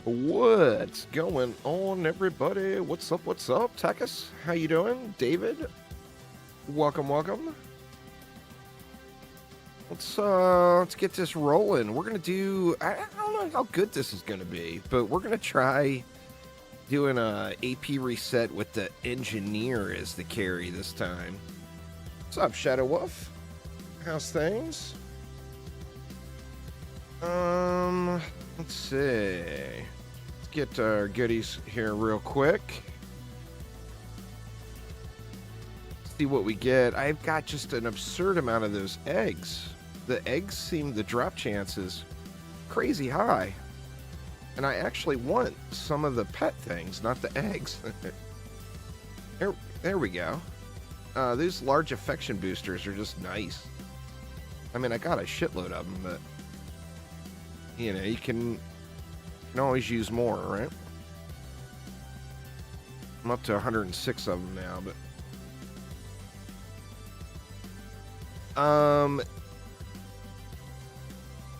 What's going on, everybody? What's up? What's up? Takis, how you doing? David, welcome, welcome. Let's get this rolling. We're gonna do. I don't know how good this is gonna be, but we're gonna try doing a AP reset with the engineer as the carry this time. What's up, Shadow Wolf? How's things? Let's see. Let's get our goodies here real quick. See what we get. I've got just an absurd amount of those eggs. The eggs seem, the drop chances crazy high. And I actually want some of the pet things, not the eggs. There we go. These large affection boosters are just nice. I mean, I got a shitload of them, but you know, you can always use more, right? I'm up to 106 of them now, but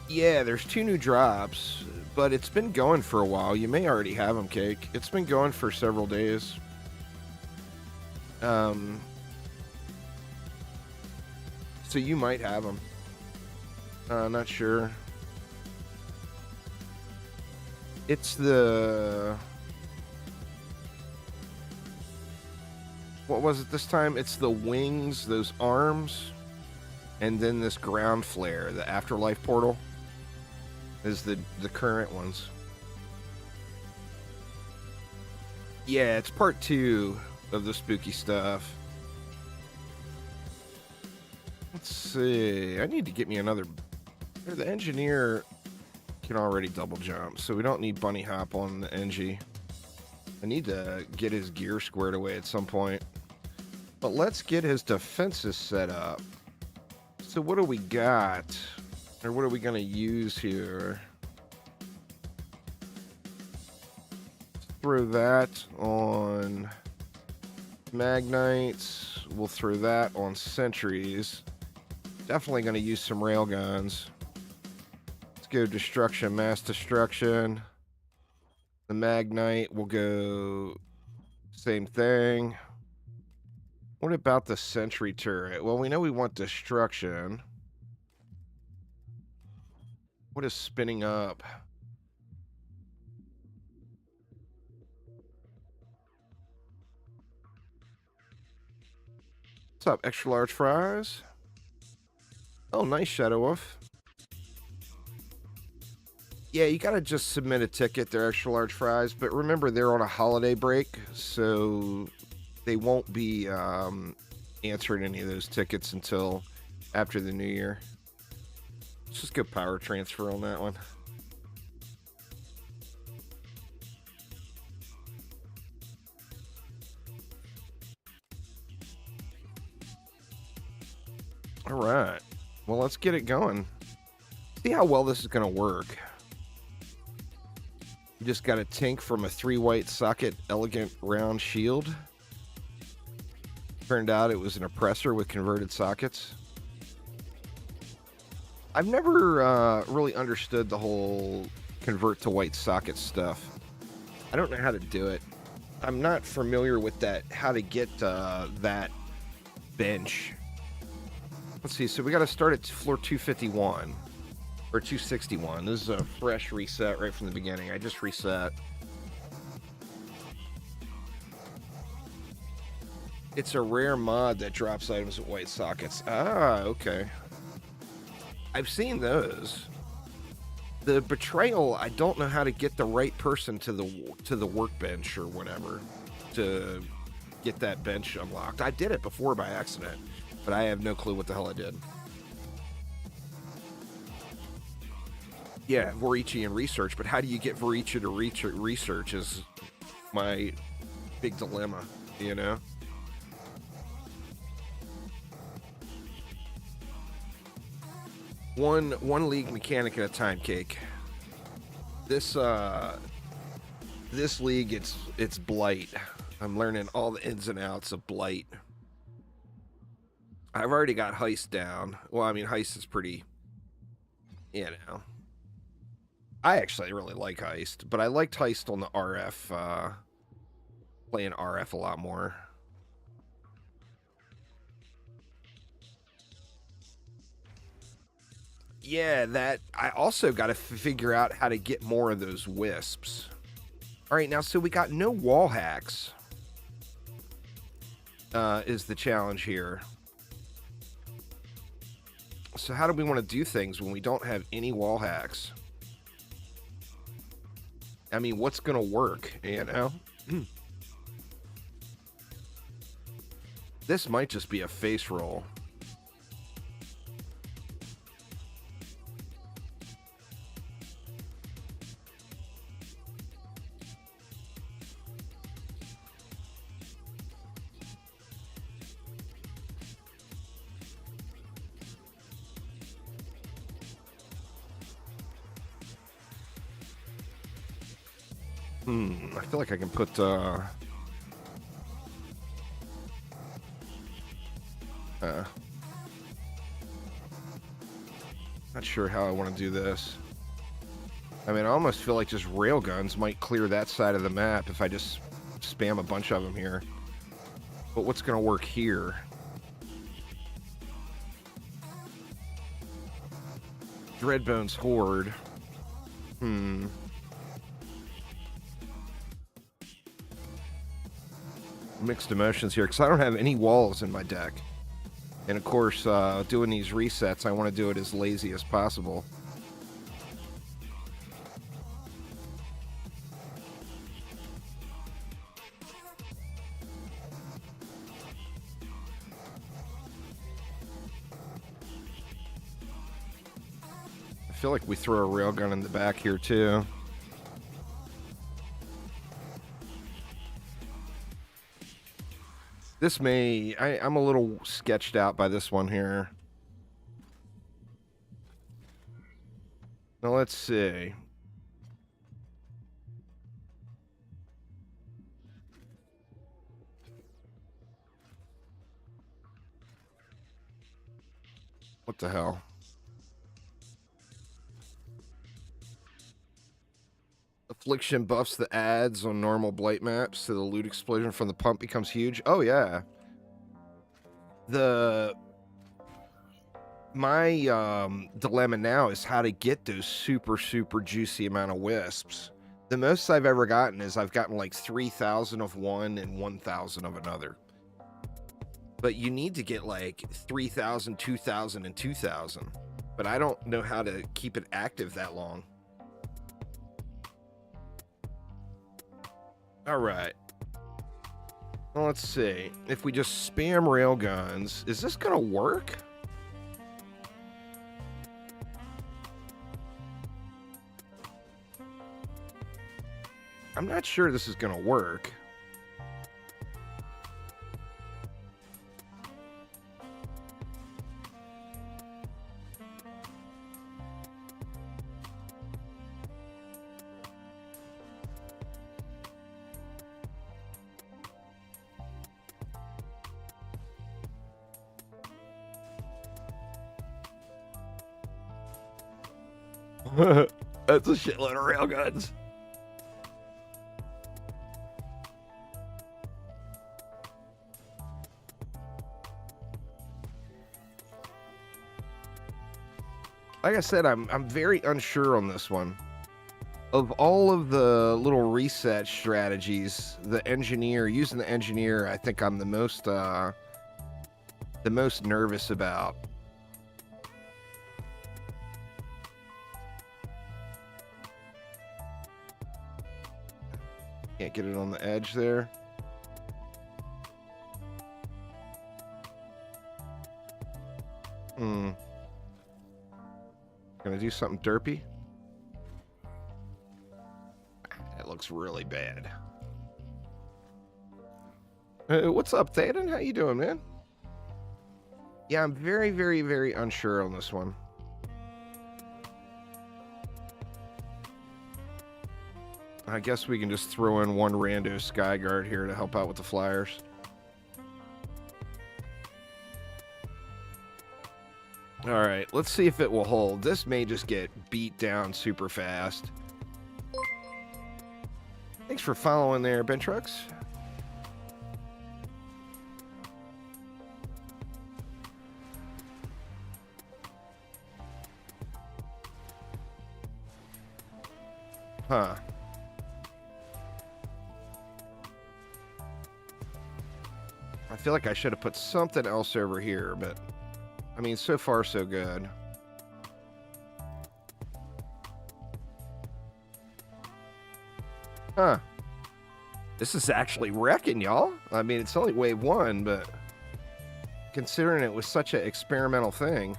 yeah, there's 2 new drops, but it's been going for a while. You may already have them, Cake. It's been going for several days. So you might have them. Not sure. It's the... What was it this time? It's the wings, those arms, and then this ground flare, the afterlife portal, is the current ones. Yeah, it's part 2 of the spooky stuff. Let's see. I need to get me another... The engineer can already double jump, so we don't need bunny hop on the NG. I need to get his gear squared away at some point. But let's get his defenses set up. So what do we got? Or what are we going to use here? Throw that on Magnites. We'll throw that on Sentries. Definitely going to use some railguns. Let's go Destruction, Mass Destruction. The Magnite will go same thing. What about the Sentry turret? Well, we know we want Destruction. What is spinning up? What's up, extra large fries? Oh, nice, Shadow Wolf. Yeah, you gotta just submit a ticket. They're extra large fries, but remember they're on a holiday break, so they won't be answering any of those tickets until after the new year. Let's just go power transfer on that one. All right. Well, let's get it going. See how well this is going to work. You just got a tink from a 3 white socket elegant round shield. Turned out it was an oppressor with converted sockets. I've never really understood the whole convert to white socket stuff. I don't know how to do it. I'm not familiar with that, how to get that bench. Let's see, so we got to start at floor 251. Or 261. This is a fresh reset right from the beginning. I just reset. It's a rare mod that drops items with white sockets. Ah, okay. I've seen those. The betrayal, I don't know how to get the right person to the workbench or whatever to get that bench unlocked. I did it before by accident, but I have no clue what the hell I did. Yeah, Vorici and research, but how do you get Vorici to research is my big dilemma, you know? One league mechanic at a time, Cake. This league, it's Blight. I'm learning all the ins and outs of Blight. I've already got Heist down. Well, I mean, Heist is pretty, you know. I actually really like Heist, but I liked Heist on the RF, playing RF a lot more. Yeah, that I also got to figure out how to get more of those wisps. All right, now, so we got no wall hacks, is the challenge here. So how do we want to do things when we don't have any wall hacks? I mean, what's going to work, you know? This might just be a face roll. I feel like I can put, not sure how I want to do this. I mean, I almost feel like just railguns might clear that side of the map if I just spam a bunch of them here. But what's going to work here? Dreadbone's Horde. Mixed emotions here, because I don't have any walls in my deck. And of course, doing these resets, I want to do it as lazy as possible. I feel like we throw a railgun in the back here too. This may... I'm a little sketched out by this one here. Now, let's see. What the hell? Affliction buffs the ads on normal Blight maps, so the loot explosion from the pump becomes huge. Oh, yeah. My dilemma now is how to get those super juicy amount of wisps. The most I've ever gotten is I've gotten like 3,000 of one and 1,000 of another. But you need to get like 3,000, 2,000, and 2,000. But I don't know how to keep it active that long. All right. Well, let's see. If we just spam railguns, is this going to work? I'm not sure this is going to work. That's a shitload of railguns. Like I said, I'm very unsure on this one. Of all of the little reset strategies, using the engineer, I think I'm the most nervous about. Can't get it on the edge there. Gonna do something derpy. That looks really bad. What's up, Thaden? How you doing, man? Yeah, I'm very unsure on this one. I guess we can just throw in one rando Skyguard here to help out with the flyers. All right, let's see if it will hold. This may just get beat down super fast. Thanks for following there, Ben Trucks. Huh. I feel like I should have put something else over here, but I mean, so far so good. Huh. This is actually wrecking, y'all. I mean, it's only wave 1, but considering it was such an experimental thing.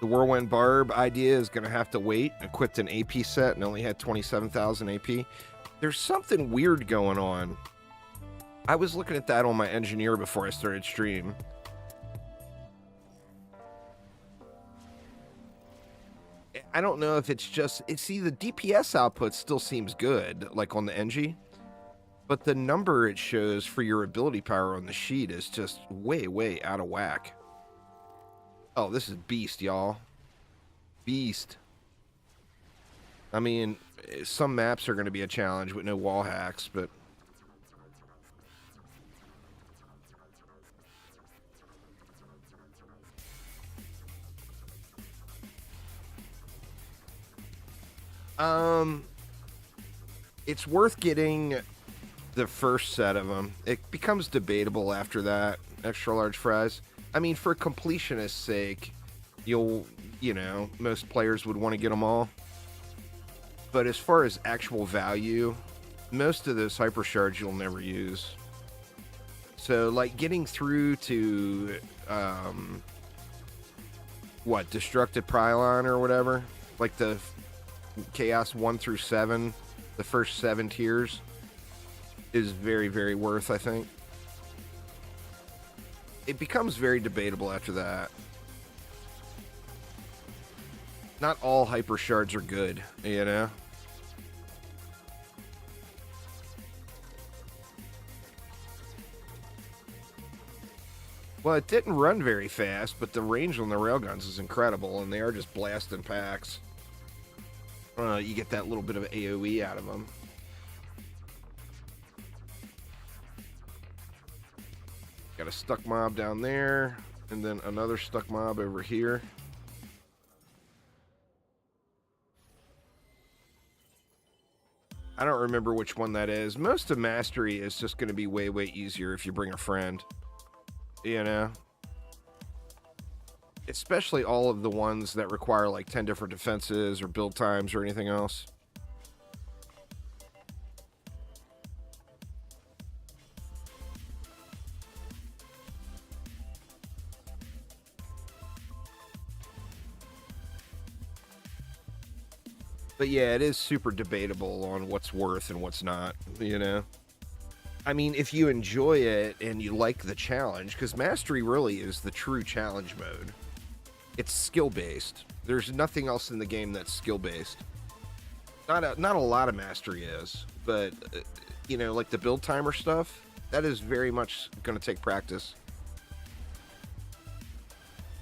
The Whirlwind Barb idea is going to have to wait. Equipped an AP set and only had 27,000 AP. There's something weird going on. I was looking at that on my engineer before I started stream. I don't know if it's just... See, the DPS output still seems good, like on the Engie. But the number it shows for your ability power on the sheet is just way, way out of whack. Oh, this is beast, y'all. Beast. I mean, some maps are going to be a challenge with no wall hacks, but... It's worth getting the first set of them. It becomes debatable after that. Extra large fries. I mean, for completionist's sake, you know, most players would want to get them all. But as far as actual value, most of those hypershards you'll never use. So, like, getting through to, Destructive Pylon or whatever? Like the Chaos 1 through 7, the first 7 tiers, is very, very worth, I think. It becomes very debatable after that. Not all hyper shards are good, you know? Well, it didn't run very fast, but the range on the railguns is incredible, and they are just blasting packs. You get that little bit of AoE out of them. Got a stuck mob down there, and then another stuck mob over here. I don't remember which one that is. Most of Mastery is just going to be way, way easier if you bring a friend. You know? Especially all of the ones that require like 10 different defenses or build times or anything else. But yeah, it is super debatable on what's worth and what's not, you know? I mean, if you enjoy it and you like the challenge, because Mastery really is the true challenge mode. It's skill-based. There's nothing else in the game that's skill-based. Not a lot of Mastery is, but, you know, like the build timer stuff, that is very much going to take practice.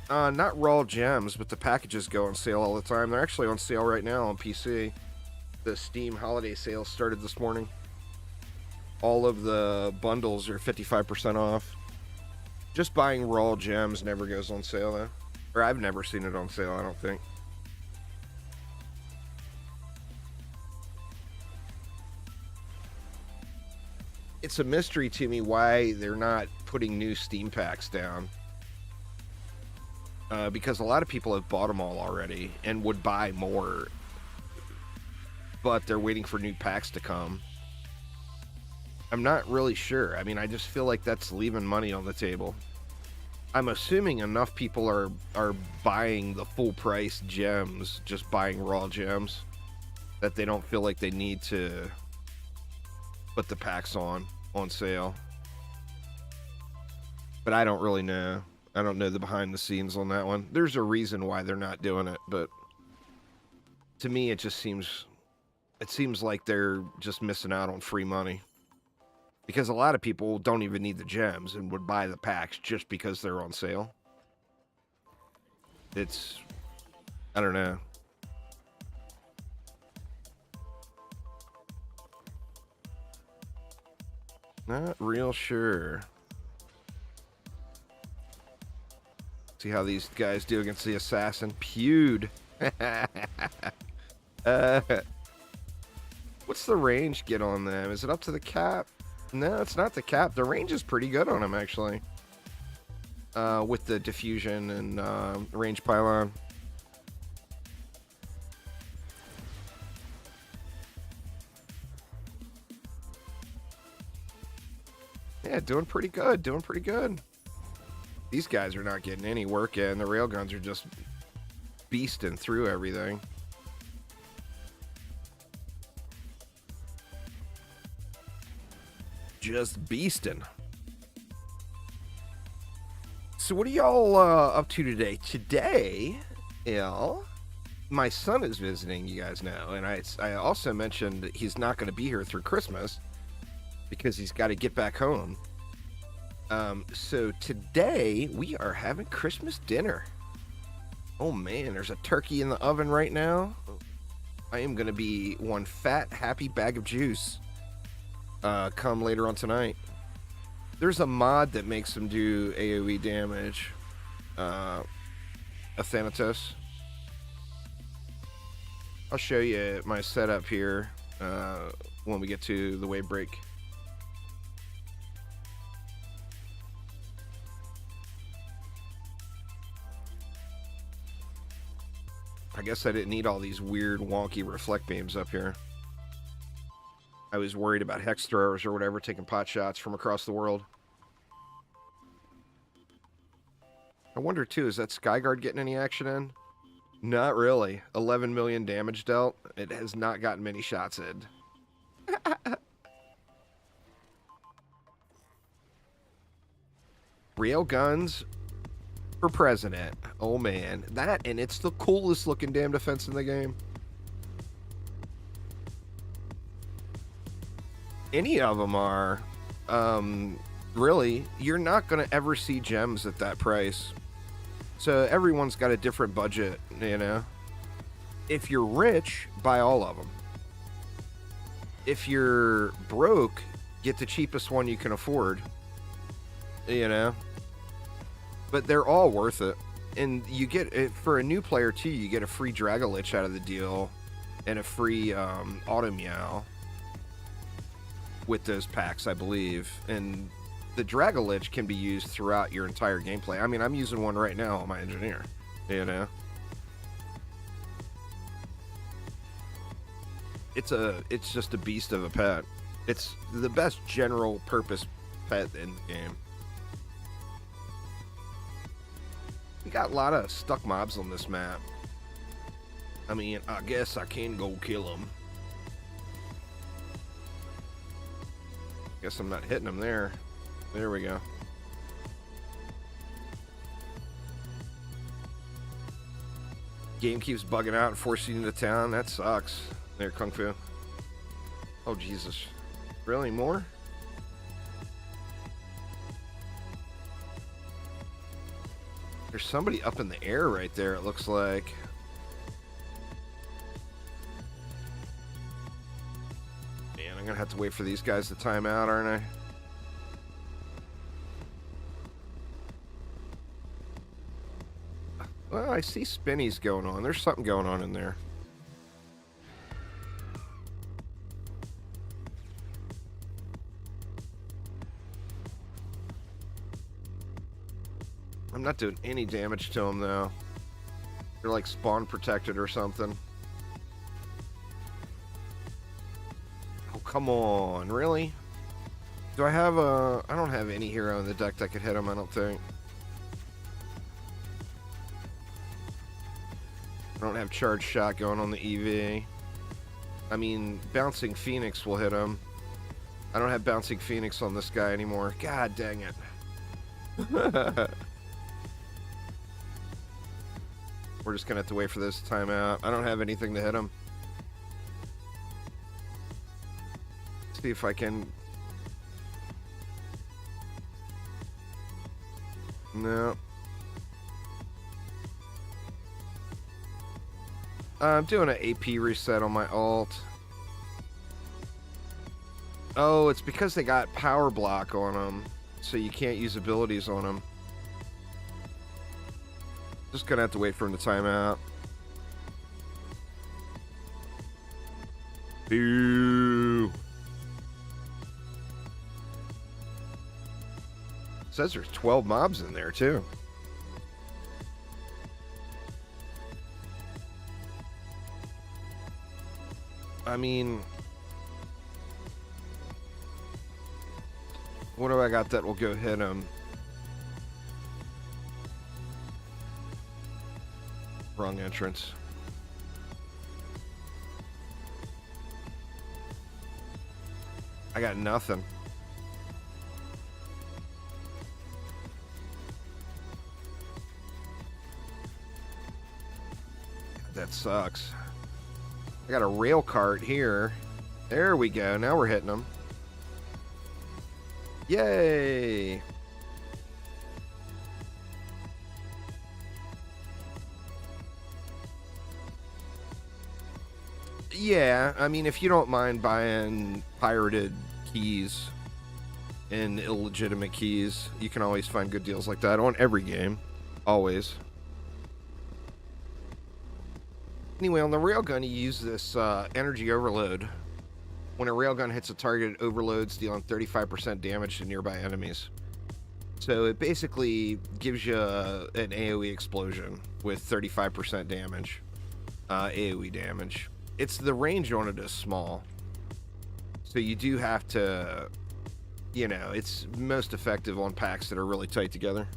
Not raw gems, but the packages go on sale all the time. They're actually on sale right now on PC. The Steam holiday sale started this morning. All of the bundles are 55% off. Just buying raw gems never goes on sale, though. Or I've never seen it on sale, I don't think. It's a mystery to me why they're not putting new Steam packs down. Because a lot of people have bought them all already and would buy more. But they're waiting for new packs to come. I'm not really sure. I mean, I just feel like that's leaving money on the table. I'm assuming enough people are buying the full price gems, just buying raw gems, that they don't feel like they need to put the packs on sale. But I don't really know. I don't know the behind the scenes on that one. There's a reason why they're not doing it, but to me it just seems It seems like they're just missing out on free money. Because a lot of people don't even need the gems and would buy the packs just because they're on sale. It's... I don't know. Not real sure. See how these guys do against the assassin. Pewed. What's the range get on them? Is it up to the cap? No, it's not the cap. The range is pretty good on them, actually. With the diffusion and range pylon. Yeah, doing pretty good. Doing pretty good. These guys are not getting any work in. The railguns are just beasting through everything. Just beasting. So what are y'all up to today? Today, my son is visiting, you guys know. And I also mentioned that he's not going to be here through Christmas because he's got to get back home. So today we are having Christmas dinner. Oh man, there's a turkey in the oven right now. I am going to be one fat, happy bag of juice come later on tonight. There's a mod that makes them do AoE damage. A Thanatos. I'll show you my setup here when we get to the wave break. I guess I didn't need all these weird, wonky reflect beams up here. I was worried about hex throwers or whatever taking pot shots from across the world. I wonder, too, is that Skyguard getting any action in? Not really. 11 million damage dealt. It has not gotten many shots in. Rail guns for president. Oh, man. That, and it's the coolest looking damn defense in the game. Any of them are. Really, you're not going to ever see gems at that price. So everyone's got a different budget, you know. If you're rich, buy all of them. If you're broke, get the cheapest one you can afford, you know. But they're all worth it. And you get, for a new player too, you get a free Dragolich out of the deal and a free Auto Meow with those packs, I believe. And the Dragolich can be used throughout your entire gameplay. I mean, I'm using one right now on my engineer, you know. It's just a beast of a pet. It's the best general purpose pet in the game. We got a lot of stuck mobs on this map. I mean, I guess I can go kill them. Guess I'm not hitting them there. There we go. Game keeps bugging out and forcing you into town. That sucks. There, Kung Fu. Oh, Jesus. Really? More? There's somebody up in the air right there, it looks like. Man, I'm gonna have to wait for these guys to time out, aren't I? Well, I see spinnies going on. There's something going on in there. I'm not doing any damage to them, though. They're like spawn protected or something. Oh, come on. Really? Do I have a... I don't have any hero in the deck that could hit them, I don't think. I don't have charge shot going on the EV. I mean, Bouncing Phoenix will hit him. I don't have Bouncing Phoenix on this guy anymore. God dang it. We're just gonna have to wait for this to time out. I don't have anything to hit him. See if I can... No. I'm doing an AP reset on my alt. Oh, it's because they got power block on them, so you can't use abilities on them. Just gonna have to wait for him to time out. Boo! Says there's 12 mobs in there too. I mean, what do I got that will go hit him? Wrong entrance. I got nothing. That sucks. I got a rail cart here. There we go. Now we're hitting them. Yay! Yeah, I mean, if you don't mind buying pirated keys and illegitimate keys, you can always find good deals like that on every game. Always. Anyway, on the railgun, you use this energy overload. When a railgun hits a target, it overloads, dealing 35% damage to nearby enemies. So it basically gives you an AoE explosion with 35% damage. AoE damage. It's the range on it is small. So you do have to, you know, it's most effective on packs that are really tight together.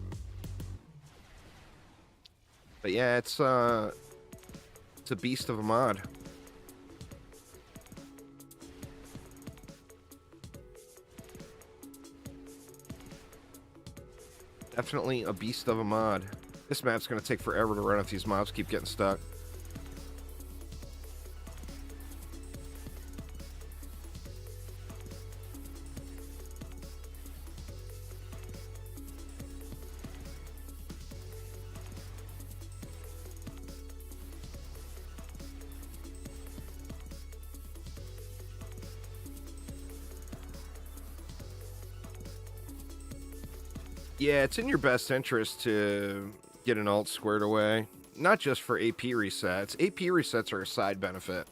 But yeah, it's a beast of a mod. Definitely a beast of a mod. This map's going to take forever to run if these mobs keep getting stuck. Yeah, it's in your best interest to get an alt squared away. Not just for AP resets. AP resets are a side benefit.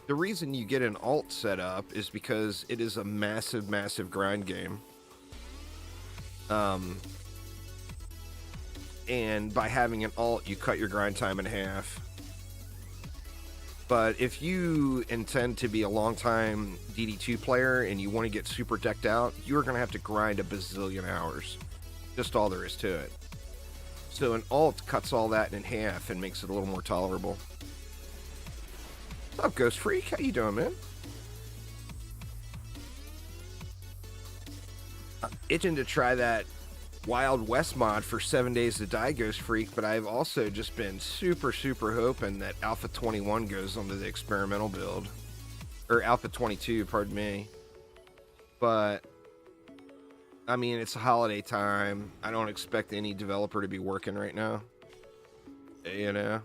The reason you get an alt set up is because it is a massive, massive grind game. And by having an alt, you cut your grind time in half. But if you intend to be a long-time DD2 player and you want to get super decked out, you're going to have to grind a bazillion hours. Just all there is to it. So an alt cuts all that in half and makes it a little more tolerable. What's up, Ghost Freak? How you doing, man? I'm itching to try that Wild West mod for 7 Days to Die, Ghost Freak, but I've also just been super, super hoping that Alpha 21 goes onto the experimental build. Or Alpha 22, pardon me. But I mean, it's a holiday time. I don't expect any developer to be working right now. You know?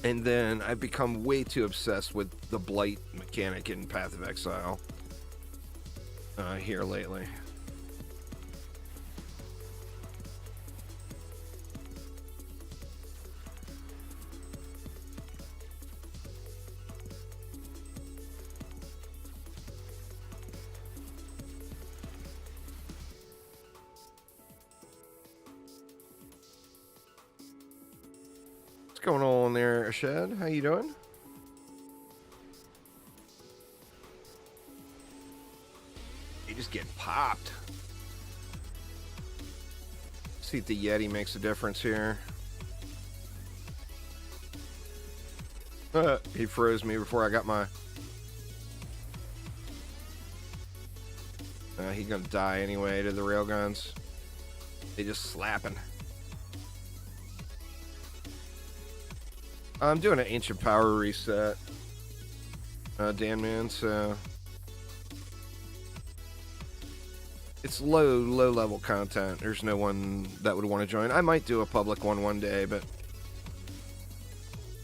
And then I've become way too obsessed with the Blight mechanic in Path of Exile here lately. What's going on there, Shed? How you doing? You just get popped. See if the Yeti makes a difference here. He froze me before I got my... he's gonna die anyway to the railguns. They just slapping. I'm doing an ancient power reset, Dan man, so it's low level content. There's no one that would want to join. I might do a public one day, but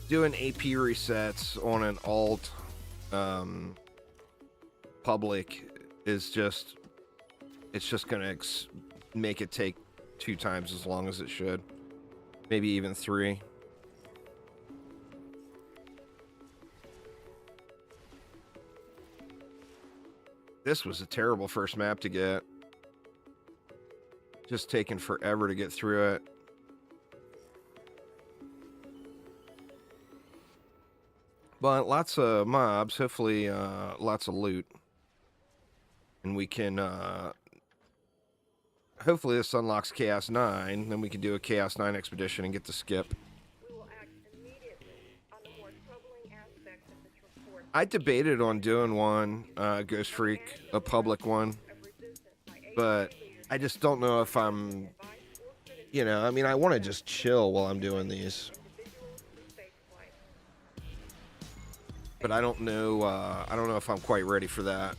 doing AP resets on an alt public is just, it's just gonna make it take 2 times as long as it should, maybe even 3. This was a terrible first map to get. Just taking forever to get through it. But lots of mobs, hopefully lots of loot. And we can, hopefully this unlocks Chaos 9, then we can do a Chaos 9 expedition and get to skip. We will act immediately on the more troubling aspects of this report. I debated on doing one, Ghost Freak, a public one, but I just don't know if I'm, you know, I mean, I want to just chill while I'm doing these. But I don't know if I'm quite ready for that.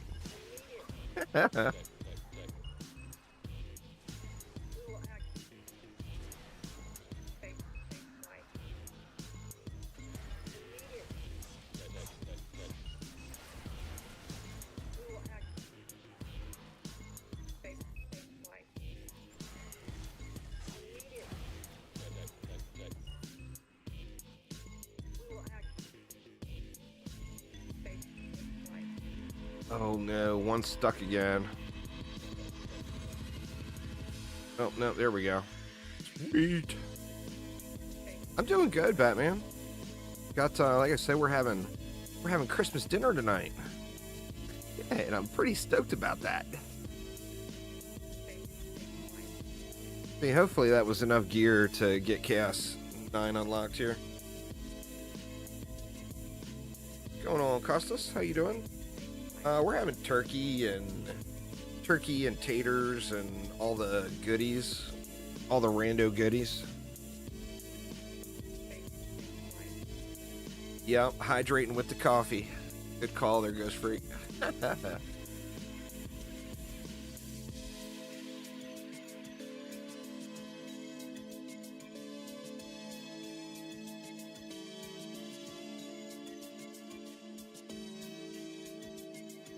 Oh no, one's stuck again. Oh no, there we go. Sweet. I'm doing good, Batman. Got like I said, we're having Christmas dinner tonight. Yeah, and I'm pretty stoked about that. See, hopefully that was enough gear to get Chaos 9 unlocked here. What's going on, Costas? How you doing? We're having turkey and taters and all the goodies, all the rando goodies. Yep, hydrating with the coffee. Good call there, Ghost Freak.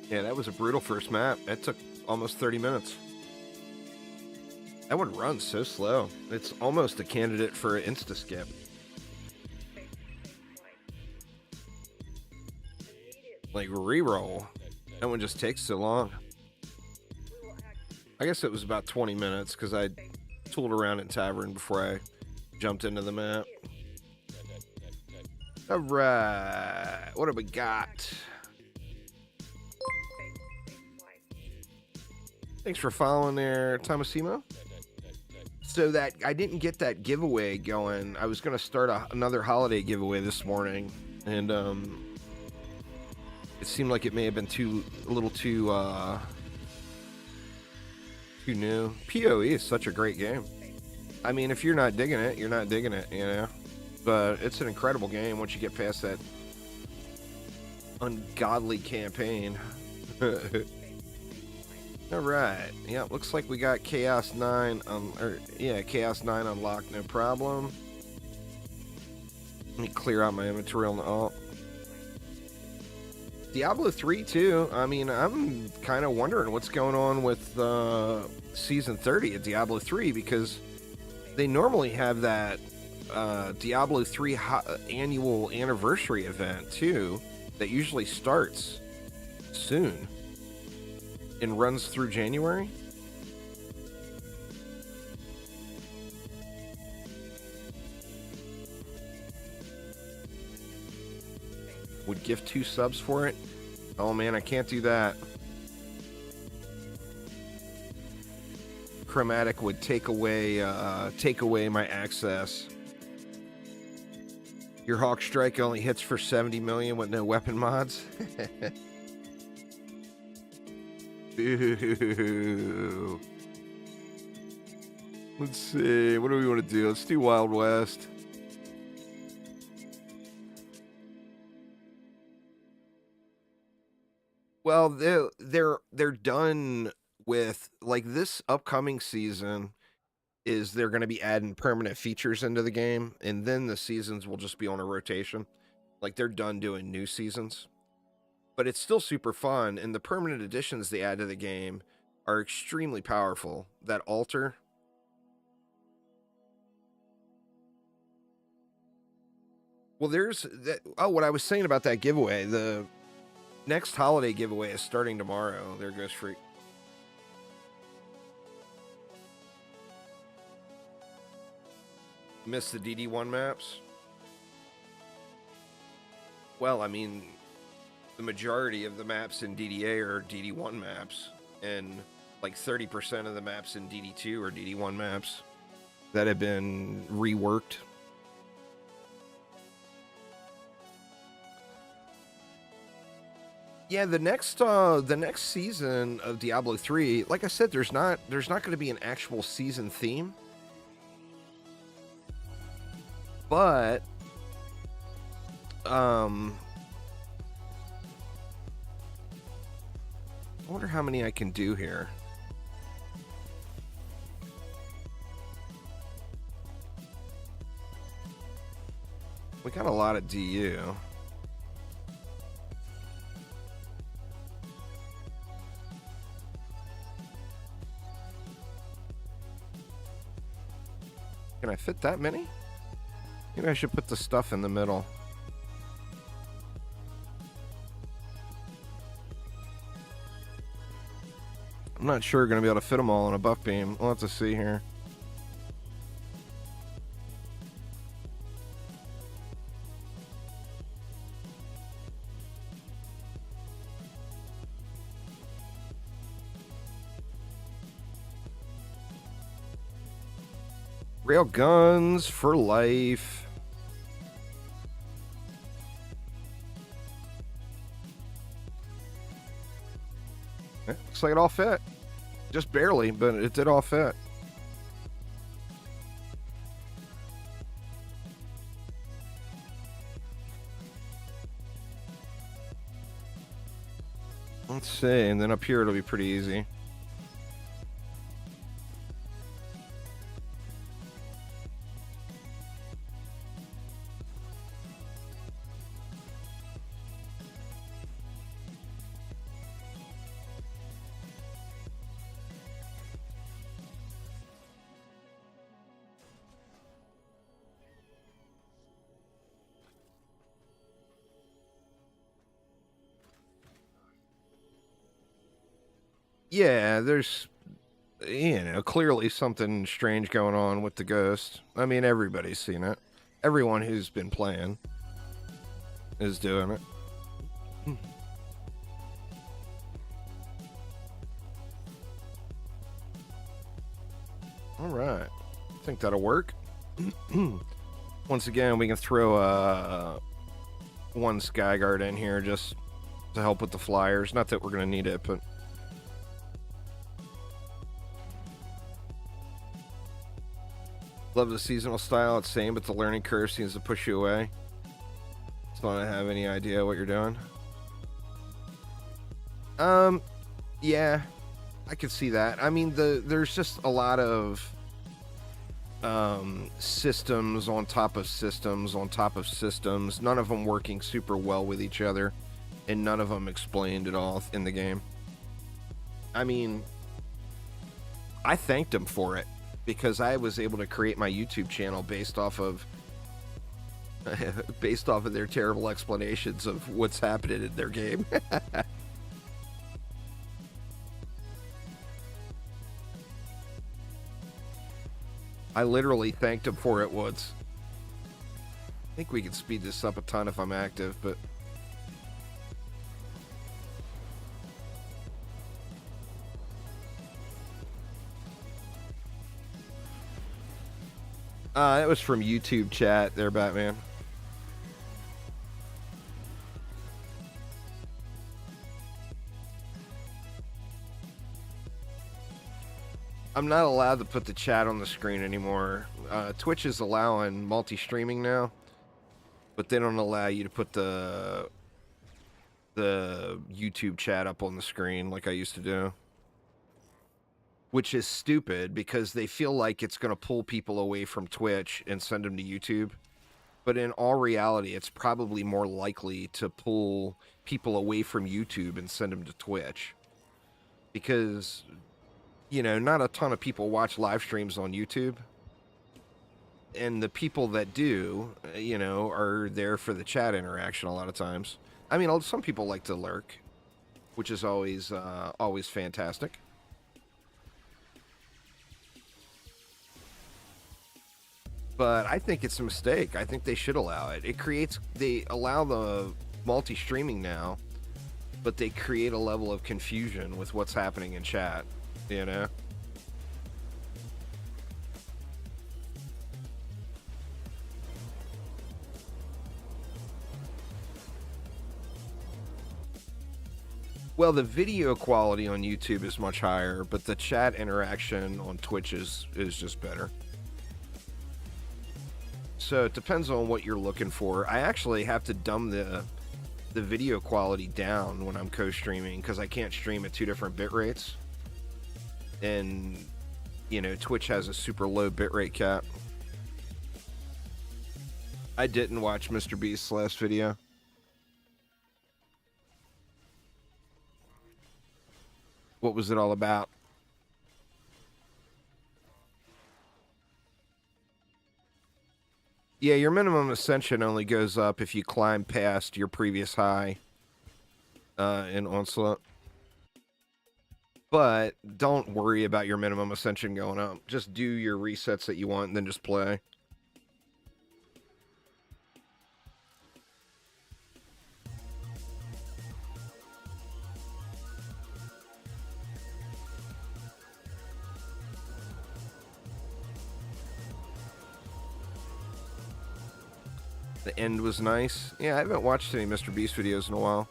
Yeah, that was a brutal first map. That took almost 30 minutes. That one runs so slow. It's almost a candidate for an insta-skip. Like, reroll. That one just takes so long. I guess it was about 20 minutes, because I tooled around in Tavern before I jumped into the map. Alright, what have we got? Thanks for following there, Tomasimo. So that I didn't get that giveaway going. I was going to start another holiday giveaway this morning, and it seemed like it may have been a little too new. PoE is such a great game. I mean, if you're not digging it, you're not digging it, you know. But it's an incredible game once you get past that ungodly campaign. All right. Yeah, looks like we got Chaos 9 Chaos 9 unlocked, no problem. Let me clear out my inventory on the alt. Diablo 3 too. I mean, I'm kind of wondering what's going on with season 30 of Diablo 3, because they normally have that Diablo 3 annual anniversary event too that usually starts soon and runs through January. Would gift 2 subs for it. Oh man, I can't do that. Chromatic would take away my access. Your Hawk Strike only hits for 70 million with no weapon mods. Boo. Let's see. What do we want to do? Let's do Wild West. Well, they're done with like this upcoming season is they're going to be adding permanent features into the game, and then the seasons will just be on a rotation. Like they're done doing new seasons, but it's still super fun, and the permanent additions they add to the game are extremely powerful. That altar. Well, there's that. Oh, what I was saying about that giveaway. The next holiday giveaway is starting tomorrow. There goes Freak. Miss the DD1 maps? Well, I mean, the majority of the maps in DDA are DD1 maps, and like 30% of the maps in DD2 are DD1 maps that have been reworked. Yeah, the next season of Diablo 3, like I said, there's not going to be an actual season theme. But I wonder how many I can do here. We got a lot of DU. Can I fit that many? Maybe I should put the stuff in the middle. I'm not sure we're going to be able to fit them all on a buff beam. We'll have to see here. Rail guns for life. Looks like it all fit. Just barely, but it did all fit. Let's see, and then up here it'll be pretty easy. Yeah, there's, clearly something strange going on with the ghost. I mean, everybody's seen it. Everyone who's been playing is doing it. All right. I think that'll work. Once again, we can throw one Skyguard in here just to help with the flyers. Not that we're going to need it, but... Love the seasonal style. It's same, but the learning curve seems to push you away. So I don't have any idea what you're doing. Yeah, I could see that. I mean, there's just a lot of systems on top of systems on top of systems. None of them working super well with each other, and none of them explained at all in the game. I mean, I thanked him for it, because I was able to create my YouTube channel based off of their terrible explanations of what's happening in their game. I literally thanked him for it once. I think we could speed this up a ton if I'm active, but... That was from YouTube chat there, Batman. I'm not allowed to put the chat on the screen anymore. Twitch is allowing multi-streaming now, but they don't allow you to put the the YouTube chat up on the screen like I used to do. Which is stupid because they feel like it's going to pull people away from Twitch and send them to YouTube. But in all reality, it's probably more likely to pull people away from YouTube and send them to Twitch. Because, you know, not a ton of people watch live streams on YouTube. And the people that do, you know, are there for the chat interaction a lot of times. I mean, some people like to lurk, which is always fantastic. But I think it's a mistake. I think they should allow it. They allow the multi-streaming now, but they create a level of confusion with what's happening in chat, you know? Well, the video quality on YouTube is much higher, but the chat interaction on Twitch is just better. So it depends on what you're looking for. I actually have to dumb the video quality down when I'm co-streaming because I can't stream at 2 different bit rates. And, you know, Twitch has a super low bitrate cap. I didn't watch Mr. Beast's last video. What was it all about? Yeah, your minimum ascension only goes up if you climb past your previous high in Onslaught. But don't worry about your minimum ascension going up. Just do your resets that you want and then just play. The end was nice. Yeah, I haven't watched any Mr. Beast videos in a while.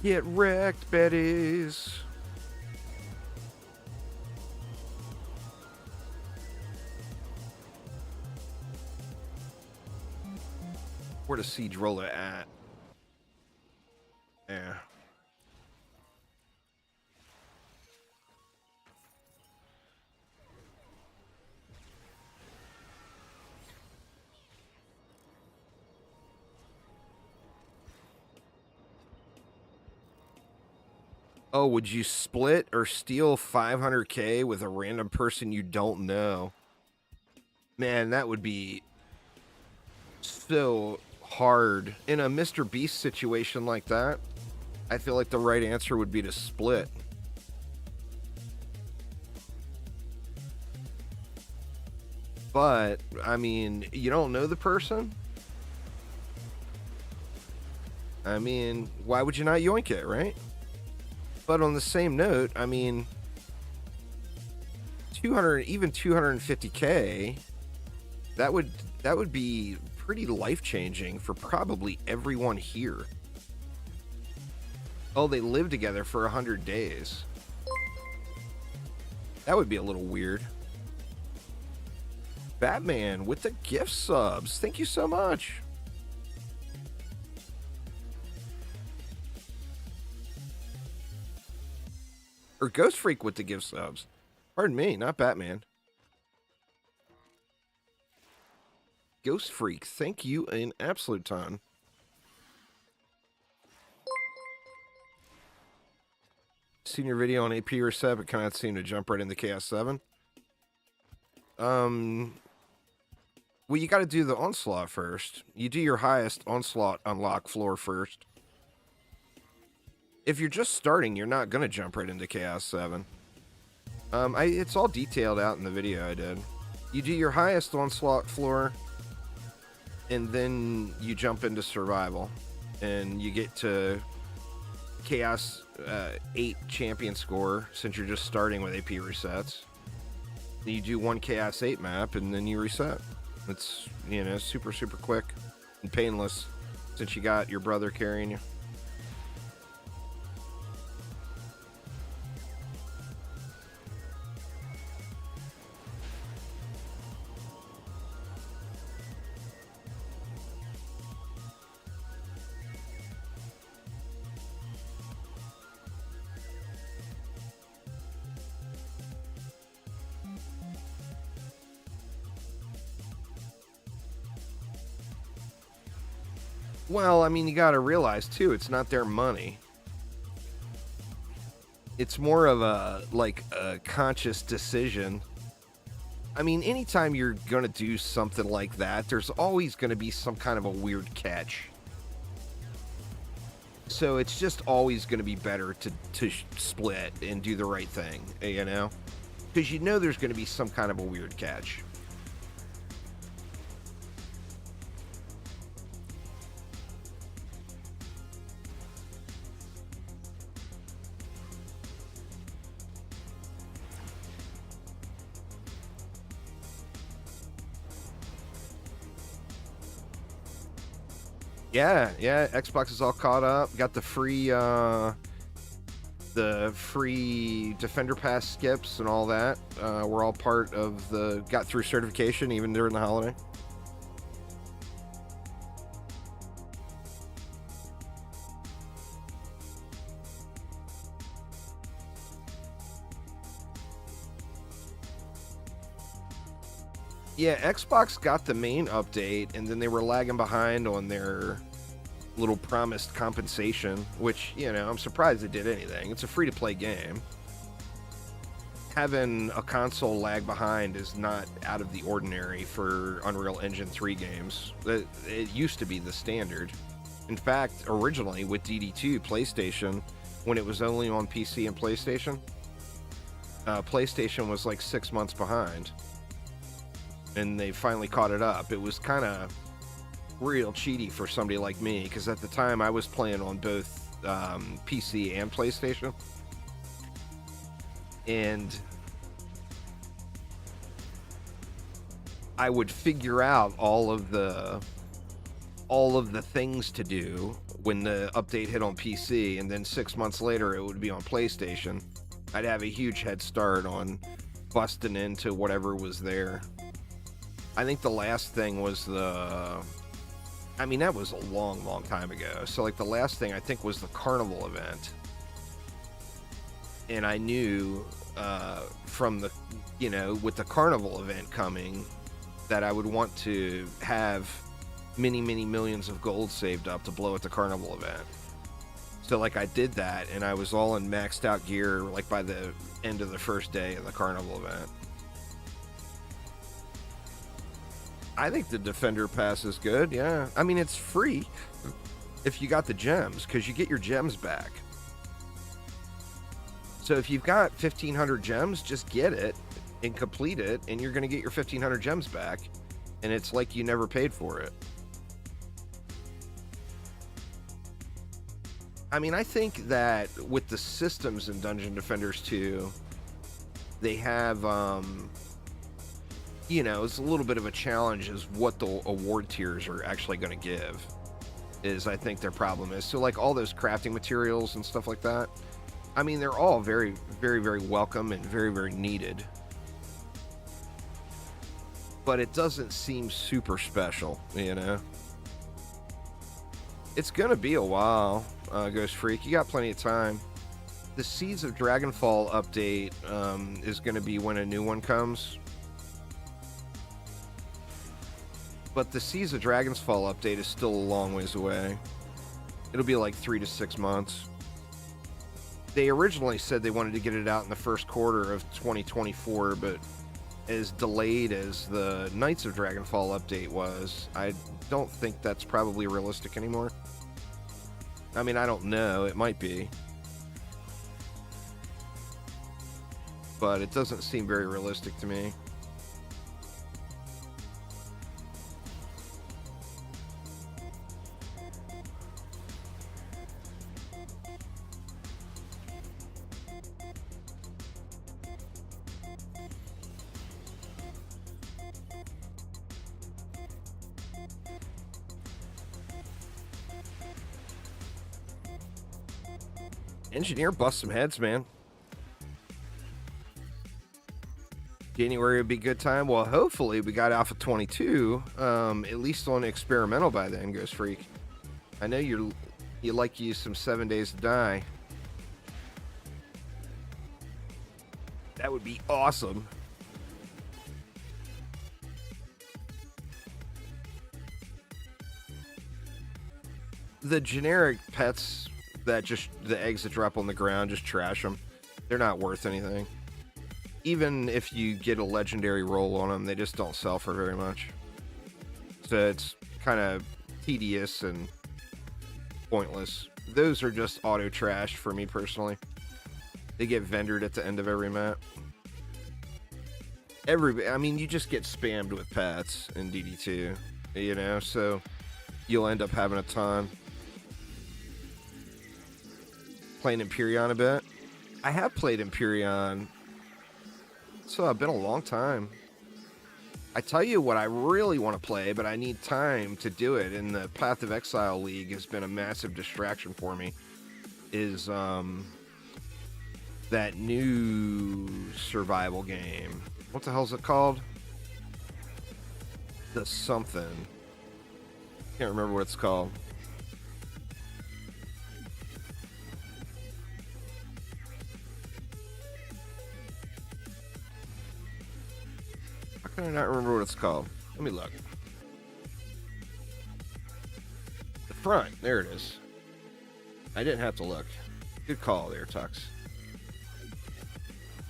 Get wrecked, Betties. Where to Siege Roller at? Yeah. Oh, would you split or steal 500k with a random person you don't know? Man, that would be so hard. In a Mr. Beast situation like that, I feel like the right answer would be to split. But, I mean, you don't know the person? I mean, why would you not yoink it, right? But on the same note, I mean, 250k, that would be pretty life-changing for probably everyone here. Oh, they live together for 100 days. That would be a little weird. Batman with the gift subs. Thank you so much. Or Ghost Freak with the gift subs. Pardon me, not Batman. Ghost Freak, thank you an absolute ton. Seen your video on AP reset, but cannot seem to jump right into Chaos 7. Well, you got to do the Onslaught first. You do your highest Onslaught unlock floor first. If you're just starting, you're not going to jump right into Chaos 7. It's all detailed out in the video I did. You do your highest Onslaught floor, and then you jump into Survival. And you get to Chaos 8 champion score, since you're just starting with AP resets. Then you do one Chaos 8 map, and then you reset. It's, super, super quick and painless since you got your brother carrying you. Well, I mean, you got to realize too, it's not their money. It's more of a conscious decision. I mean, anytime you're going to do something like that, there's always going to be some kind of a weird catch. So it's just always going to be better to split and do the right thing, Because there's going to be some kind of a weird catch. Yeah, Xbox is all caught up. Got the free Defender Pass skips and all that. We're all part of got through certification even during the holiday. Yeah, Xbox got the main update, and then they were lagging behind on their little promised compensation, which, I'm surprised they did anything. It's a free-to-play game. Having a console lag behind is not out of the ordinary for Unreal Engine 3 games. It used to be the standard. In fact, originally with DD2, PlayStation, when it was only on PC and PlayStation, PlayStation was like 6 months behind. And they finally caught it up. It was kind of real cheaty for somebody like me, because at the time I was playing on both PC and PlayStation. And I would figure out all of the things to do when the update hit on PC, and then 6 months later it would be on PlayStation. I'd have a huge head start on busting into whatever was there. I think the last thing was that was a long, long time ago. So, the last thing I think was the Carnival event. And I knew from with the Carnival event coming, that I would want to have many, many millions of gold saved up to blow at the Carnival event. So, I did that, and I was all in maxed out gear, by the end of the first day of the Carnival event. I think the Defender Pass is good, yeah. I mean, it's free if you got the gems, because you get your gems back. So if you've got 1,500 gems, just get it and complete it, and you're going to get your 1,500 gems back. And it's like you never paid for it. I mean, I think that with the systems in Dungeon Defenders 2, they have... it's a little bit of a challenge is what the award tiers are actually going to give, is I think their problem is. So all those crafting materials and stuff like that, I mean, they're all very, very, very welcome and very, very needed. But it doesn't seem super special, It's going to be a while, Ghost Freak. You got plenty of time. The Seeds of Dragonfall update is going to be when a new one comes. But the Seas of Dragonsfall update is still a long ways away. It'll be 3 to 6 months. They originally said they wanted to get it out in the first quarter of 2024, but as delayed as the Knights of Dragonfall update was, I don't think that's probably realistic anymore. I mean, I don't know. It might be. But it doesn't seem very realistic to me. Engineer bust some heads, man. January would be a good time. Well, hopefully we got Alpha 22, at least on experimental by then, Ghost Freak. I know you like to use some 7 Days to Die. That would be awesome. The generic pets that just, the eggs that drop on the ground, just trash them. They're not worth anything. Even if you get a legendary roll on them, they just don't sell for very much. So it's kind of tedious and pointless. Those are just auto trash for me personally. They get vendored at the end of every map. I mean, you just get spammed with pets in DD2, you know, so you'll end up having a ton. Playing Empyrean a bit. I have played Empyrean. So it's been a long time. I tell you what I really want to play, but I need time to do it, and the Path of Exile League has been a massive distraction for me, is that new survival game. What the hell is it called? The something. Can't remember what it's called. How can I not remember what it's called? Let me look. The Front. There it is. I didn't have to look. Good call there, Tux.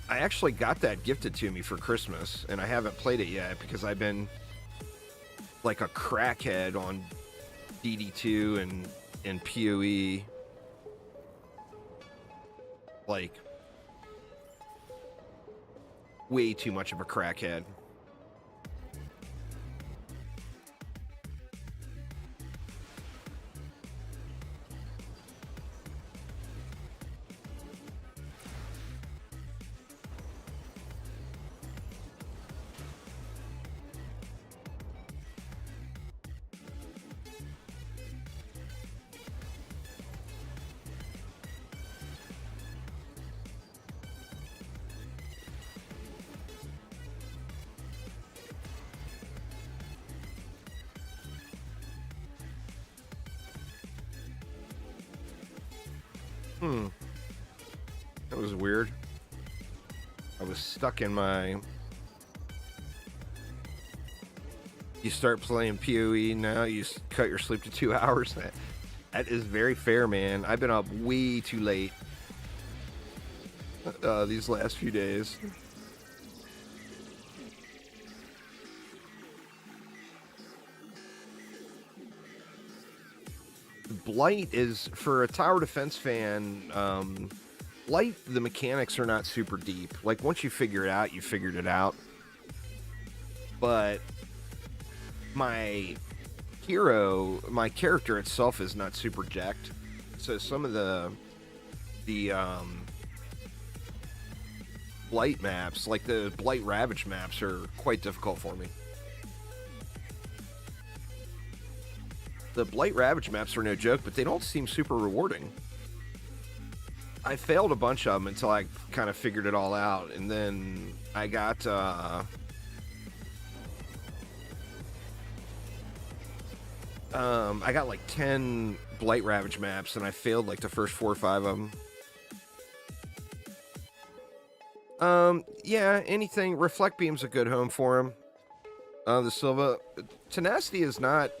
I actually got that gifted to me for Christmas, and I haven't played it yet because I've been like a crackhead on DD2 and PoE. Like, way too much of a crackhead. That was weird. I was stuck in my... You start playing PoE now, you cut your sleep to 2 hours. That is very fair, man. I've been up way too late these last few days. Blight is, for a tower defense fan, Blight, the mechanics are not super deep. Like, once you figure it out, you figured it out. But my character itself is not super jacked. So some of the Blight maps, like the Blight Ravage maps, are quite difficult for me. The Blight Ravage maps are no joke, but they don't seem super rewarding. I failed a bunch of them until I kind of figured it all out, and then I got like 10 Blight Ravage maps, and I failed like the first 4 or 5 of them. Yeah, anything. Reflect Beam's a good home for him. The Silva. Tenacity is not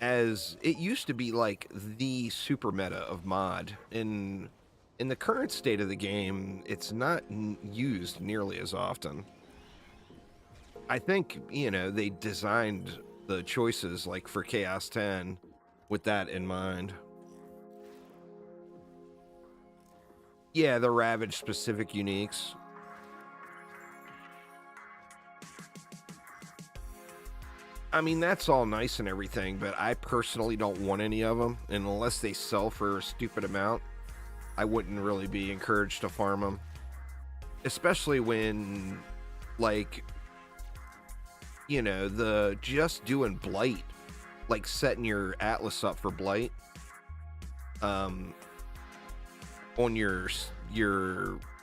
as... It used to be like the super meta of mod. In the current state of the game, it's not used nearly as often. I think, you know, they designed the choices like for Chaos 10 with that in mind. Yeah, the Ravage specific uniques. I mean, that's all nice and everything, but I personally don't want any of them. And unless they sell for a stupid amount, I wouldn't really be encouraged to farm them. Especially when, like, you know, just doing Blight, like setting your Atlas up for Blight, on your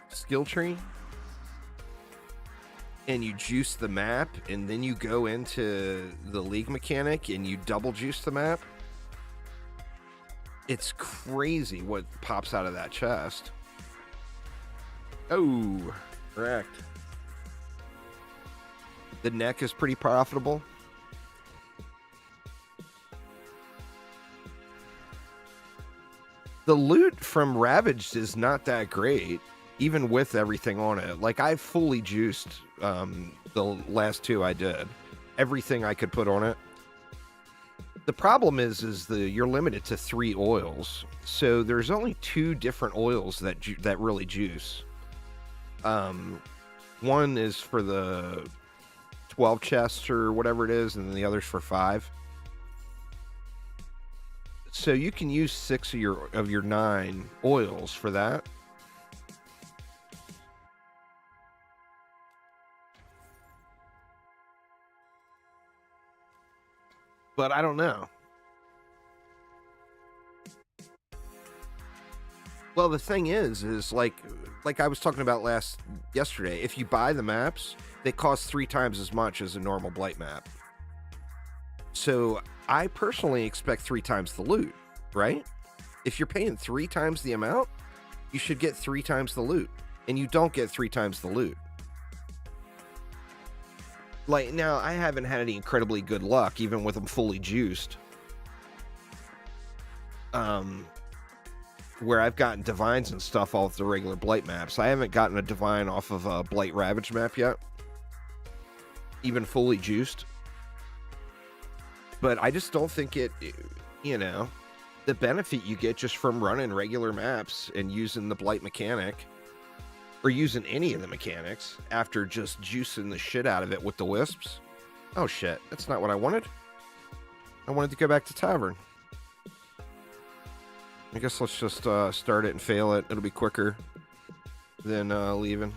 skill tree, and you juice the map, and then you go into the league mechanic and you double juice the map, it's crazy what pops out of that chest. Oh, correct. The neck is pretty profitable. The loot from Ravaged is not that great, even with everything on it. Like, I fully juiced the last two I did. Everything I could put on it. The problem is you're limited to 3 oils. So there's only 2 different oils that really juice. One is for the 12 chests or whatever it is, and then the other's for 5. So you can use 6 of your 9 oils for that. But I don't know. Well, the thing is like I was talking about yesterday, if you buy the maps, they cost 3 times as much as a normal Blight map. So I personally expect 3 times the loot, right? If you're paying 3 times the amount, you should get 3 times the loot. And you don't get 3 times the loot. Like, now, I haven't had any incredibly good luck, even with them fully juiced. Where I've gotten divines and stuff off the regular Blight maps. I haven't gotten a divine off of a Blight Ravage map yet. Even fully juiced. But I just don't think you know, the benefit you get just from running regular maps and using the Blight mechanic, or using any of the mechanics, after just juicing the shit out of it with the wisps. Oh shit, that's not what I wanted. I wanted to go back to Tavern. I guess let's just start it and fail it. It'll be quicker than leaving.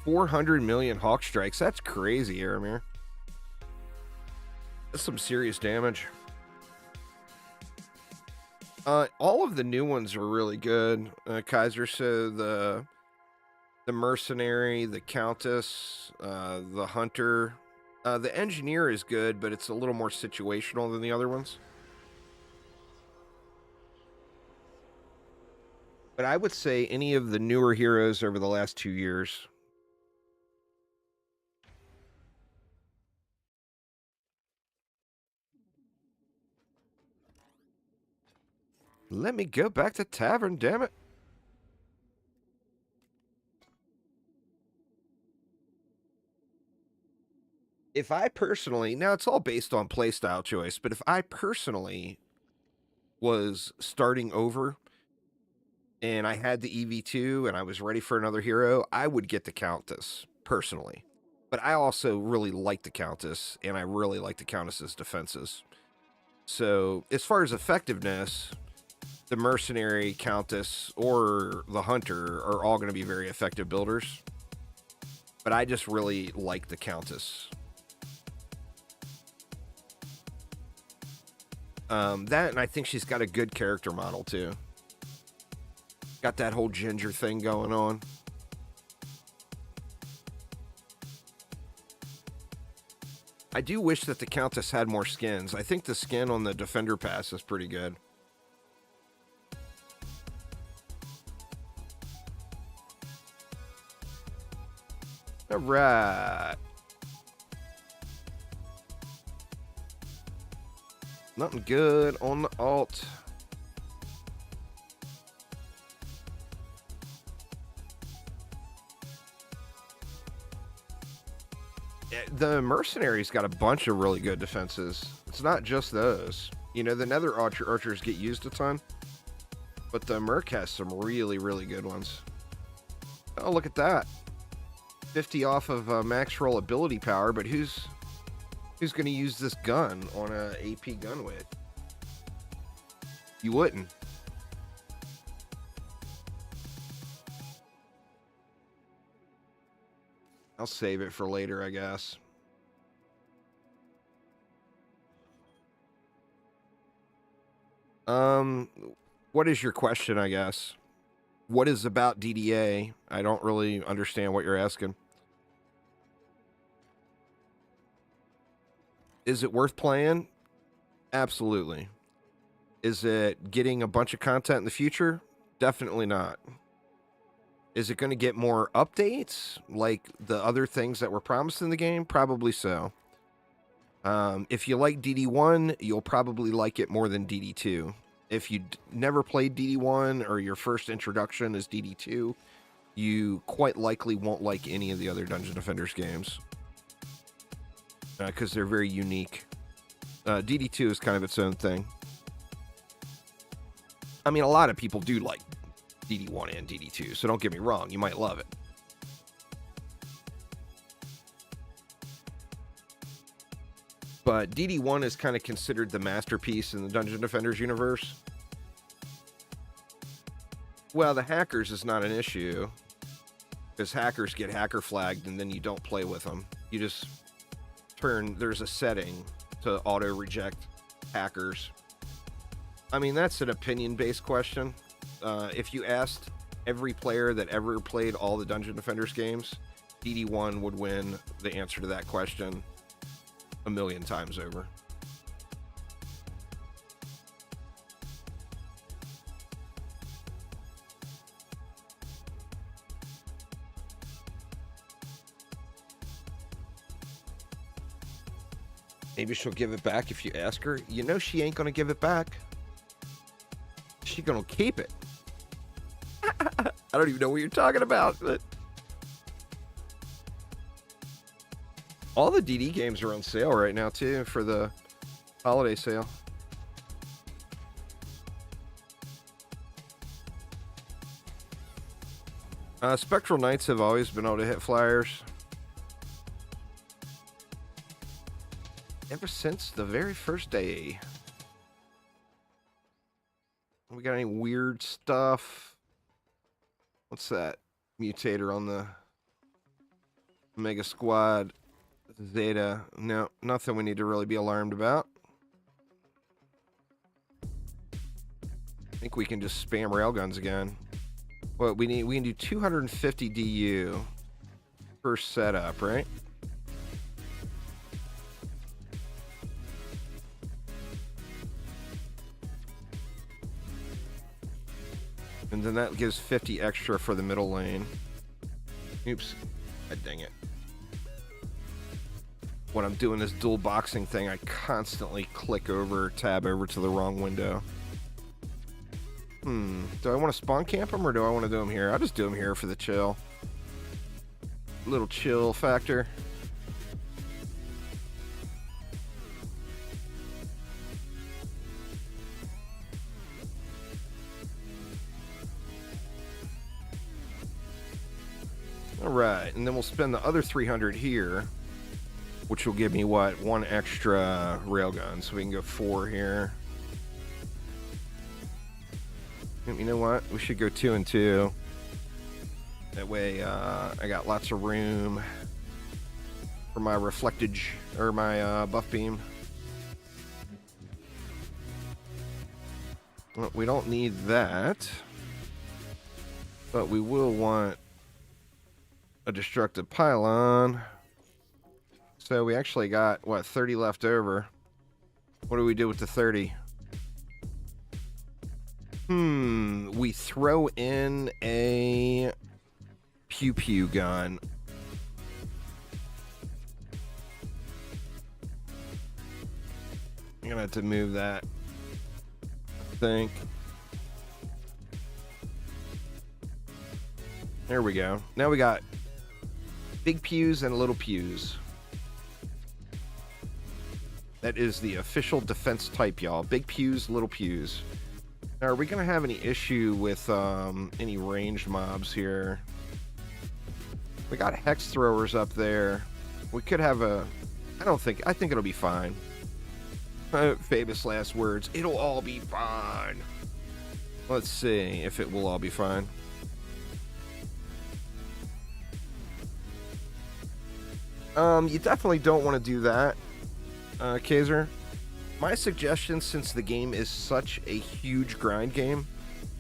$400 million Hawk Strikes. That's crazy, Aramir. That's some serious damage. All of the new ones are really good, Kaiser. So the Mercenary, the Countess, the Hunter. The Engineer is good, but it's a little more situational than the other ones. But I would say any of the newer heroes over the last 2 years. Let me go back to Tavern, damn it. If I personally, now it's all based on playstyle choice, but if I personally was starting over and I had the EV2 and I was ready for another hero, I would get the Countess, personally. But I also really like the Countess, and I really like the Countess's defenses. So, as far as effectiveness, the Mercenary, Countess, or the Hunter are all going to be very effective builders. But I just really like the Countess. That, and I think she's got a good character model, too. Got that whole ginger thing going on. I do wish that the Countess had more skins. I think the skin on the Defender Pass is pretty good. Alright. Nothing good on the alt. The Mercenary's got a bunch of really good defenses. It's not just those. You know, the Nether Archers get used a ton. But the Merc has some really, really good ones. Oh, look at that. 50 off of max roll ability power, but who's going to use this gun on a AP gun with? You wouldn't. I'll save it for later, I guess. What is your question, I guess? What is about DDA? I don't really understand what you're asking. Is it worth playing? Absolutely. Is it getting a bunch of content in the future? Definitely not. Is it going to get more updates like the other things that were promised in the game? Probably so. If you like DD1, you'll probably like it more than DD2. If you never played DD1 or your first introduction is DD2, you quite likely won't like any of the other Dungeon Defenders games because they're very unique. DD2 is kind of its own thing. I mean, a lot of people do like DD1 and DD2, so don't get me wrong, you might love it. But DD1 is kind of considered the masterpiece in the Dungeon Defenders universe. Well, the hackers is not an issue, because hackers get hacker flagged and then you don't play with them. You just there's a setting to auto reject hackers. I mean, that's an opinion-based question. If you asked every player that ever played all the Dungeon Defenders games, DD1 would win the answer to that question a million times over. Maybe she'll give it back if you ask her. You know she ain't gonna give it back. She gonna keep it. I don't even know what you're talking about, but all the DD games are on sale right now too for the holiday sale. Spectral Knights have always been able to hit flyers. Ever since the very first day. We got any weird stuff? What's that? Mutator on the Mega Squad Zeta. No, nothing we need to really be alarmed about. I think we can just spam railguns again. What we can do 250 DU per setup, right? And then that gives 50 extra for the middle lane. Oops. God dang it. When I'm doing this dual boxing thing, I constantly tab over to the wrong window. Do I want to spawn camp them or do I want to do them here? I'll just do them here for the chill. Little chill factor. All right, and then we'll spend the other 300 here, which will give me what? One extra railgun, so we can go 4 here. You know what? We should go 2 and 2. That way, I got lots of room for my reflectage or my buff beam. Well, we don't need that, but we will want a destructive pylon. So we actually got what, 30 left over. What do we do with the 30? We throw in a pew pew gun. I'm gonna have to move that, I think. There we go. Now we got big pews and little pews. That is the official defense type, y'all. Big pews, little pews. Now, are we going to have any issue with any ranged mobs here? We got hex throwers up there. We could have a... I think it'll be fine. Famous last words. It'll all be fine. Let's see if it will all be fine. You definitely don't want to do that, Kaiser. My suggestion, since the game is such a huge grind game,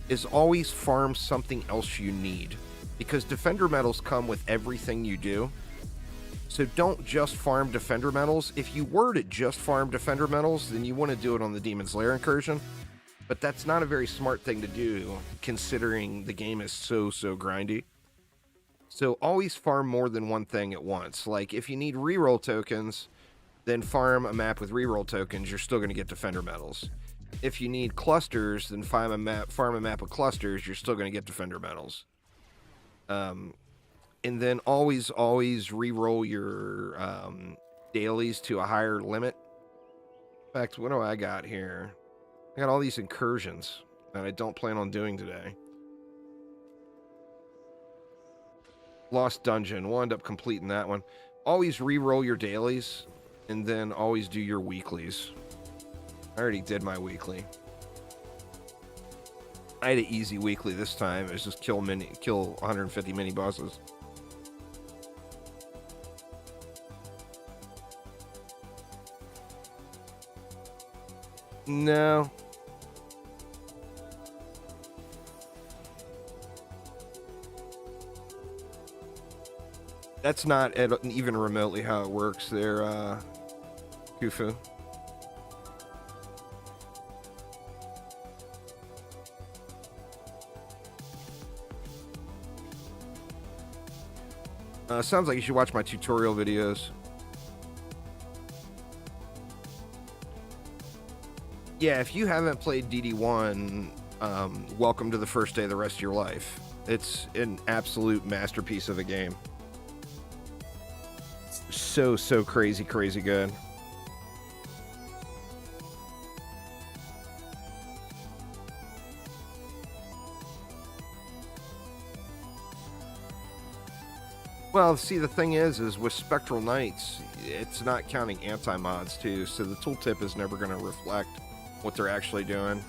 is always farm something else you need. Because Defender medals come with everything you do. So don't just farm Defender medals. If you were to just farm Defender medals, then you want to do it on the Demon's Lair incursion. But that's not a very smart thing to do, considering the game is so grindy. So always farm more than one thing at once. Like, if you need reroll tokens, then farm a map with reroll tokens. You're still going to get Defender medals. If you need clusters, then farm a map with clusters. You're still going to get Defender medals. And then always reroll your dailies to a higher limit. In fact, what do I got here? I got all these incursions that I don't plan on doing today. Lost Dungeon. We'll end up completing that one. Always re-roll your dailies, and then always do your weeklies. I already did my weekly. I had an easy weekly this time. It was just kill 150 mini bosses. No. That's not even remotely how it works there, Kufu. Sounds like you should watch my tutorial videos. Yeah, if you haven't played DD1, welcome to the first day of the rest of your life. It's an absolute masterpiece of a game. So crazy good. Well, see, the thing is with Spectral Knights, it's not counting anti-mods too, so the tooltip is never going to reflect what they're actually doing.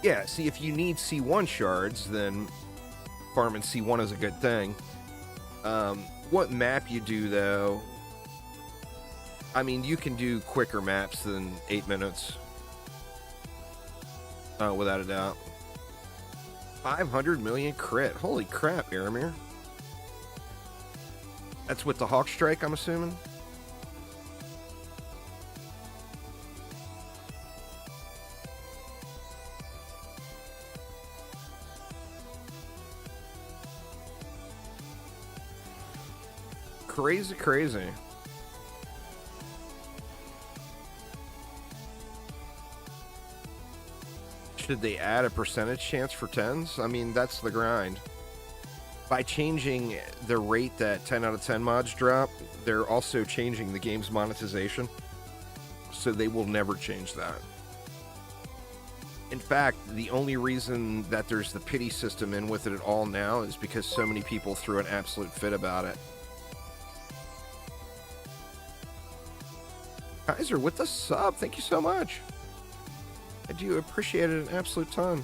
Yeah, see, if you need C1 shards, then farming C1 is a good thing. What map you do, though, I mean, you can do quicker maps than 8 minutes. Without a doubt. 500 million crit. Holy crap, Aramir. That's with the Hawk Strike, I'm assuming? Crazy. Should they add a percentage chance for 10s? I mean, that's the grind. By changing the rate that 10 out of 10 mods drop, they're also changing the game's monetization. So they will never change that. In fact, the only reason that there's the pity system in with it at all now is because so many people threw an absolute fit about it. Kaiser with the sub, thank you so much. I do appreciate it an absolute ton.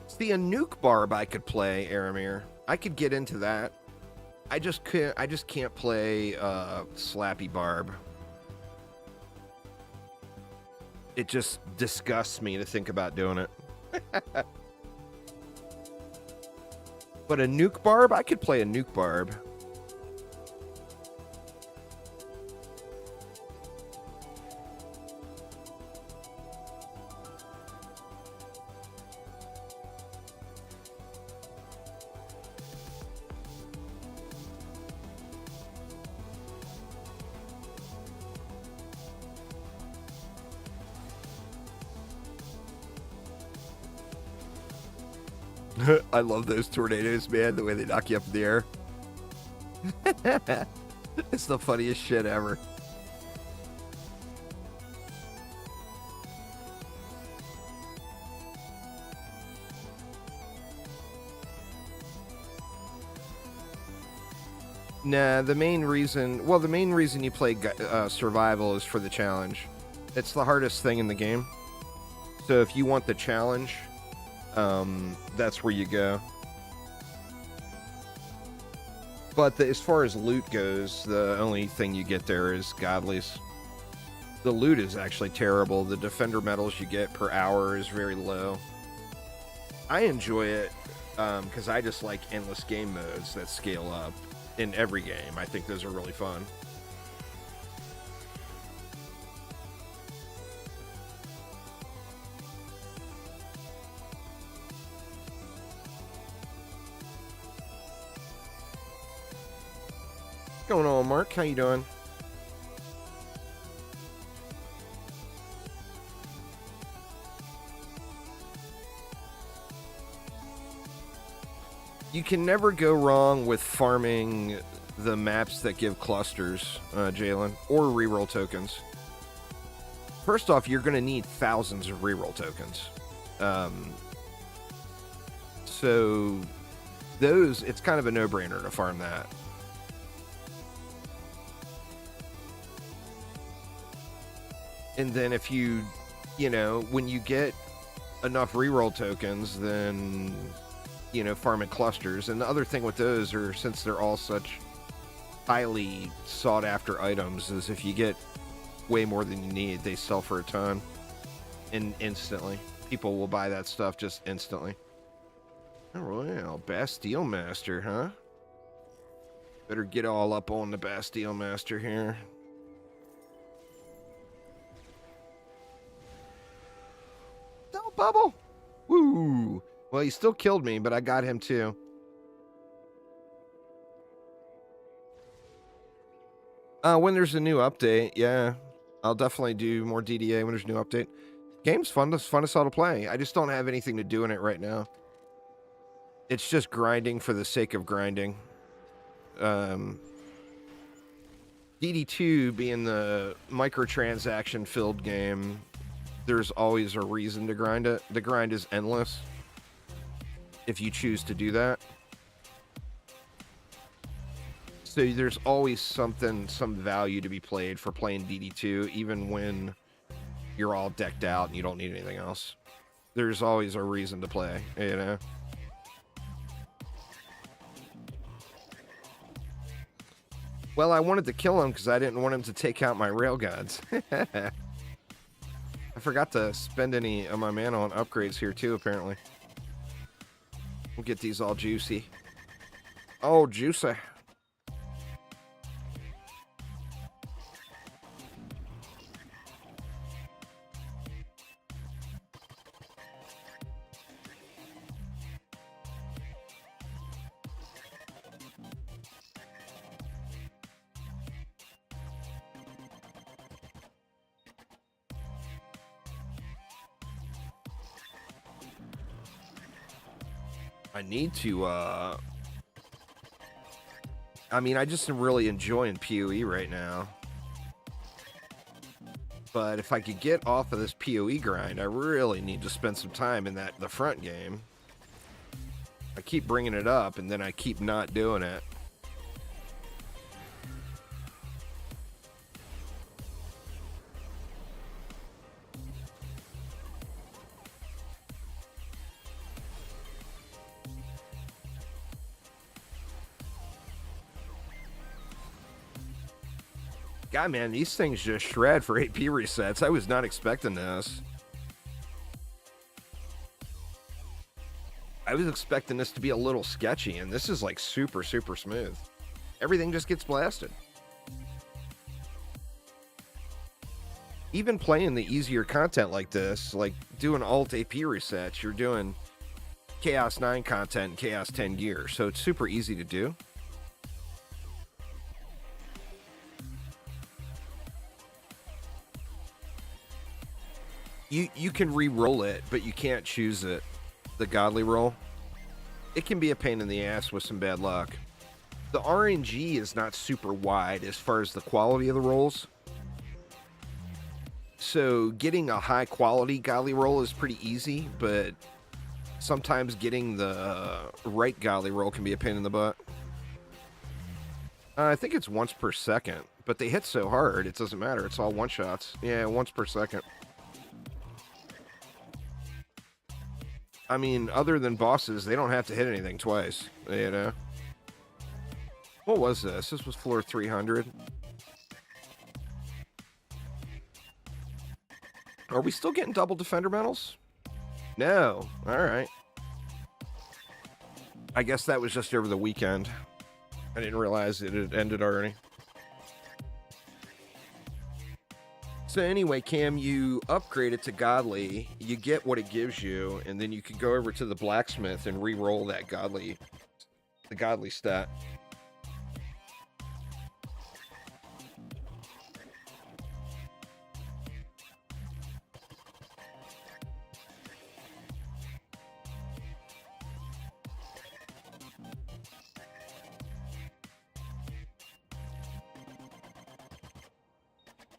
See, a nuke barb I could play, Aramir. I could get into that. I just can't play Slappy Barb. It just disgusts me to think about doing it. But a nuke barb? I could play a nuke barb. I love those tornadoes, man, the way they knock you up in the air. It's the funniest shit ever. Nah, the main reason you play survival is for the challenge. It's the hardest thing in the game. So if you want the challenge, that's where you go. But as far as loot goes, the only thing you get there is godlies. The loot is actually terrible. The defender medals you get per hour is very low. I enjoy it because I just like endless game modes that scale up in every game. I think those are really fun. What's going on, Mark? How you doing? You can never go wrong with farming the maps that give clusters, Jalen, or reroll tokens. First off, you're going to need thousands of reroll tokens. So those, it's kind of a no-brainer to farm that. And then if you know, when you get enough reroll tokens, then, you know, farm in clusters. And the other thing with those are, since they're all such highly sought after items, is if you get way more than you need, they sell for a ton. And instantly. People will buy that stuff just instantly. Oh, well, Bastille Master, huh? Better get all up on the Bastille Master here. No, Bubble! Woo! Well, he still killed me, but I got him too. When there's a new update, yeah. I'll definitely do more DDA when there's a new update. Game's fun. It's fun as hell to play. I just don't have anything to do in it right now. It's just grinding for the sake of grinding. DD2 being the microtransaction-filled game, there's always a reason to grind it. The grind is endless if you choose to do that. So there's always some value to be played for playing DD2, even when you're all decked out and you don't need anything else. There's always a reason to play, you know? Well, I wanted to kill him because I didn't want him to take out my railguns. I forgot to spend any of my mana on upgrades here too, apparently. We'll get these all juicy. Oh, juicy. I need to, I mean, I just am really enjoying PoE right now. But if I could get off of this PoE grind, I really need to spend some time in the front game. I keep bringing it up, and then I keep not doing it. God, man, these things just shred for AP resets. I was not expecting this. I was expecting this to be a little sketchy, and this is like super, super smooth. Everything just gets blasted. Even playing the easier content like this, like doing alt AP resets, you're doing Chaos 9 content and Chaos 10 gear, so it's super easy to do. You can re-roll it, but you can't choose it. The godly roll. It can be a pain in the ass with some bad luck. The RNG is not super wide as far as the quality of the rolls. So getting a high quality godly roll is pretty easy, but sometimes getting the right godly roll can be a pain in the butt. I think it's once per second, but they hit so hard, it doesn't matter. It's all one-shots. Yeah, once per second. I mean, other than bosses, they don't have to hit anything twice, you know? What was this? This was floor 300. Are we still getting double defender medals? No. All right. I guess that was just over the weekend. I didn't realize it had ended already. So anyway, Cam, you upgrade it to godly, you get what it gives you, and then you can go over to the blacksmith and re-roll that godly stat.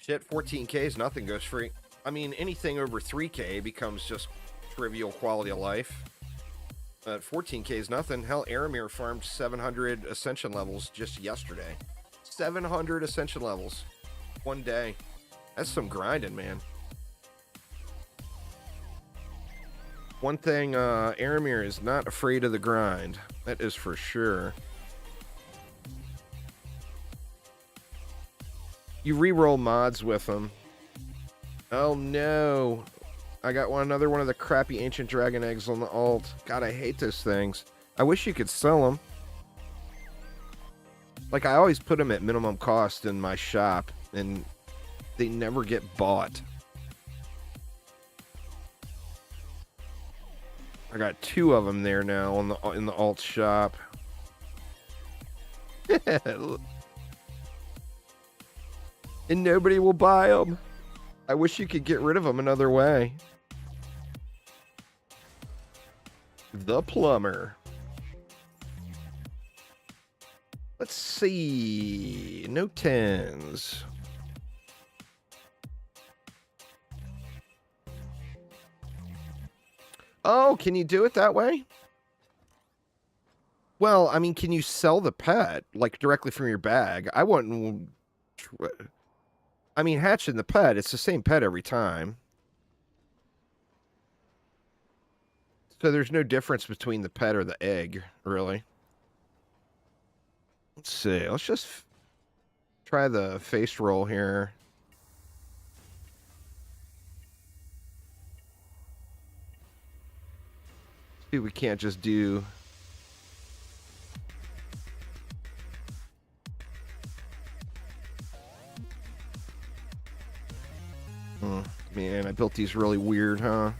Shit, 14K is nothing goes free. I mean, anything over 3K becomes just trivial quality of life. 14K is nothing. Hell, Aramir farmed 700 ascension levels just yesterday. 700 ascension levels. One day. That's some grinding, man. One thing, Aramir is not afraid of the grind. That is for sure. You re-roll mods with them. Oh no. I got another one of the crappy ancient dragon eggs on the alt. God, I hate those things. I wish you could sell them. Like, I always put them at minimum cost in my shop, and they never get bought. I got 2 of them there now in the alt shop. And nobody will buy them. I wish you could get rid of them another way. The plumber. Let's see. No 10s. Oh, can you do it that way? Well, I mean, can you sell the pet, like, directly from your bag? I wouldn't... I mean, hatching the pet, it's the same pet every time. So there's no difference between the pet or the egg, really. Let's see. Let's just try the face roll here. See if we can't just do... Man, I built these really weird, huh?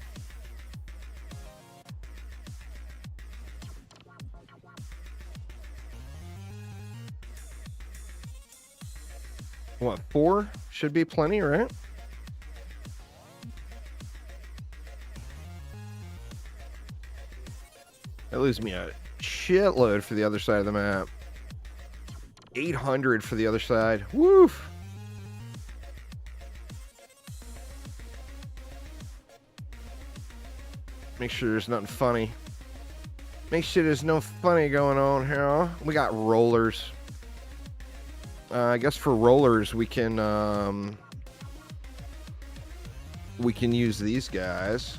What, 4? Should be plenty, right? That leaves me a shitload for the other side of the map. 800 for the other side. Woof! Make sure there's nothing funny. Make sure there's no funny going on here. We got rollers. I guess for rollers we can use these guys.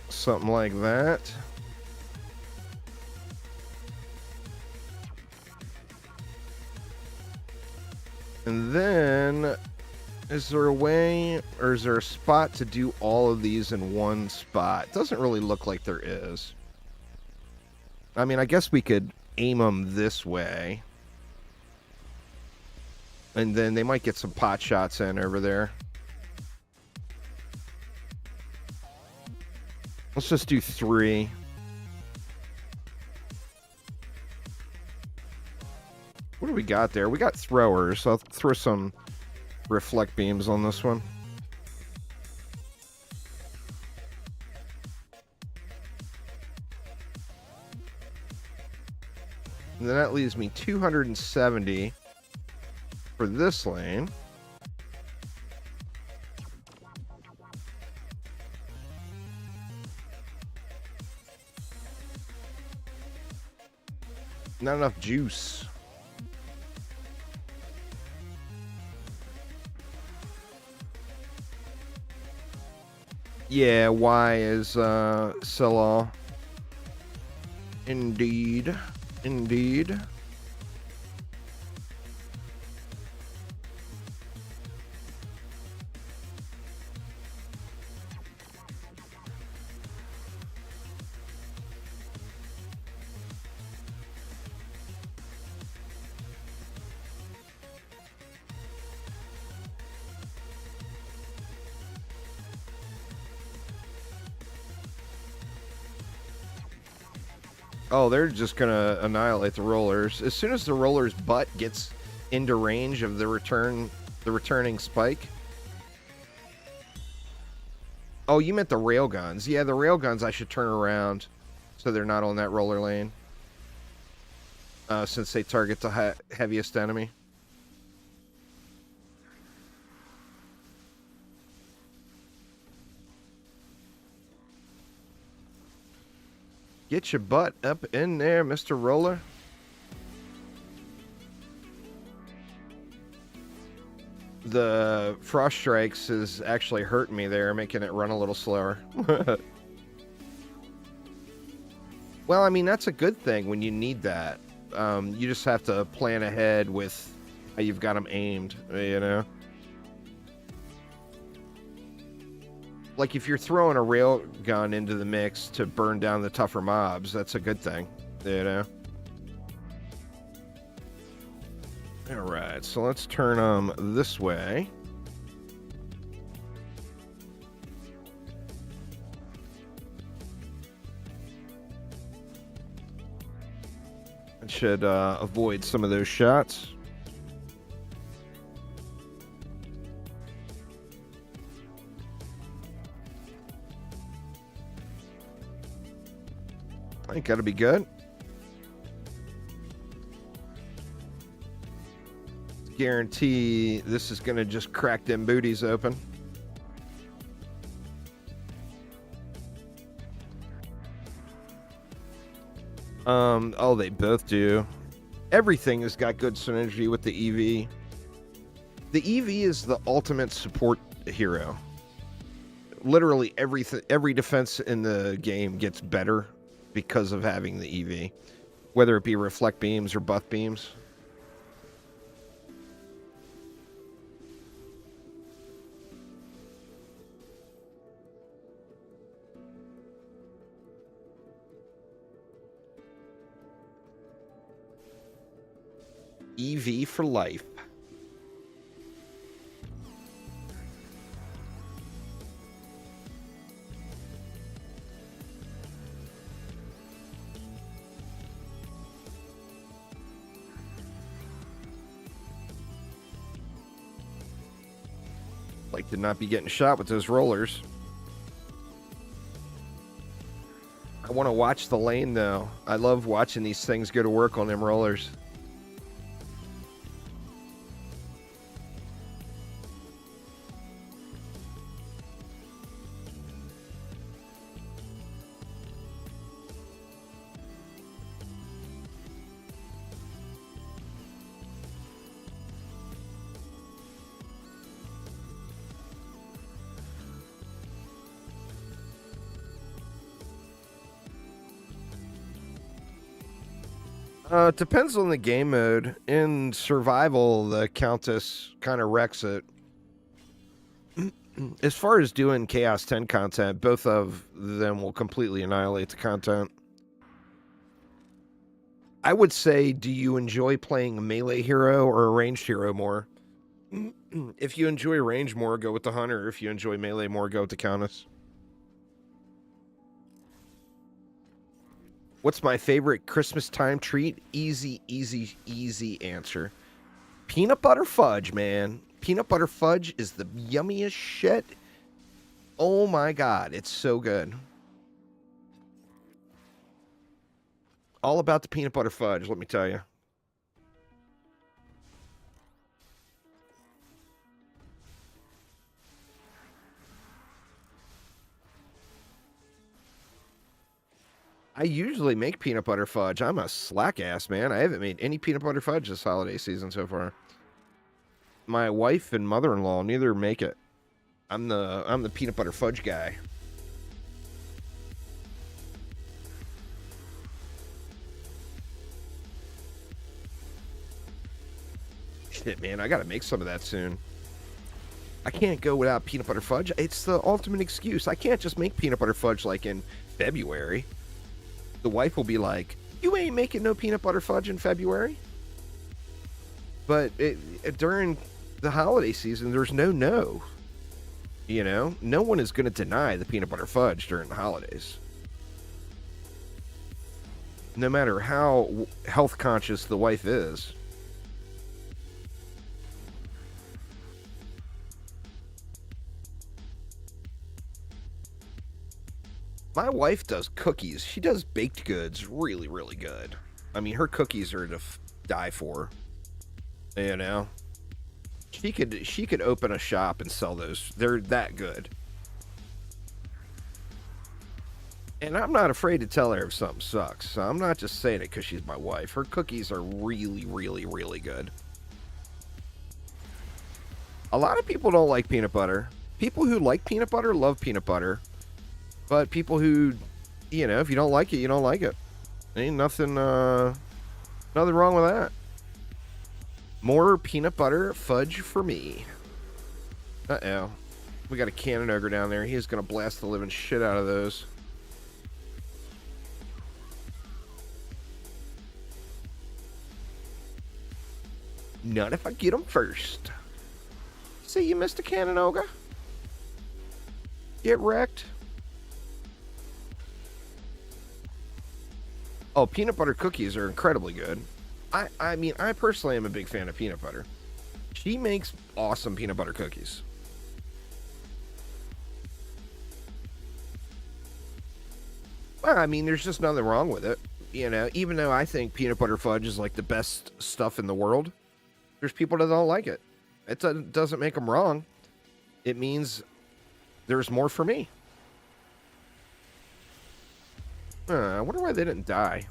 Something like that. And then, is there a way, or is there a spot to do all of these in one spot? Doesn't really look like there is. I mean, I guess we could aim them this way. And then they might get some pot shots in over there. Let's just do 3. What do we got there? We got throwers. I'll throw some reflect beams on this one. And then that leaves me 270 for this lane. Not enough juice. Yeah, Y is sell all. Indeed. Indeed. Oh, they're just gonna annihilate the rollers. As soon as the roller's butt gets into range of the returning spike. Oh, you meant the railguns. Yeah, the railguns I should turn around so they're not on that roller lane. Since they target the heaviest enemy. Get your butt up in there, Mr. Roller. The frost strikes is actually hurting me there, making it run a little slower. Well, I mean, that's a good thing when you need that. You just have to plan ahead with how you've got them aimed, you know? Like, if you're throwing a rail gun into the mix to burn down the tougher mobs, that's a good thing, you know? Alright, so let's turn them this way. It should avoid some of those shots. I think that'll be good. Guarantee this is going to just crack them booties open. Oh, they both do. Everything has got good synergy with the EV. The EV is the ultimate support hero. Literally every defense in the game gets better because of having the EV, whether it be reflect beams or buff beams. EV for life. Like to not be getting shot with those rollers. I want to watch the lane though. I love watching these things go to work on them rollers. It depends on the game mode. In survival, the Countess kind of wrecks it. As far as doing Chaos 10 content, both of them will completely annihilate the content. I would say, do you enjoy playing a melee hero or a ranged hero more? If you enjoy range more, go with the Hunter. If you enjoy melee more, go with the Countess. What's my favorite Christmas time treat? Easy, easy, easy answer. Peanut butter fudge, man. Peanut butter fudge is the yummiest shit. Oh my god, it's so good. All about the peanut butter fudge, let me tell you. I usually make peanut butter fudge. I'm a slack ass, man. I haven't made any peanut butter fudge this holiday season so far. My wife and mother-in-law neither make it. I'm the peanut butter fudge guy. Shit, man, I gotta make some of that soon. I can't go without peanut butter fudge. It's the ultimate excuse. I can't just make peanut butter fudge like in February. The wife will be like, "You ain't making no peanut butter fudge in February." But during the holiday season, there's no. You know, no one is going to deny the peanut butter fudge during the holidays. No matter how health conscious the wife is. My wife does cookies. She does baked goods really, really good. I mean, her cookies are to die for. You know? She could open a shop and sell those. They're that good. And I'm not afraid to tell her if something sucks. So I'm not just saying it because she's my wife. Her cookies are really, really, really good. A lot of people don't like peanut butter. People who like peanut butter love peanut butter. But people who, you know, if you don't like it, you don't like it. Ain't nothing wrong with that. More peanut butter fudge for me. Uh-oh. We got a cannon ogre down there. He is going to blast the living shit out of those. Not if I get them first. See, you missed a cannon ogre. Get wrecked. Oh, peanut butter cookies are incredibly good. I mean, I personally am a big fan of peanut butter. She makes awesome peanut butter cookies. Well, I mean, there's just nothing wrong with it. You know, even though I think peanut butter fudge is like the best stuff in the world, there's people that don't like it. It doesn't make them wrong. It means there's more for me. I wonder why they didn't die.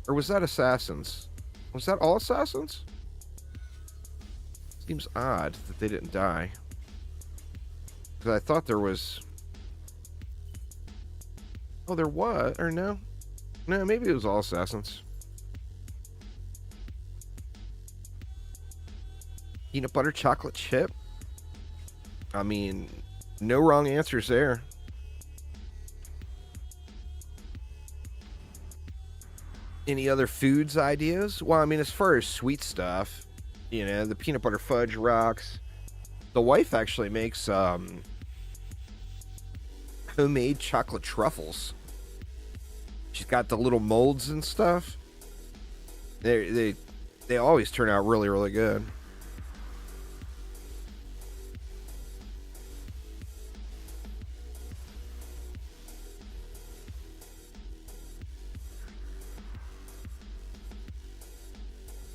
Or was that assassins? Was that all assassins? Seems odd that they didn't die. Because I thought there was... Oh, there was? Or no? No, maybe it was all assassins. Peanut butter chocolate chip? I mean, no wrong answers there. Any other foods ideas? Well, I mean, as far as sweet stuff, you know, the peanut butter fudge rocks. The wife actually makes homemade chocolate truffles. She's got the little molds and stuff. They always turn out really, really good.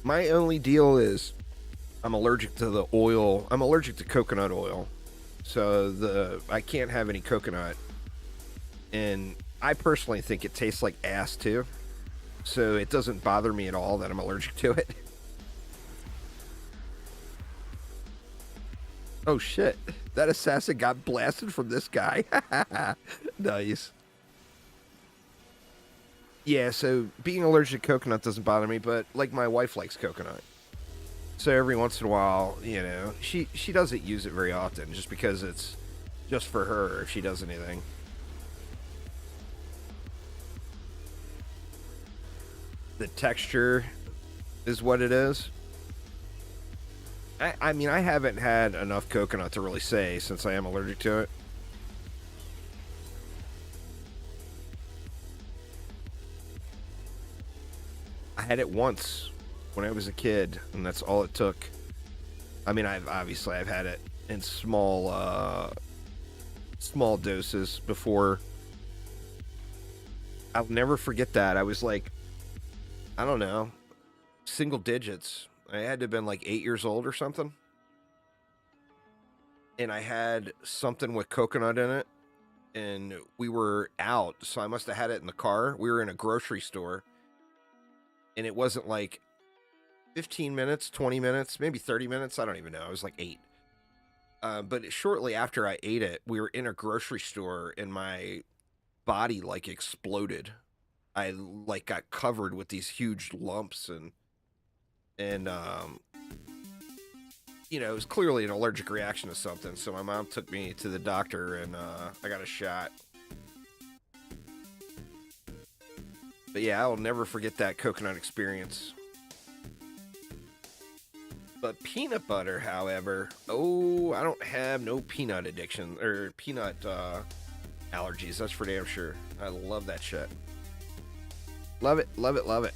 My only deal is I'm allergic to the oil. I'm allergic to coconut oil. So I can't have any coconut. And I personally think it tastes like ass too. So it doesn't bother me at all that I'm allergic to it. Oh shit. That assassin got blasted from this guy. Nice. Yeah, so being allergic to coconut doesn't bother me, but like my wife likes coconut. So every once in a while, you know, she doesn't use it very often just because it's just for her if she does anything. The texture is what it is. I mean, I haven't had enough coconut to really say since I am allergic to it. I had it once when I was a kid, and that's all it took. I mean, I've had it in small doses before. I'll never forget that. I was like, I don't know, single digits. I had to have been like 8 years old or something. And I had something with coconut in it. And we were out, so I must have had it in the car. We were in a grocery store. And it wasn't like 15 minutes, 20 minutes, maybe 30 minutes. I don't even know. I was like 8. But shortly after I ate it, we were in a grocery store and my body like exploded. I like got covered with these huge lumps and you know, it was clearly an allergic reaction to something. So my mom took me to the doctor and I got a shot. But yeah, I'll never forget that coconut experience. But peanut butter, however, oh, I don't have no peanut addiction or peanut allergies. That's for damn sure. I love that shit. Love it, love it, love it.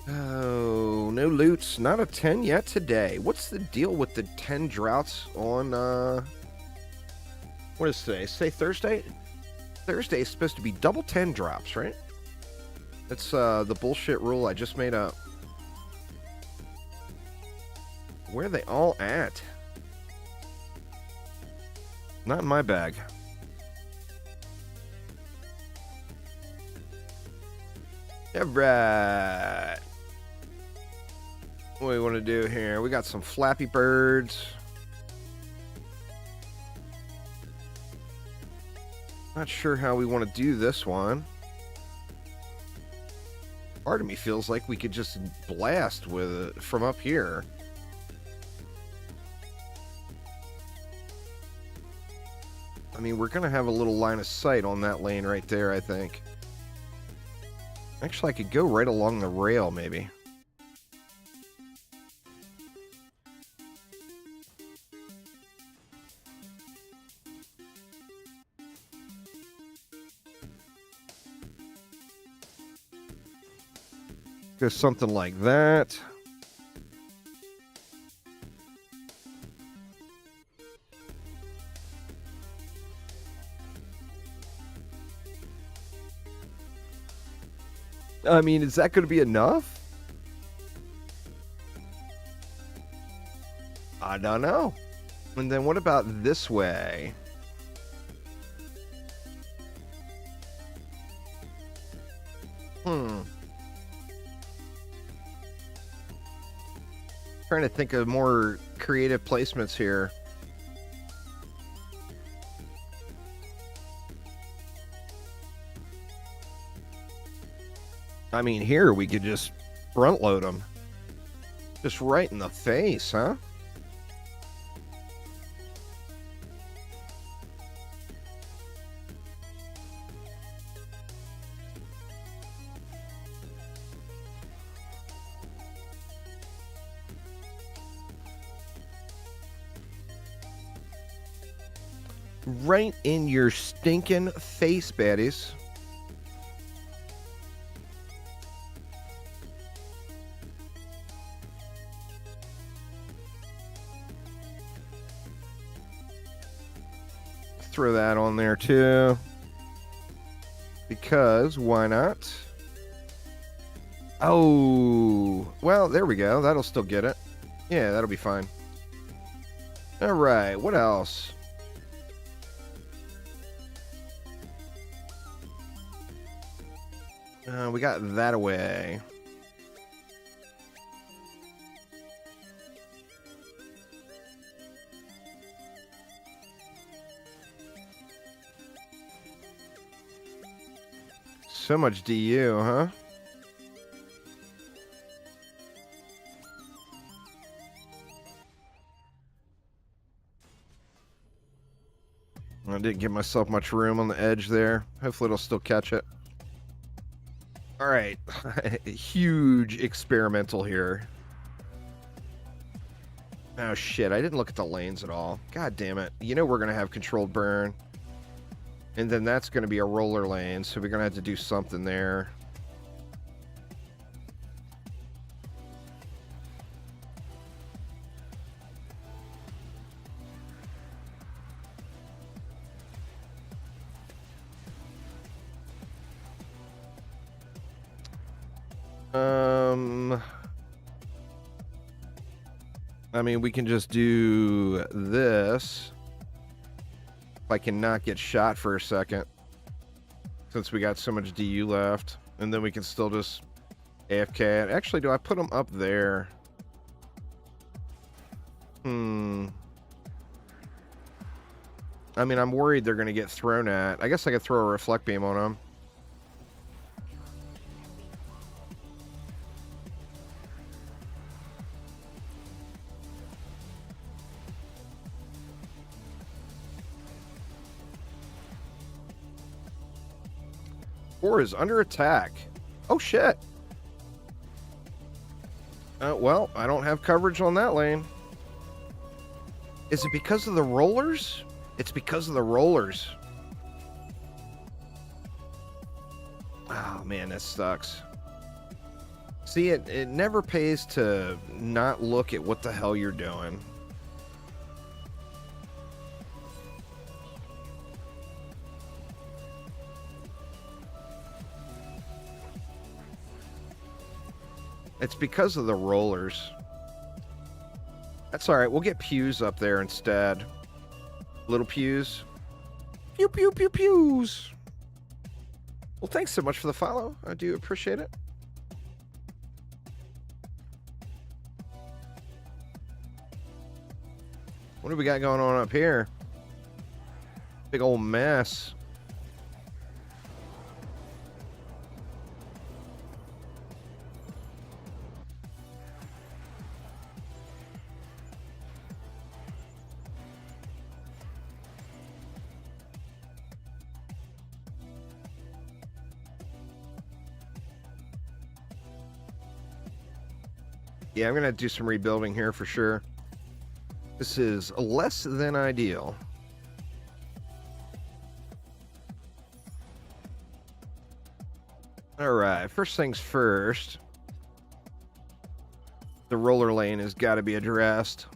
Oh, no loots. Not a 10 yet today. What's the deal with the 10 droughts on, what is today? Say Thursday? Thursday is supposed to be double 10 drops, right? That's, the bullshit rule I just made up. Where are they all at? Not in my bag. Alright. What do we want to do here? We got some Flappy Birds. Not sure how we want to do this one. Part of me feels like we could just blast with it from up here. I mean, we're going to have a little line of sight on that lane right there, I think. Actually, I could go right along the rail, maybe. Go something like that. I mean, is that going to be enough? I don't know. And then what about this way? Trying to think of more creative placements here. I mean, here we could just front load them. Just right in the face, huh? Right in your stinking face, baddies. Throw that on there too. Because why not? Oh, well, there we go. That'll still get it. Yeah, that'll be fine. All right, what else? We got that away. So much DU, huh? I didn't give myself much room on the edge there. Hopefully it'll still catch it. All right, huge experimental here. Oh shit, I didn't look at the lanes at all. God damn it. You know we're going to have controlled burn. And then that's going to be a roller lane, so we're going to have to do something there. I mean, we can just do this. If I cannot get shot for a second. Since we got so much DU left. And then we can still just AFK. Actually, do I put them up there? I mean, I'm worried they're going to get thrown at. I guess I could throw a reflect beam on them. Four is under attack. Oh, shit. Well, I don't have coverage on that lane. Is it because of the rollers? It's because of the rollers. Oh, man, that sucks. See, it never pays to not look at what the hell you're doing. It's because of the rollers. That's alright, we'll get pews up there instead. Little pews. Pew, pew, pew, pews. Well, thanks so much for the follow. I do appreciate it. What do we got going on up here? Big old mess. Yeah, I'm going to do some rebuilding here for sure. This is less than ideal. Alright, first things first. The roller lane has got to be addressed.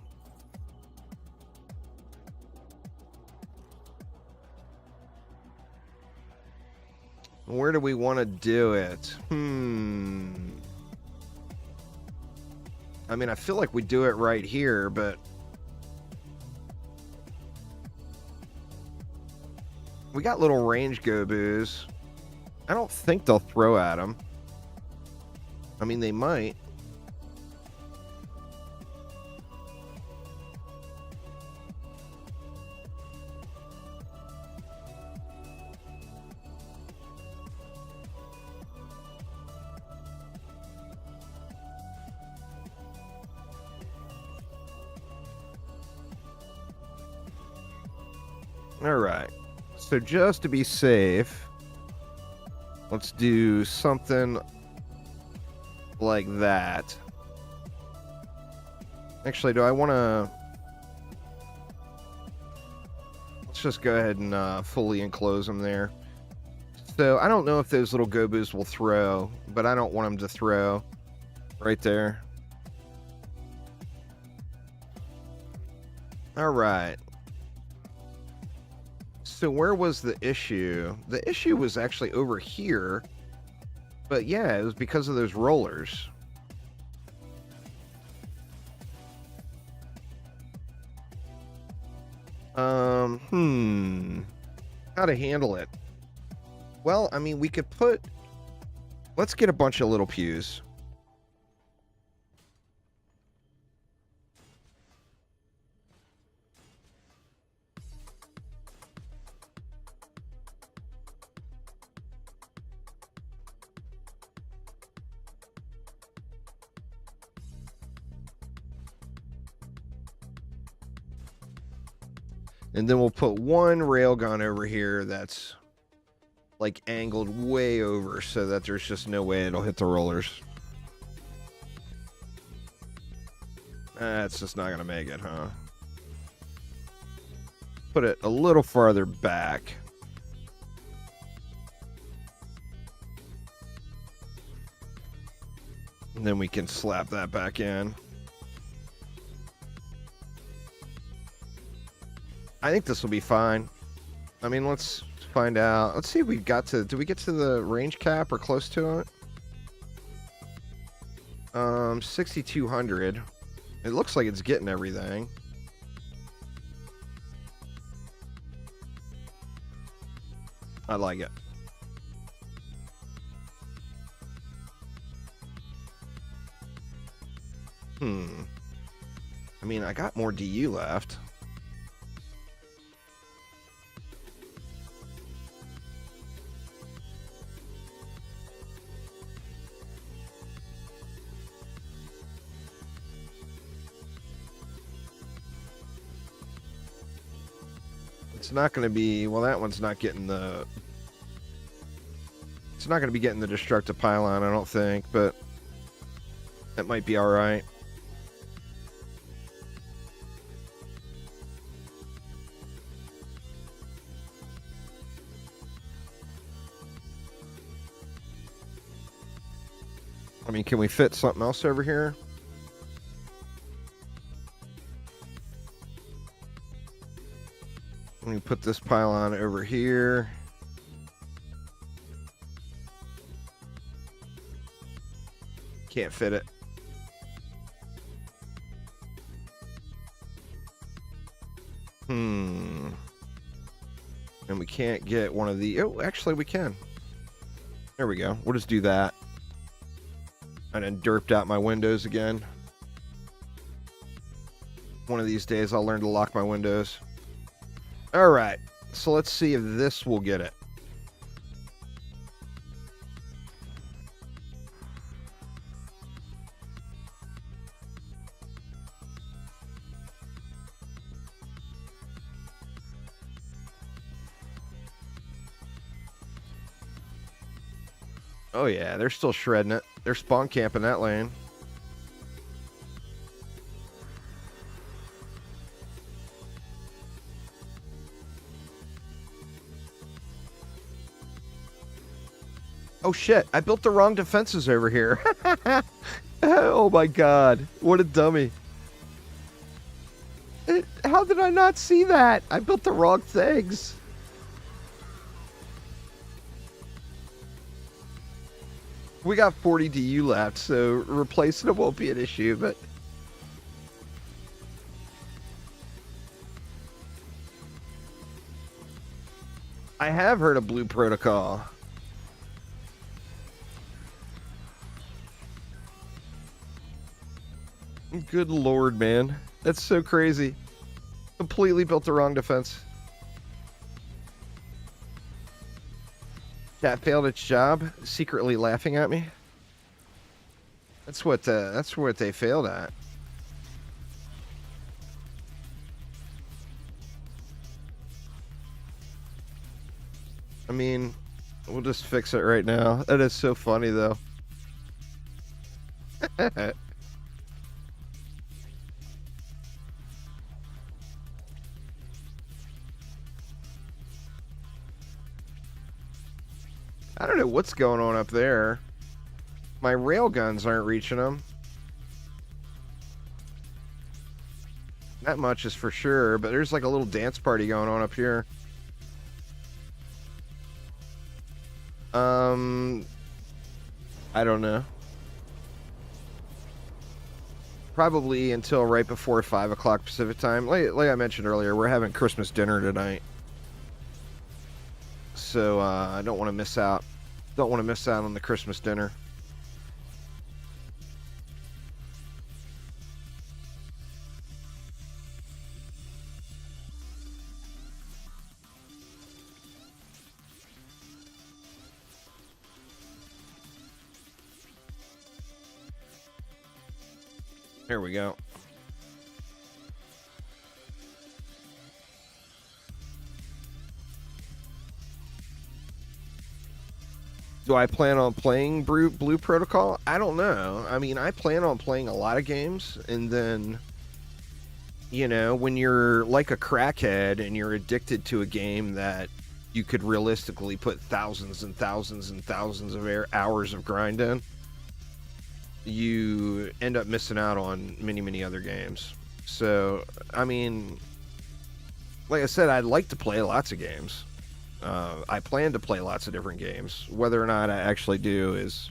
Where do we want to do it? I mean, I feel like we do it right here, but we got little range go-boos. I don't think they'll throw at them. I mean, they might. All right. So just to be safe, let's do something like that. Actually, do I want to... Let's just go ahead and fully enclose them there. So I don't know if those little go-boos will throw, but I don't want them to throw right there. All right. So where was the issue? The issue was actually over here. But yeah, it was because of those rollers. How to handle it? Well, I mean, we could put... Let's get a bunch of little pews. And then we'll put one railgun over here that's like angled way over so that there's just no way it'll hit the rollers. That's just not going to make it, huh? Put it a little farther back. And then we can slap that back in. I think this will be fine. I mean, let's find out. Let's see if we got to... Did we get to the range cap or close to it? 6,200. It looks like it's getting everything. I like it. I mean, I got more DU left. It's not going to be... Well, that one's not getting the... It's not going to be getting the destructive pylon, I don't think, but that might be alright. I mean, can we fit something else over here? Let me put this pylon over here. Can't fit it. And we can't get one of the... Oh, actually we can. There we go. We'll just do that. And then derped out my windows again. One of these days I'll learn to lock my windows. Alright, so let's see if this will get it. Oh yeah, they're still shredding it. They're spawn camping that lane. Oh shit, I built the wrong defenses over here. Oh my god, what a dummy. How did I not see that? I built the wrong things. We got 40 DU left, so replacing them won't be an issue, but... I have heard of Blue Protocol. Good lord, man. That's so crazy. Completely built the wrong defense. That failed its job, secretly laughing at me. That's what they failed at. I mean, we'll just fix it right now. That is so funny, though. I don't know what's going on up there. My rail guns aren't reaching them. That much is for sure, but there's like a little dance party going on up here. I don't know. Probably until right before 5 o'clock Pacific time. Like I mentioned earlier, we're having Christmas dinner tonight. So I don't want to miss out. Don't want to miss out on the Christmas dinner. Here we go. Do I plan on playing Blue Protocol? I don't know. I mean, I plan on playing a lot of games, and then, you know, when you're like a crackhead and you're addicted to a game that you could realistically put thousands and thousands and thousands of hours of grind in, you end up missing out on many, many other games. So, I mean, like I said, I'd like to play lots of games. I plan to play lots of different games. Whether or not I actually do is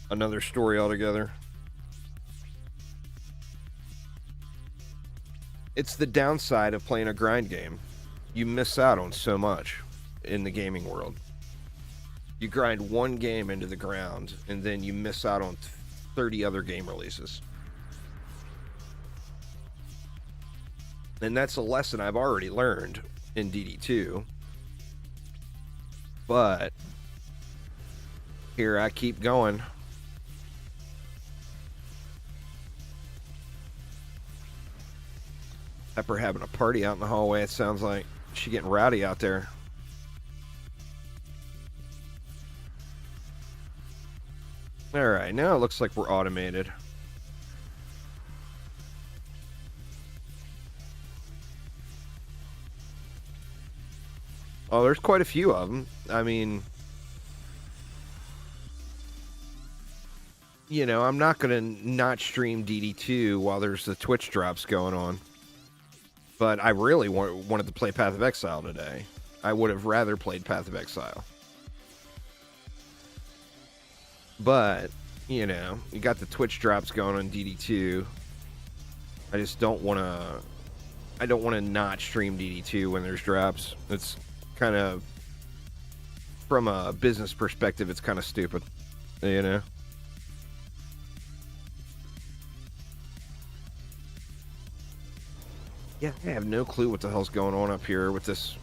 another story altogether. It's the downside of playing a grind game. You miss out on so much in the gaming world. You grind one game into the ground, and then you miss out on 30 other game releases. And that's a lesson I've already learned in DD2. But here I keep going. Pepper having a party out in the hallway, it sounds like. She getting rowdy out there. Alright, now it looks like we're automated. Oh, there's quite a few of them. I mean, you know, I'm not going to not stream DD2 while there's the Twitch drops going on. But I really wanted to play Path of Exile today. I would have rather played Path of Exile. But, you know, you got the Twitch drops going on DD2. I just don't want to... I don't want to not stream DD2 when there's drops. It's kind of... From a business perspective, it's kind of stupid. You know? Yeah, I have no clue what the hell's going on up here with this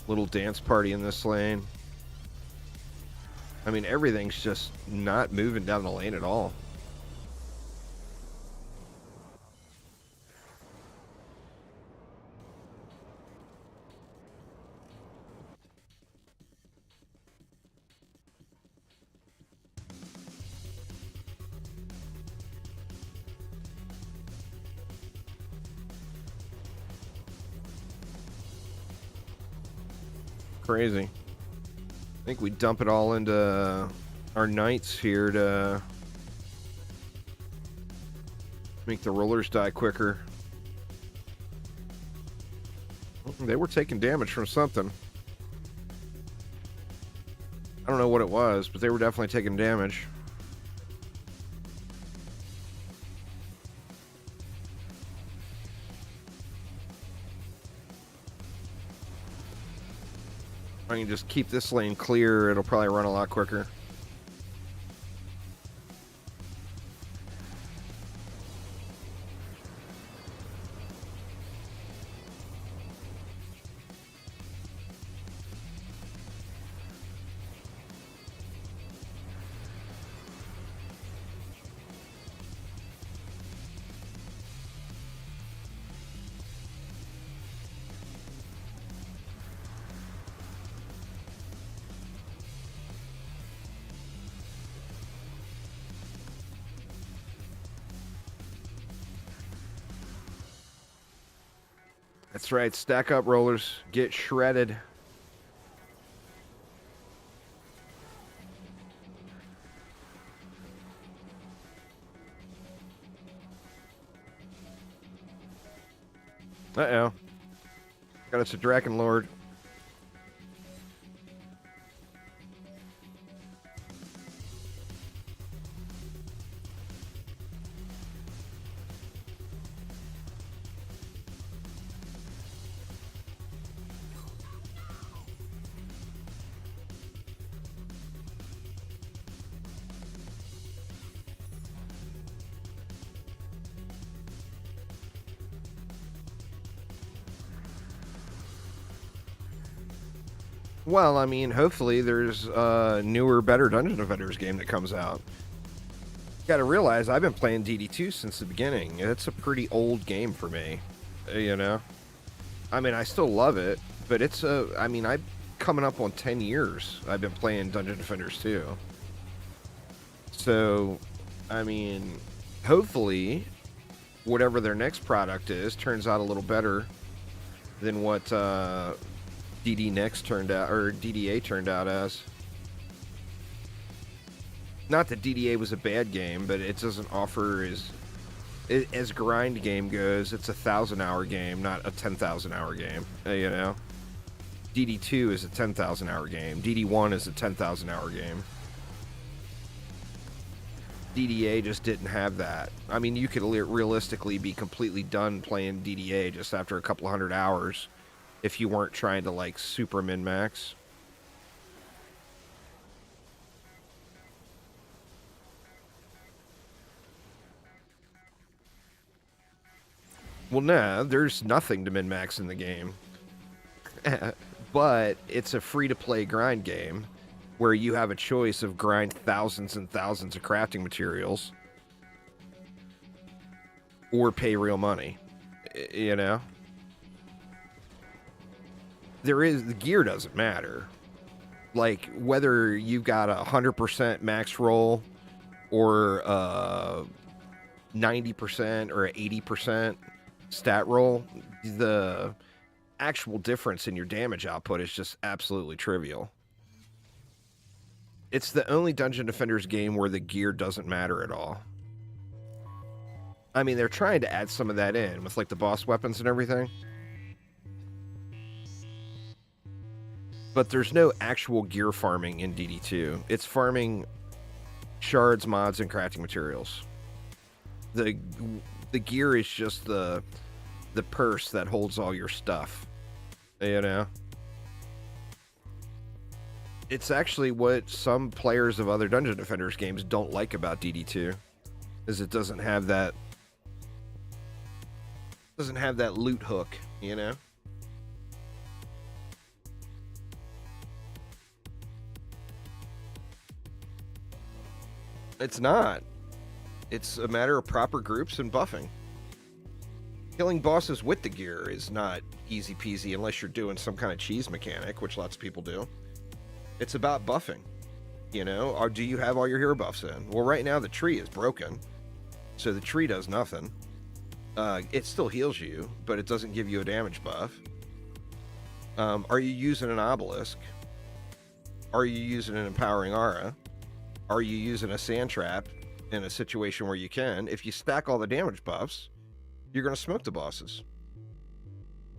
little dance party in this lane. I mean, everything's just not moving down the lane at all. Crazy. I think we dump it all into our knights here to make the rollers die quicker. They were taking damage from something. I don't know what it was, but they were definitely taking damage. I can just keep this lane clear, it'll probably run a lot quicker. That's right, stack up rollers, get shredded. Uh-oh. Got us a Draken Lord. Well, I mean, hopefully there's a newer, better Dungeon Defenders game that comes out. Gotta realize, I've been playing DD2 since the beginning. It's a pretty old game for me, you know? I mean, I still love it, but it's I mean, I'm coming up on 10 years I've been playing Dungeon Defenders 2. So, I mean, hopefully, whatever their next product is turns out a little better than what DD Next turned out, or DDA turned out as. Not that DDA was a bad game, but it doesn't offer as grind game goes, it's a 1,000-hour game, not a 10,000-hour game, you know? DD2 is a 10,000-hour game. DD1 is a 10,000-hour game. DDA just didn't have that. I mean, you could realistically be completely done playing DDA just after a couple 100 hours if you weren't trying to, like, super min-max. Well, nah, there's nothing to min-max in the game. But it's a free-to-play grind game where you have a choice of grind thousands and thousands of crafting materials or pay real money, you know? The gear doesn't matter. Like, whether you've got a 100% max roll or 90% or 80% stat roll, the actual difference in your damage output is just absolutely trivial. It's the only Dungeon Defenders game where the gear doesn't matter at all. I mean, they're trying to add some of that in with, like, the boss weapons and everything. But there's no actual gear farming in DD2. It's farming shards, mods, and crafting materials. The gear is just the purse that holds all your stuff, you know? It's actually what some players of other Dungeon Defenders games don't like about DD2, is it doesn't have that loot hook, you know? It's not. It's a matter of proper groups and buffing. Killing bosses with the gear is not easy peasy unless you're doing some kind of cheese mechanic, which lots of people do. It's about buffing, you know? Or do you have all your hero buffs in? Well, right now the tree is broken, so the tree does nothing. It still heals you, but it doesn't give you a damage buff. Are you using an obelisk? Are you using an empowering aura? Are you using a sand trap in a situation where you can? If you stack all the damage buffs, you're going to smoke the bosses.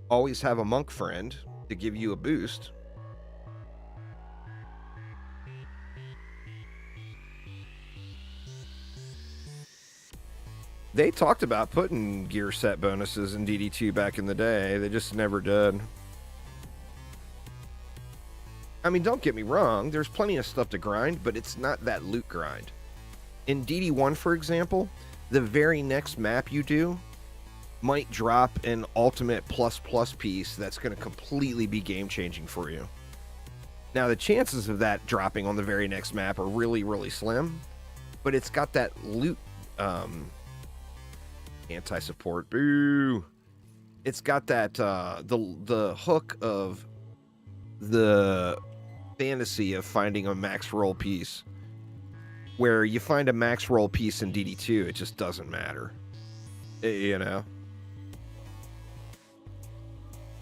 Always have a monk friend to give you a boost. They talked about putting gear set bonuses in DD2 back in the day. They just never did. I mean, don't get me wrong. There's plenty of stuff to grind, but it's not that loot grind. In DD1, for example, the very next map you do might drop an ultimate plus piece that's going to completely be game-changing for you. Now, the chances of that dropping on the very next map are really, really slim, but it's got that loot anti-support. Boo! It's got that the hook of the fantasy of finding a max roll piece. Where you find a max roll piece in DD2, it just doesn't matter. You know?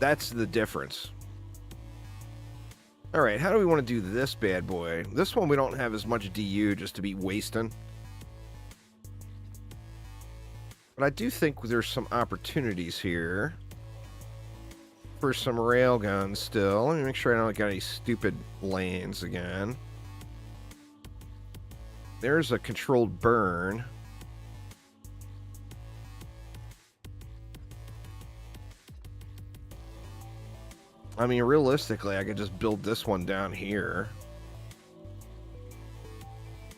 That's the difference. Alright, how do we want to do this bad boy? This one we don't have as much DU just to be wasting. But I do think there's some opportunities here for some railguns still. Let me make sure I don't got any stupid lanes again. There's a controlled burn. I mean, realistically, I could just build this one down here.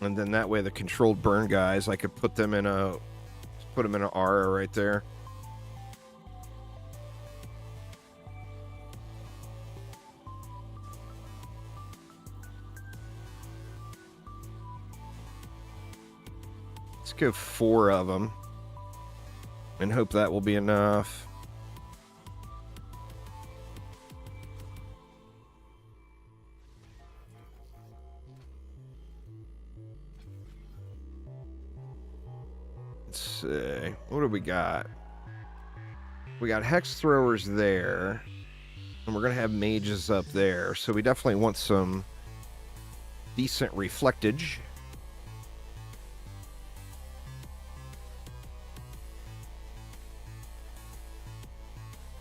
And then that way the controlled burn guys, I could put them in an aura right there. Let's go 4 of them and hope that will be enough. Let's see. What do we got? We got hex throwers there, and we're going to have mages up there, so we definitely want some decent reflectage.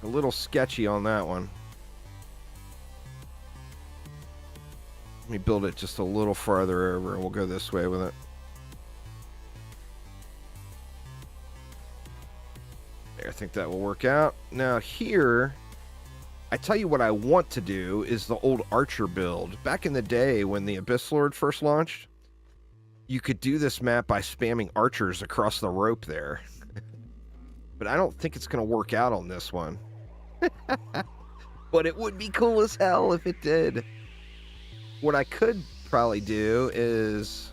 A little sketchy on that one. Let me build it just a little farther over and we'll go this way with it. There, I think that will work out. Now here, I tell you what I want to do is the old Archer build. Back in the day when the Abyss Lord first launched, you could do this map by spamming archers across the rope there. But I don't think it's going to work out on this one. But it would be cool as hell if it did. What I could probably do is...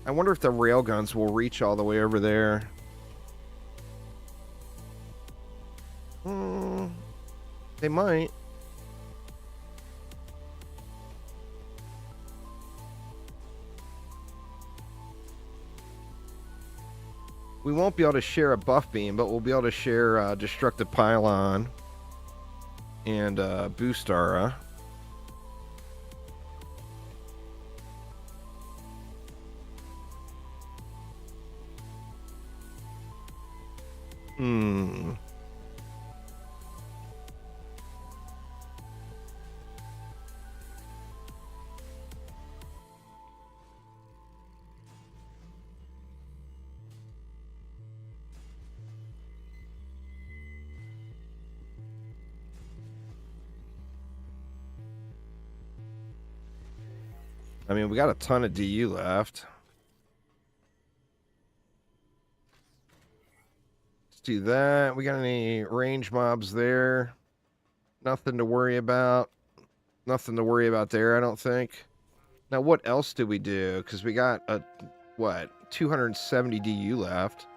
I wonder if the railguns will reach all the way over there. They might. We won't be able to share a buff beam, but we'll be able to share Destructive Pylon and Boost Aura. I mean, we got a ton of DU left. Let's do that. We got any range mobs there? Nothing to worry about. Nothing to worry about there, I don't think. Now, what else did we do? Because we got, 270 DU left.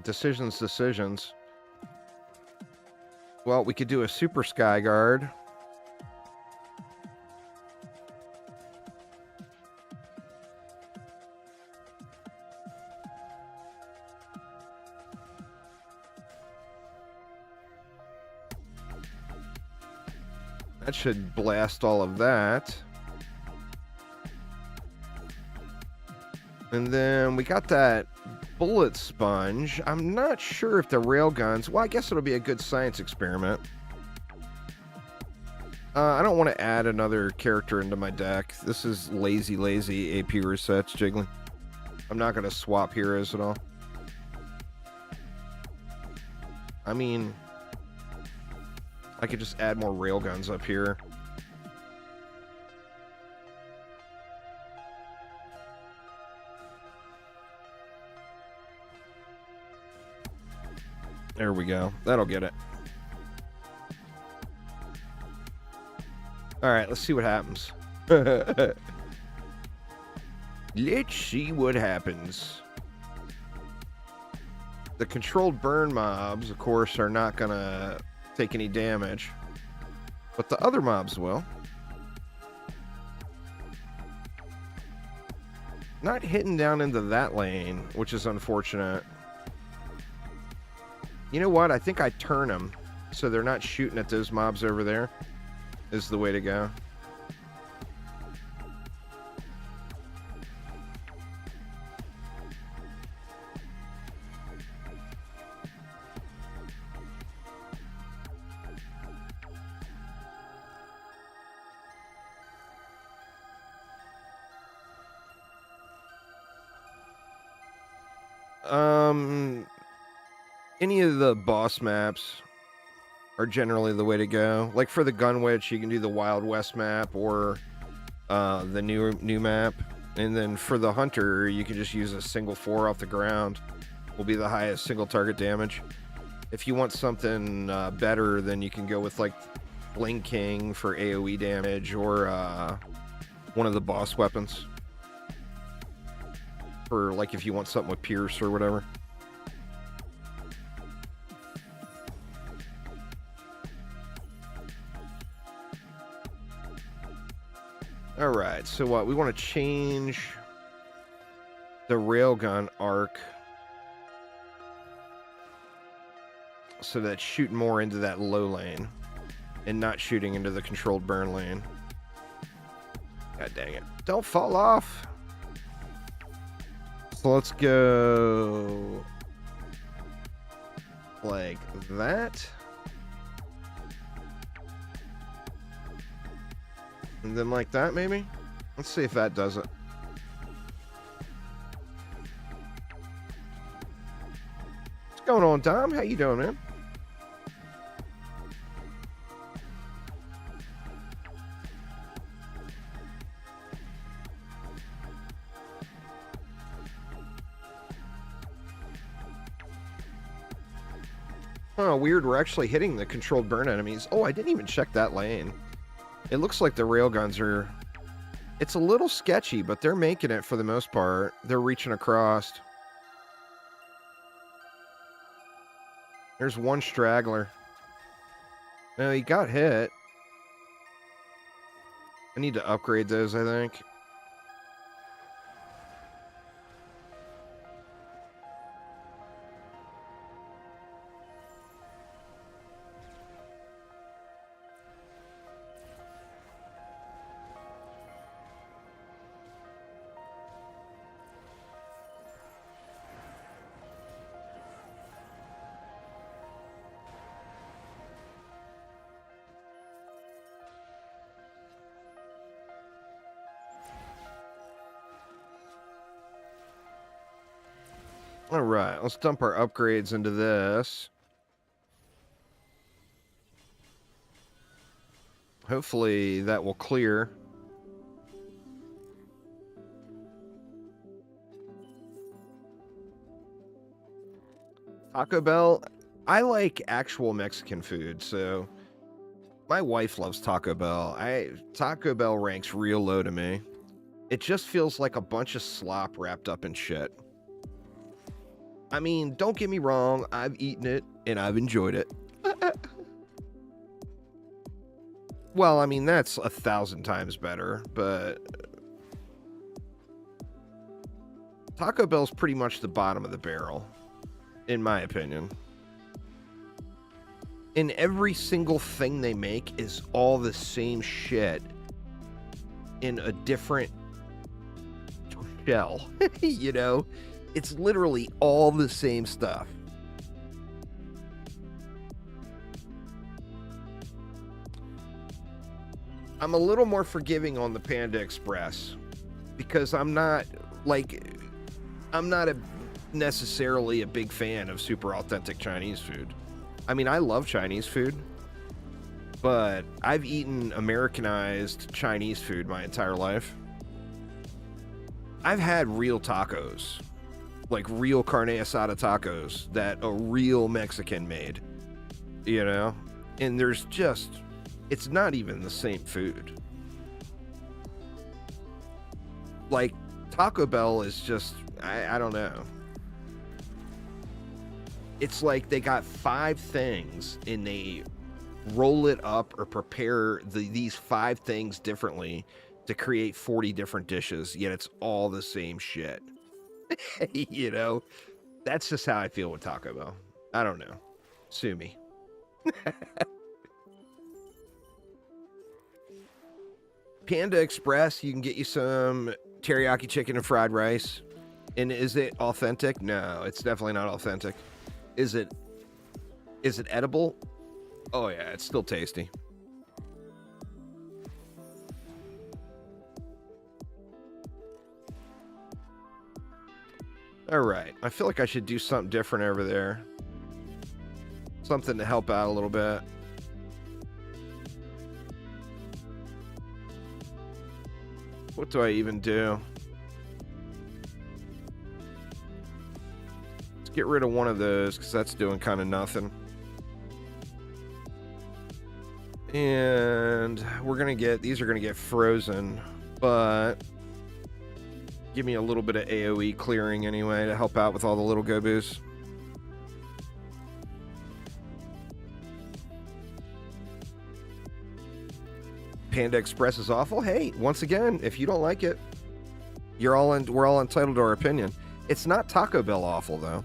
Decisions. Well, we could do a Super Sky Guard. That should blast all of that. And then we got that bullet sponge. I'm not sure if the railguns... Well, I guess it'll be a good science experiment. I don't want to add another character into my deck. This is lazy AP resets, Jiggly. I'm not going to swap heroes at all. I mean... I could just add more railguns up here. There we go. That'll get it. Alright, let's see what happens. Let's see what happens. The controlled burn mobs, of course, are not gonna take any damage. But the other mobs will. Not hitting down into that lane, which is unfortunate. You know what? I think I turn them so they're not shooting at those mobs over there. Is the way to go. Any of the boss maps are generally the way to go. Like for the Gun Witch, you can do the Wild West map or the new map. And then for the Hunter, you can just use a single 4 off the ground. Will be the highest single target damage. If you want something better, then you can go with like Bling King for AoE damage or one of the boss weapons. For like if you want something with Pierce or whatever. Alright, so what? We want to change the railgun arc so that it's shooting more into that low lane and not shooting into the controlled burn lane. God dang it. Don't fall off! So let's go like that. And then like that, maybe? Let's see if that does it. What's going on, Dom? How you doing, man? Oh, weird. We're actually hitting the controlled burn enemies. Oh, I didn't even check that lane. It looks like the railguns are... It's a little sketchy, but they're making it for the most part. They're reaching across. There's one straggler. No, he got hit. I need to upgrade those, I think. All right, let's dump our upgrades into this. Hopefully that will clear. Taco Bell, I like actual Mexican food, so my wife loves Taco Bell. Taco Bell ranks real low to me. It just feels like a bunch of slop wrapped up in shit. I mean, don't get me wrong, I've eaten it and I've enjoyed it. Well, I mean, that's 1,000 times better, but Taco Bell's pretty much the bottom of the barrel, in my opinion. And every single thing they make is all the same shit in a different shell, you know? It's literally all the same stuff. I'm a little more forgiving on the Panda Express because I'm not necessarily a big fan of super authentic Chinese food. I mean, I love Chinese food, but I've eaten Americanized Chinese food my entire life. I've had real tacos, like real carne asada tacos that a real Mexican made, you know? And there's just, it's not even the same food. Like, Taco Bell is just, I don't know. It's like they got 5 things and they roll it up or prepare these 5 things differently to create 40 different dishes, yet it's all the same shit. You know? That's just how I feel with Taco Bell. I don't know. Sue me. Panda Express, you can get you some teriyaki chicken and fried rice. And is it authentic? No, it's definitely not authentic. Is it edible? Oh yeah, it's still tasty. All right, I feel like I should do something different over there. Something to help out a little bit. What do I even do? Let's get rid of one of those because that's doing kind of nothing. And we're gonna get, these are gonna get frozen, but give me a little bit of AoE clearing anyway to help out with all the little go-boos. Panda Express is awful. Hey, once again, if you don't like it, we're all entitled to our opinion. It's not Taco Bell awful though.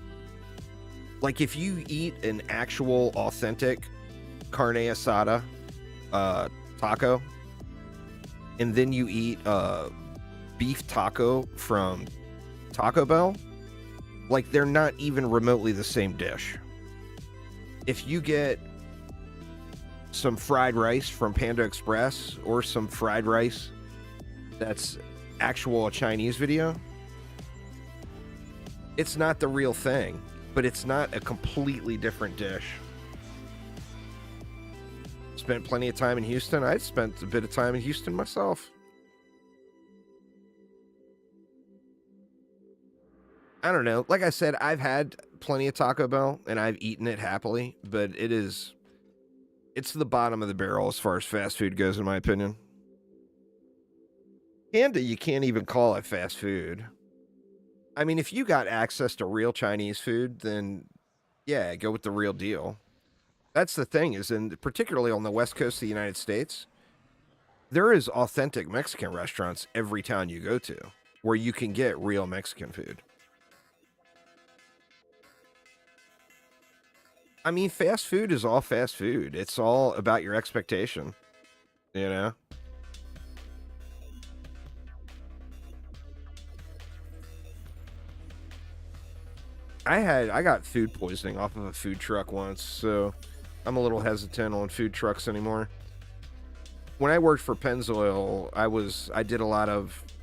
Like if you eat an actual authentic carne asada taco, and then you eat beef taco from Taco Bell, like they're not even remotely the same dish. if you get some fried rice from Panda Express or some fried rice that's actual Chinese video, it's not the real thing, but it's not a completely different dish. Spent plenty of time in Houston. I spent a bit of time in Houston myself. I don't know. Like I said, I've had plenty of Taco Bell and I've eaten it happily, but it's the bottom of the barrel as far as fast food goes, in my opinion. Panda, you can't even call it fast food. I mean, if you got access to real Chinese food, then yeah, go with the real deal. That's the thing is, and particularly on the west coast of the United States, there is authentic Mexican restaurants every town you go to where you can get real Mexican food. I mean, fast food is all fast food. It's all about your expectation, you know? I got food poisoning off of a food truck once, so I'm a little hesitant on food trucks anymore. When I worked for Pennzoil,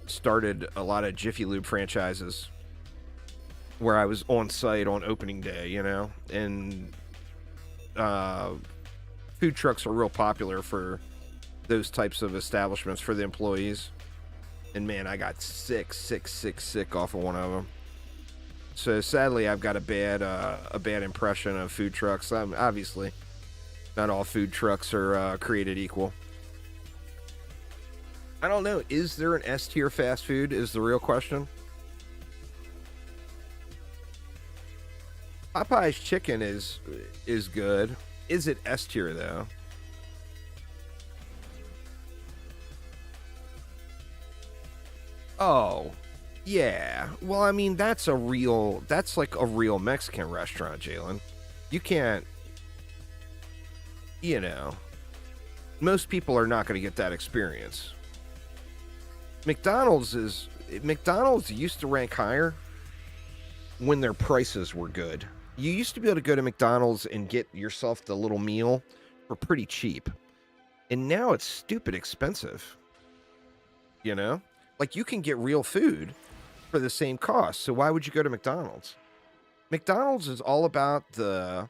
started a lot of Jiffy Lube franchises where I was on site on opening day, you know, and food trucks are real popular for those types of establishments for the employees. And man, I got sick off of one of them. So sadly, I've got a bad impression of food trucks. Obviously, not all food trucks are created equal. I don't know. Is there an S tier fast food? Is the real question. Popeye's chicken is good. Is it S tier though? Oh, yeah. Well, I mean, that's like a real Mexican restaurant, Jalen. You can't, you know, most people are not going to get that experience. McDonald's used to rank higher when their prices were good. You used to be able to go to McDonald's and get yourself the little meal for pretty cheap. And now it's stupid expensive. You know? Like, you can get real food for the same cost. So why would you go to McDonald's? McDonald's is all about the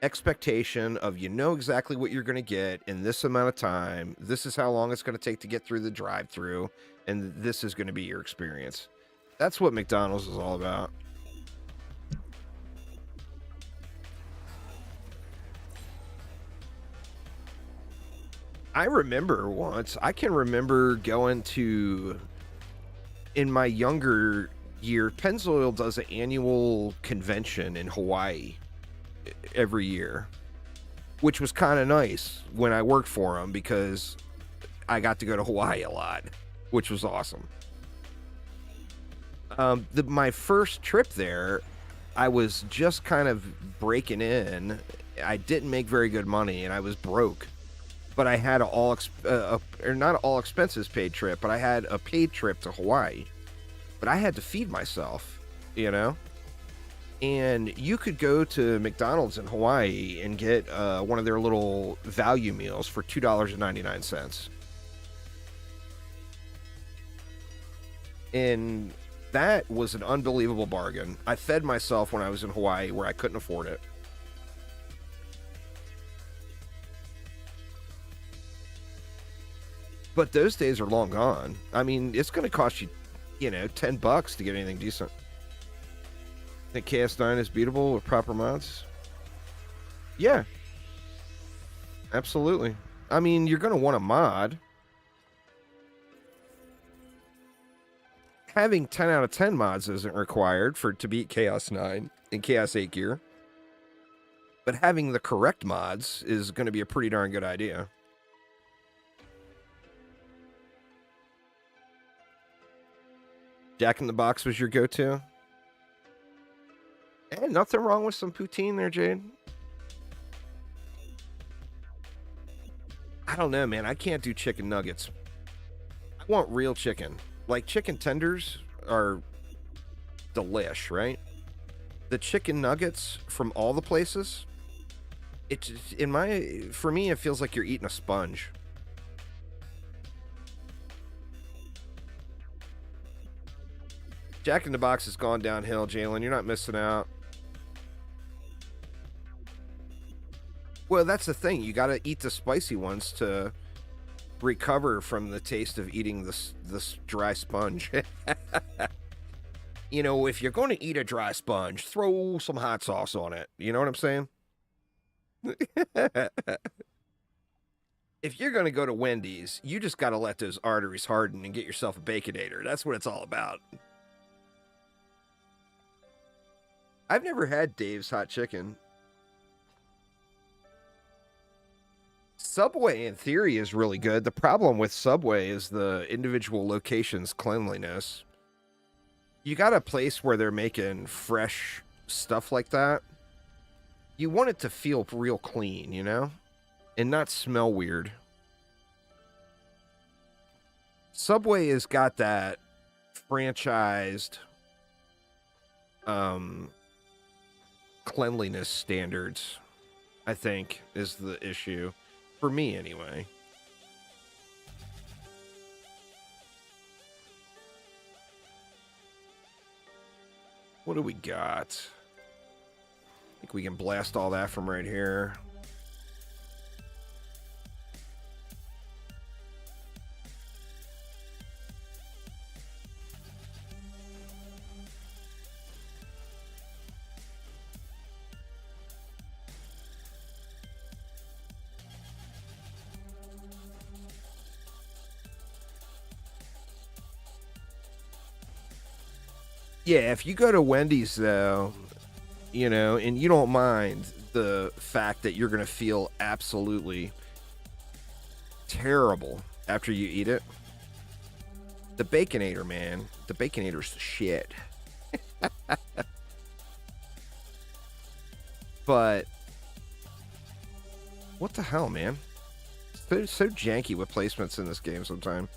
expectation of, you know exactly what you're going to get in this amount of time. This is how long it's going to take to get through the drive-thru, and this is going to be your experience. That's what McDonald's is all about. I remember once, I can remember going to, in my younger year, Pennzoil does an annual convention in Hawaii every year, which was kind of nice when I worked for them because I got to go to Hawaii a lot, which was awesome. My first trip there, I was just kind of breaking in. I didn't make very good money and I was broke. But I had not all expenses paid trip, but I had a paid trip to Hawaii. But I had to feed myself, you know? And you could go to McDonald's in Hawaii and get one of their little value meals for $2.99. And that was an unbelievable bargain. I fed myself when I was in Hawaii where I couldn't afford it. But those days are long gone. I mean, it's going to cost you, you know, $10 to get anything decent. Think KS9 is beatable with proper mods? Yeah. Absolutely. I mean, you're going to want a mod. Having 10 out of 10 mods isn't required to beat Chaos 9 and Chaos 8 gear. But having the correct mods is going to be a pretty darn good idea. Jack in the Box was your go-to? And nothing wrong with some poutine there, Jade. I don't know, man. I can't do chicken nuggets. I want real chicken. Like, chicken tenders are delish, right? The chicken nuggets from all the places, It's for me, it feels like you're eating a sponge. Jack in the Box has gone downhill, Jalen. You're not missing out. Well, that's the thing. You got to eat the spicy ones to recover from the taste of eating this dry sponge. You know, if you're going to eat a dry sponge, throw some hot sauce on it. You know what I'm saying? If you're going to go to Wendy's, you just got to let those arteries harden and get yourself a Baconator. That's what it's all about. I've never had Dave's Hot Chicken. Subway, in theory, is really good. The problem with Subway is the individual location's cleanliness. You got a place where they're making fresh stuff like that. You want it to feel real clean, you know? And not smell weird. Subway has got that franchised cleanliness standards, I think, is the issue. For me, anyway. What do we got? I think we can blast all that from right here. Yeah, if you go to Wendy's, though, you know, and you don't mind the fact that you're going to feel absolutely terrible after you eat it, the Baconator, man. The Baconator's the shit. But what the hell, man? So janky with placements in this game sometimes.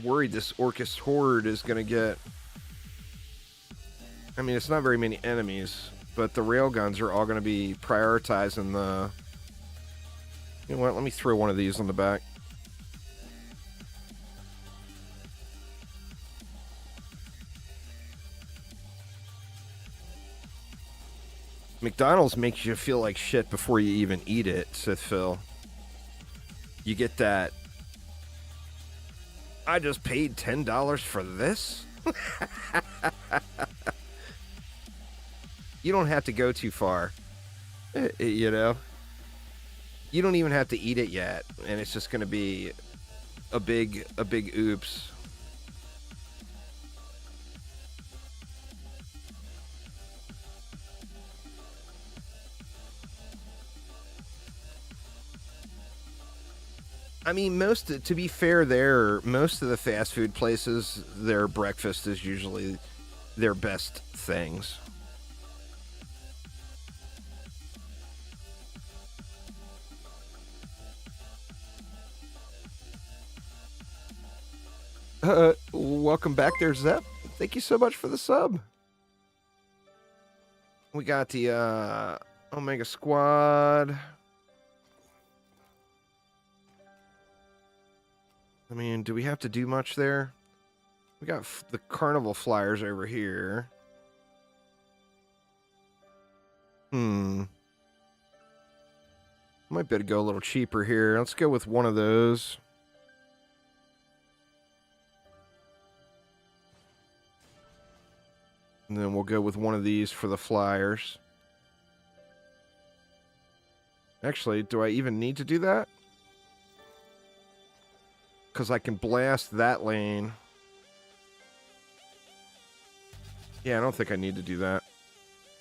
Worried this Orcus Horde is going to get... I mean, it's not very many enemies, but the railguns are all going to be prioritizing the... You know what? Let me throw one of these on the back. McDonald's makes you feel like shit before you even eat it, Sith Phil. You get that... I just paid $10 for this? You don't have to go too far. You know? You don't even have to eat it yet, and it's just going to be a big oops. I mean, to be fair, most of the fast food places, their breakfast is usually their best things. Welcome back there, Zep. Thank you so much for the sub. We got the Omega Squad. I mean, do we have to do much there? We got the Carnival Flyers over here. Might be able to go a little cheaper here. Let's go with one of those. And then we'll go with one of these for the Flyers. Actually, do I even need to do that? Because I can blast that lane. Yeah, I don't think I need to do that.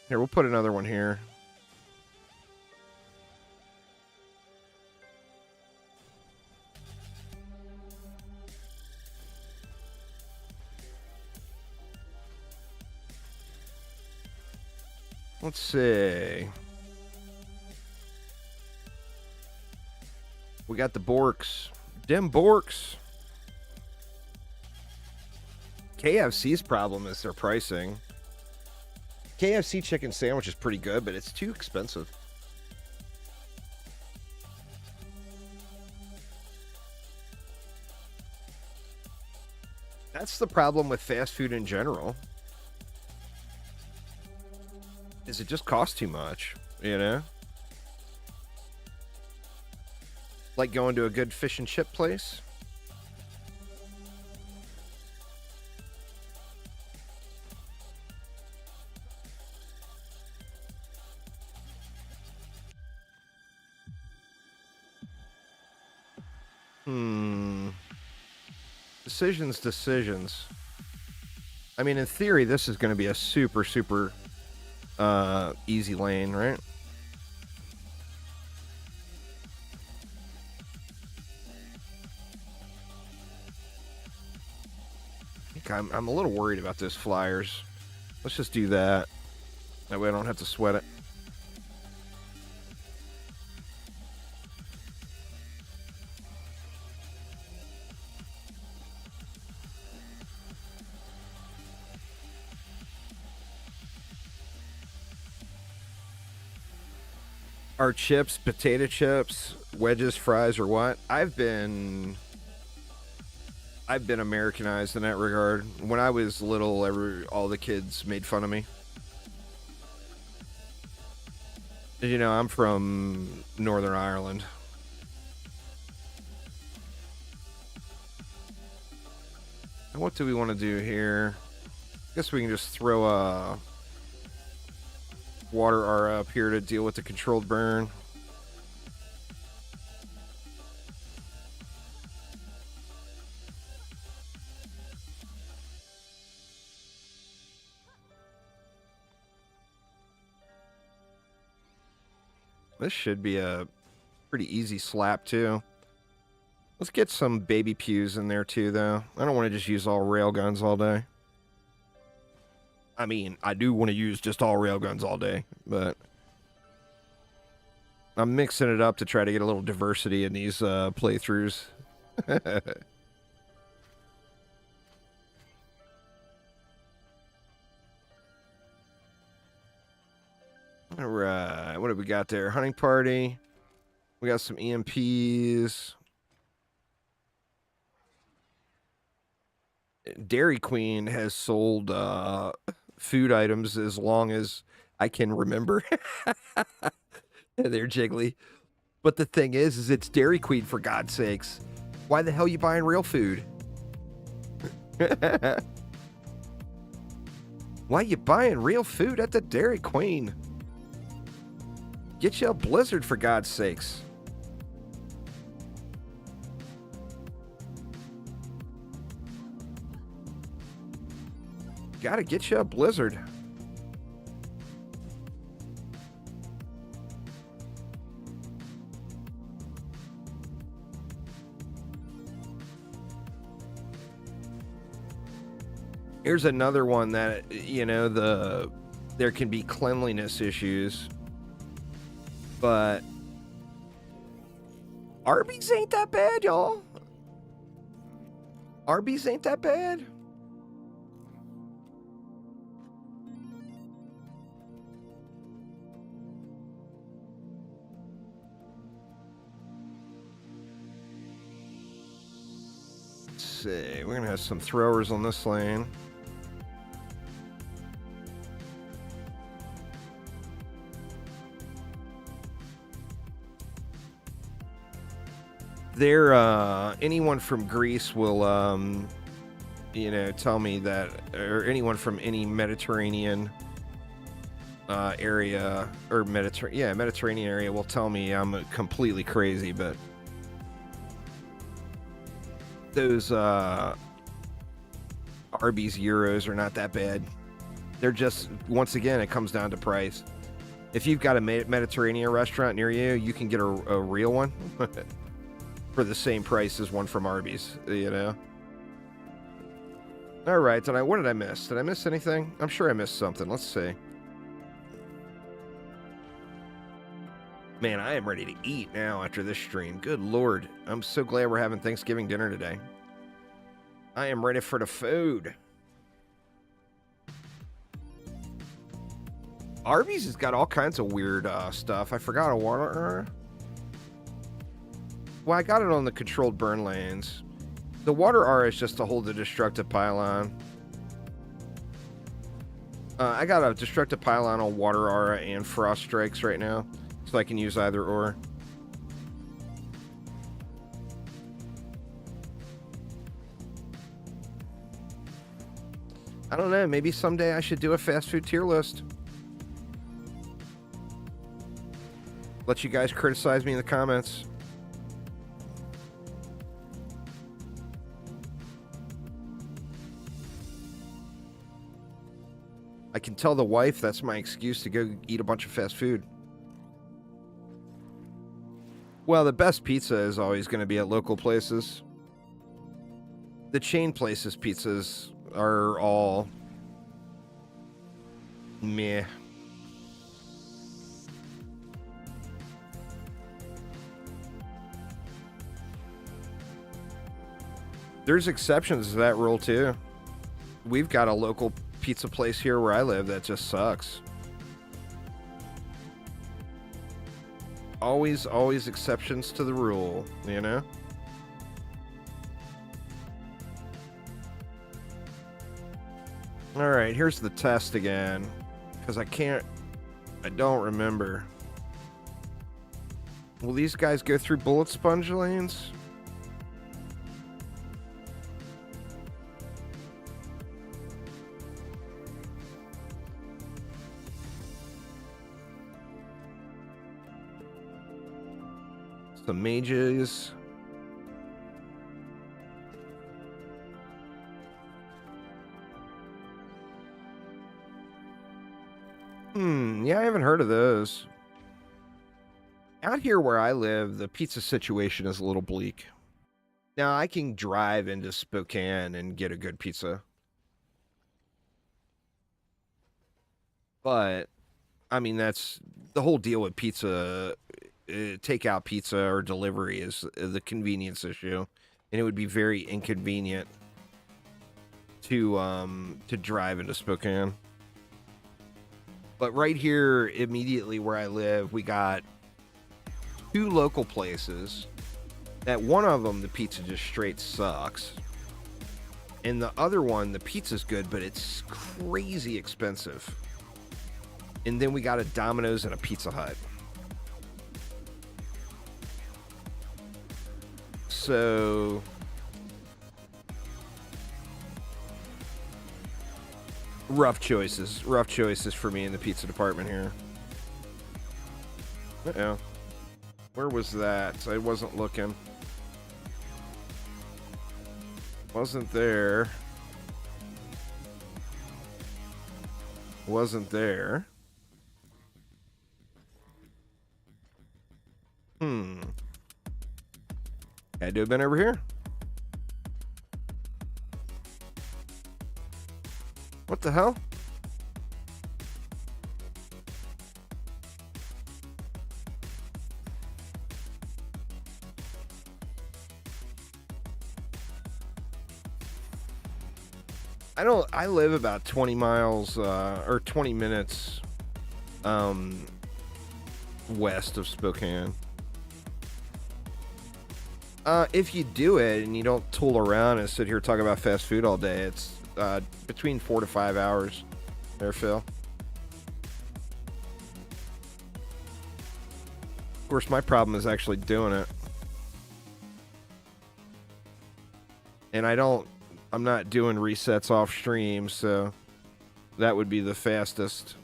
Here, we'll put another one here. Let's see. We got the Borks. Dem Borks. KFC's problem is their pricing. KFC chicken sandwich is pretty good, but it's too expensive. That's the problem with fast food in general. Is it just costs too much, you know? Like going to a good fish and chip place. Decisions. I mean, in theory, this is going to be a super easy lane, right? I'm a little worried about those flyers. Let's just do that. That way I don't have to sweat it. Are chips, potato chips, wedges, fries, or what? I've been Americanized in that regard. When I was little, all the kids made fun of me. You know, I'm from Northern Ireland. And what do we want to do here? I guess we can just throw a water aura up here to deal with the controlled burn. This should be a pretty easy slap too. Let's get some baby pews in there too, though. I don't want to just use all railguns all day. I mean, I do want to use just all railguns all day, but I'm mixing it up to try to get a little diversity in these playthroughs. All right, what have we got there? Hunting party. We got some EMPs. Dairy Queen has sold food items as long as I can remember. They're jiggly. But the thing is it's Dairy Queen, for God's sakes. Why the hell are you buying real food? Why are you buying real food at the Dairy Queen? Get you a Blizzard, for God's sakes. Gotta get you a Blizzard. Here's another one that, you know, there can be cleanliness issues, but Arby's ain't that bad, y'all. Arby's ain't that bad. Let's see. We're gonna have some throwers on this lane. There, anyone from Greece will, you know, tell me that, or anyone from any Mediterranean area, or Mediterranean area will tell me I'm completely crazy, but those Arby's Euros are not that bad. They're just, once again, it comes down to price. If you've got a Mediterranean restaurant near you, you can get a real one. For the same price as one from Arby's, you know? Alright, what did I miss? Did I miss anything? I'm sure I missed something. Let's see. Man, I am ready to eat now after this stream. Good lord. I'm so glad we're having Thanksgiving dinner today. I am ready for the food. Arby's has got all kinds of weird stuff. I forgot a water. Well, I got it on the controlled burn lanes. The water aura is just to hold the destructive pylon. I got a destructive pylon on water aura and frost strikes right now, so I can use either or. I don't know, maybe someday I should do a fast food tier list. Let you guys criticize me in the comments. I can tell the wife that's my excuse to go eat a bunch of fast food. Well, the best pizza is always going to be at local places. The chain places pizzas are all meh. There's exceptions to that rule too. We've got a local pizza place here where I live that just sucks. Always exceptions to the rule, you know? Alright, here's the test again. Because I don't remember. Will these guys go through bullet sponge lanes? The mages. Yeah, I haven't heard of those. Out here where I live, the pizza situation is a little bleak. Now, I can drive into Spokane and get a good pizza. But, I mean, that's the whole deal with pizza. Takeout pizza or delivery is the convenience issue, and it would be very inconvenient to drive into Spokane. But right here, immediately where I live, we got 2 local places. That one of them, the pizza just straight sucks, and the other one, the pizza's good, but it's crazy expensive. And then we got a Domino's and a Pizza Hut. So rough choices for me in the pizza department here. Uh-oh. Where was that? I wasn't looking. Wasn't there. Had to have been over here. What the hell? I live about 20 miles, or 20 minutes, west of Spokane. If you do it and you don't tool around and sit here talking about fast food all day, it's between 4 to 5 hours there, Phil. Of course, my problem is actually doing it. And I'm not doing resets off stream, so that would be the fastest.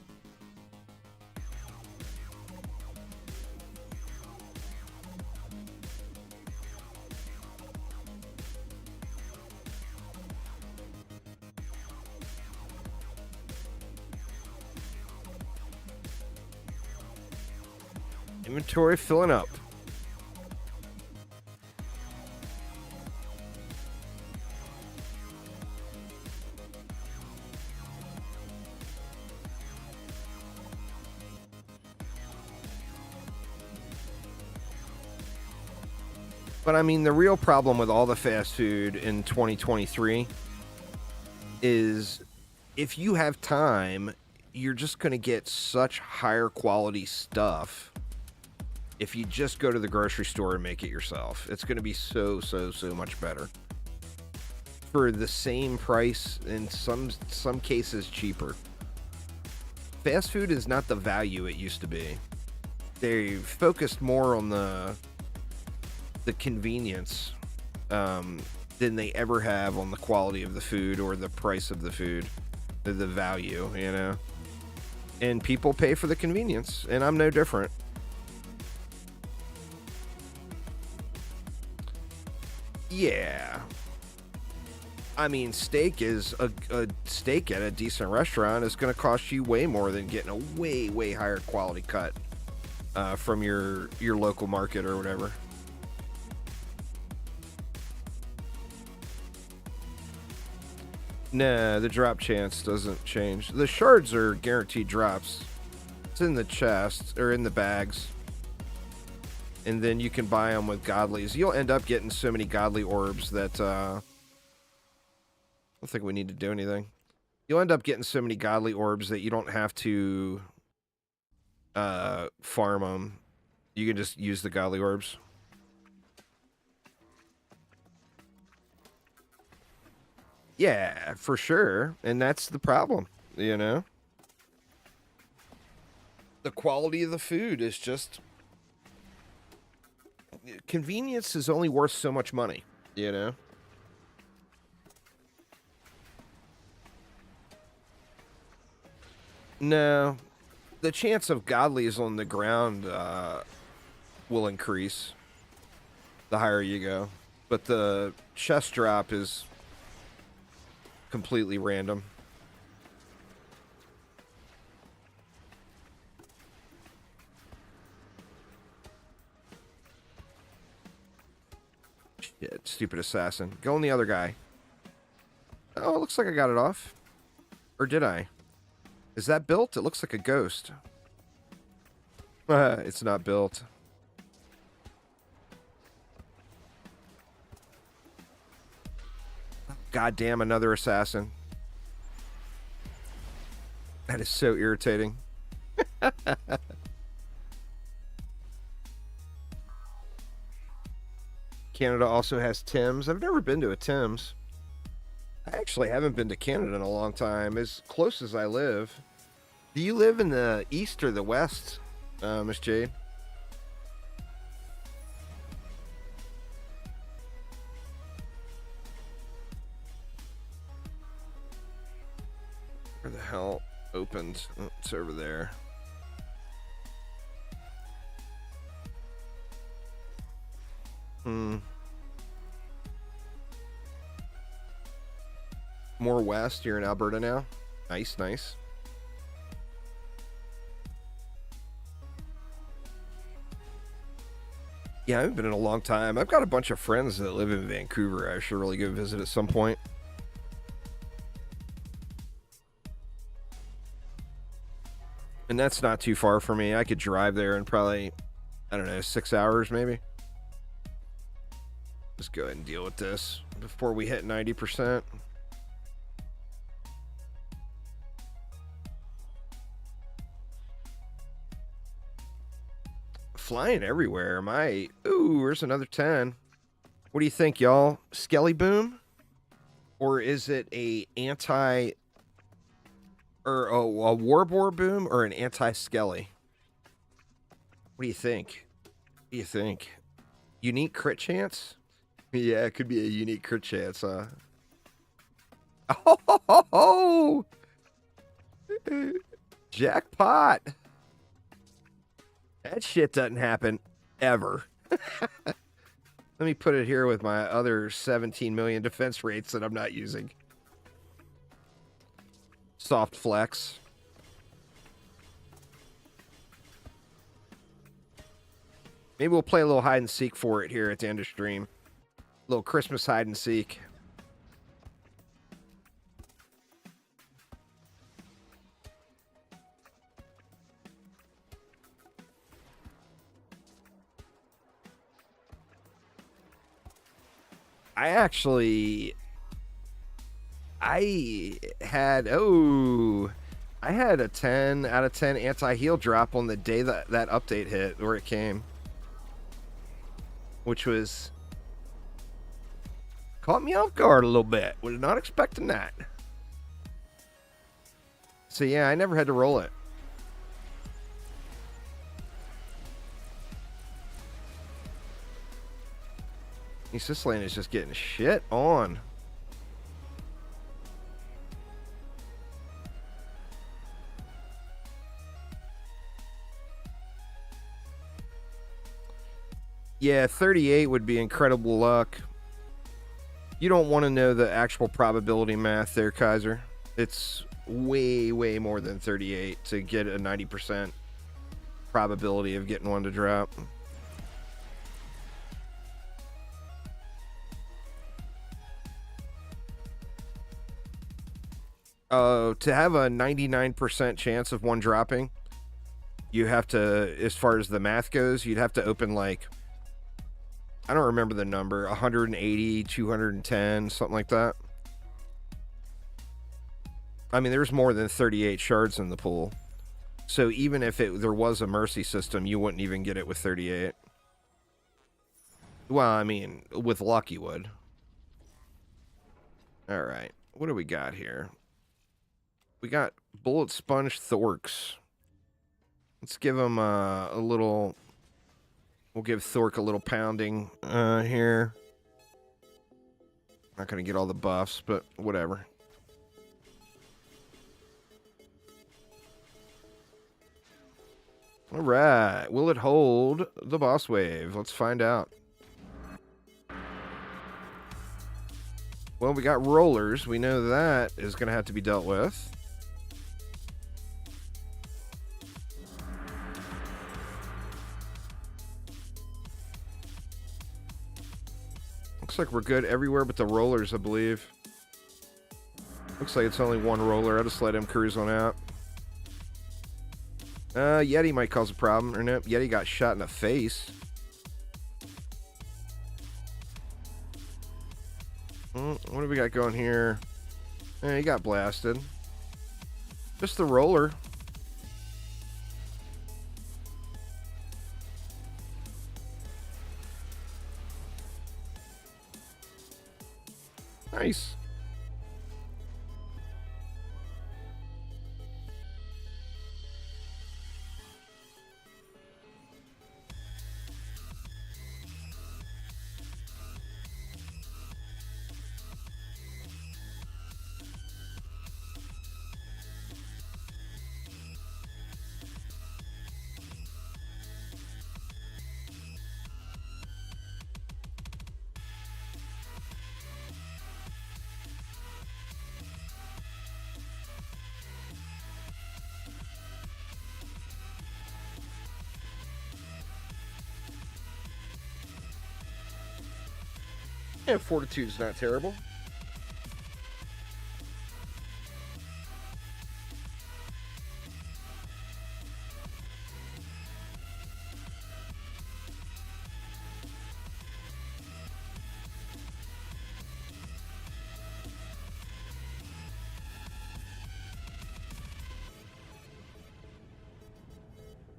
Inventory filling up. But I mean, the real problem with all the fast food in 2023 is if you have time, you're just going to get such higher quality stuff if you just go to the grocery store and make it yourself. It's going to be so much better for the same price, in some cases cheaper. Fast food is not the value it used to be. They focused more on the convenience than they ever have on the quality of the food or the price of the food, the value, you know. And people pay for the convenience, and I'm no different. Yeah. I mean, steak is a steak at a decent restaurant is going to cost you way more than getting a way higher quality cut from your local market or whatever. Nah, the drop chance doesn't change. The shards are guaranteed drops. It's in the chest or in the bags. And then you can buy them with godlies. You'll end up getting so many godly orbs that I don't think we need to do anything. You'll end up getting so many godly orbs that you don't have to farm them. You can just use the godly orbs. Yeah, for sure. And that's the problem, you know? The quality of the food is just... Convenience is only worth so much money, you know? No. The chance of godlies on the ground will increase the higher you go. But the chest drop is completely random. Shit, stupid assassin. Go on the other guy. Oh, it looks like I got it off. Or did I? Is that built? It looks like a ghost. It's not built. Goddamn, another assassin. That is so irritating. Canada also has Tim's. I've never been to a Tim's. I actually haven't been to Canada in a long time, as close as I live. Do you live in the east or the west, Miss Jade? Where the hell opened? Oh, it's over there. More west. You're in Alberta now. Nice, nice. Yeah, I haven't been in a long time. I've got a bunch of friends that live in Vancouver. I should really go visit at some point. And that's not too far for me. I could drive there in probably, I don't know, 6 hours maybe. Let's go ahead and deal with this before we hit 90%. Flying everywhere. Ooh, there's another 10. What do you think, y'all? Skelly boom? Or is it a Warboar boom or an anti-Skelly? What do you think? What do you think? Unique crit chance? Yeah, it could be a unique crit chance, huh? Oh! Jackpot! That shit doesn't happen ever. Let me put it here with my other 17 million defense rates that I'm not using. Soft flex. Maybe we'll play a little hide and seek for it here at the end of stream. A little Christmas hide and seek. I had, I had a 10 out of 10 anti-heal drop on the day that update hit, where it came. Which was... caught me off guard a little bit. Was not expecting that. So yeah, I never had to roll it. This lane is just getting shit on. Yeah, 38 would be incredible luck. You don't want to know the actual probability math there, Kaiser. It's way, way more than 38 to get a 90% probability of getting one to drop. To have a 99% chance of one dropping, you have to, as far as the math goes, you'd have to open like, I don't remember the number, 180, 210, something like that. I mean, there's more than 38 shards in the pool. So even if there was a mercy system, you wouldn't even get it with 38. Well, I mean, with luck you would. All right, what do we got here? We got Bullet Sponge Thorks. Let's give him a little... We'll give Thork a little pounding here. Not going to get all the buffs, but whatever. All right. Will it hold the boss wave? Let's find out. Well, we got rollers. We know that is going to have to be dealt with. Looks like we're good everywhere but the rollers, I believe. Looks like it's only one roller. I'll just let him cruise on out. Yeti might cause a problem. Or no, Yeti got shot in the face. What do we got going here? He got blasted. Just the roller. Nice. Yeah, Fortitude's not terrible.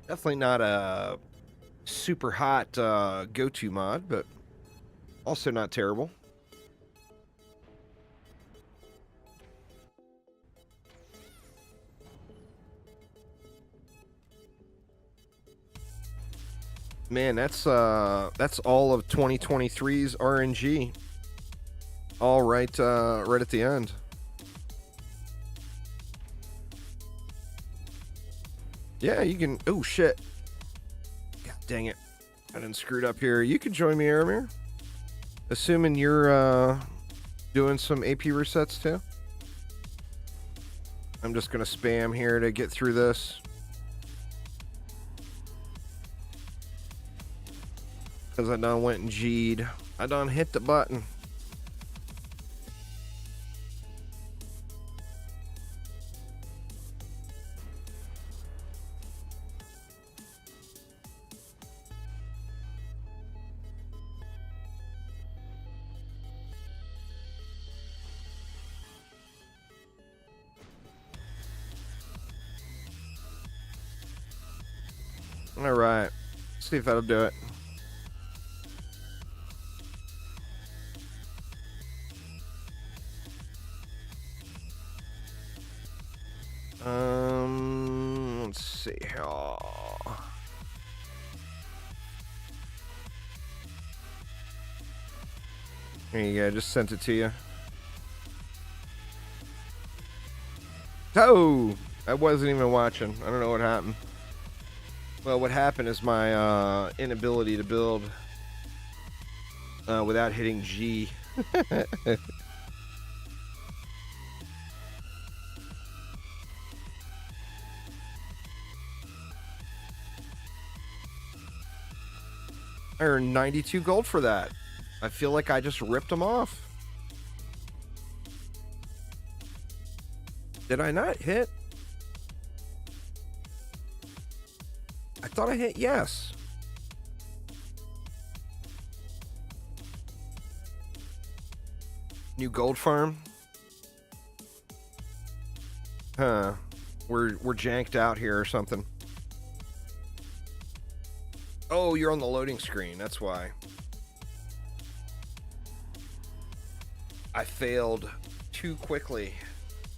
Definitely not a super hot go-to mod, but also not terrible. Man, that's all of 2023's RNG. All right, right at the end. Yeah, you can... Oh, shit. God dang it. I done screwed up here. You can join me, Aramir. Assuming you're doing some AP resets, too. I'm just going to spam here to get through this. Because I done went and G'd. I done hit the button. All right. See if that'll do it. Let's see how. Here you go. Just sent it to you. Oh, I wasn't even watching. I don't know what happened. Well, what happened is my inability to build without hitting G. I earned 92 gold for that. I feel like I just ripped them off. Did I not hit? I thought I hit yes. New gold farm? Huh. We're janked out here or something. Oh, you're on the loading screen. That's why. I failed too quickly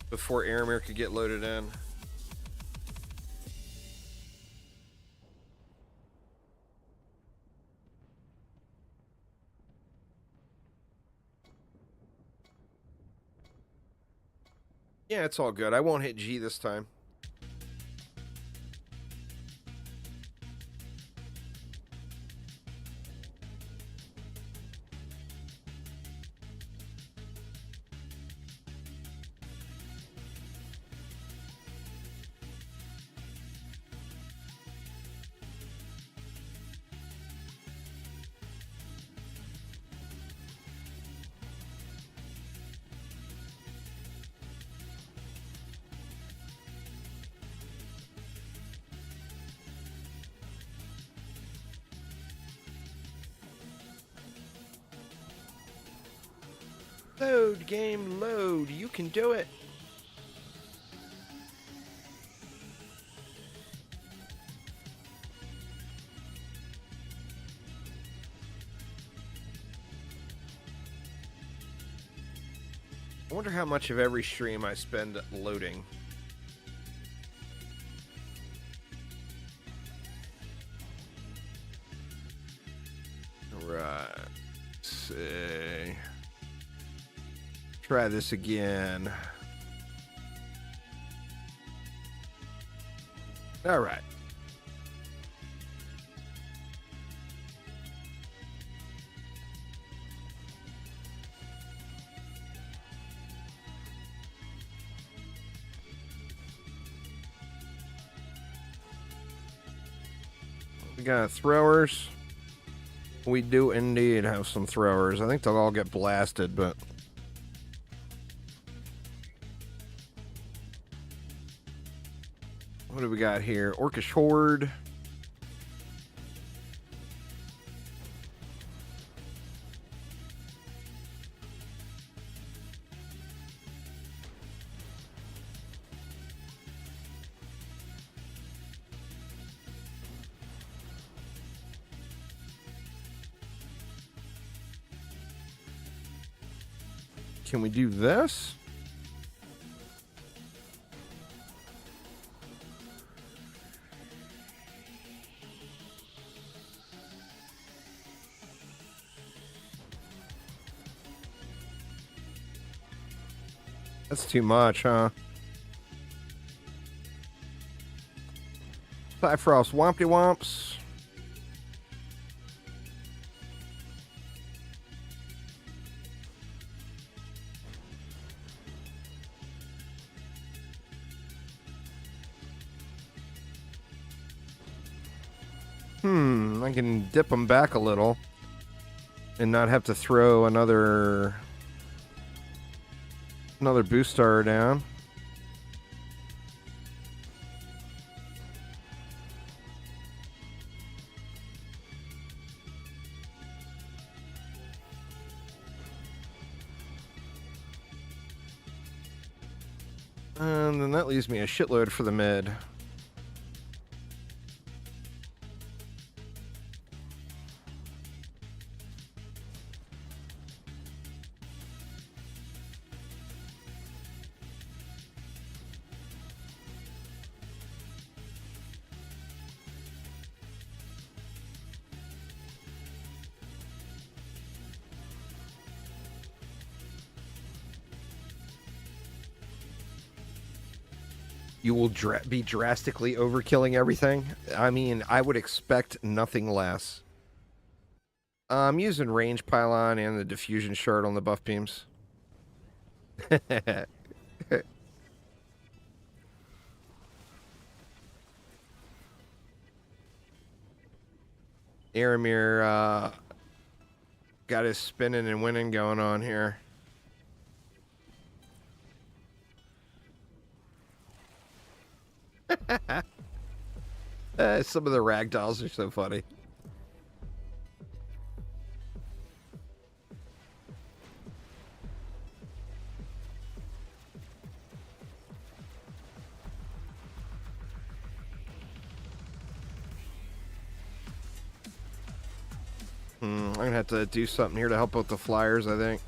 before Aramir could get loaded in. Yeah, it's all good. I won't hit G this time. Load, game, load. You can do it. I wonder how much of every stream I spend loading. Right. Let's see. Try this again. All right. We got throwers. We do indeed have some throwers. I think they'll all get blasted, but... What do we got here? Orcish Horde. Can we do this? That's too much, huh? Bifrost Wompty Womps. I can dip them back a little and not have to throw another boost star down. And then that leaves me a shitload for the mid. You will be drastically overkilling everything. I mean, I would expect nothing less. I'm using range pylon and the diffusion shard on the buff beams. Aramir got his spinning and winning going on here. Some of the ragdolls are so funny. I'm gonna have to do something here to help out the flyers, I think.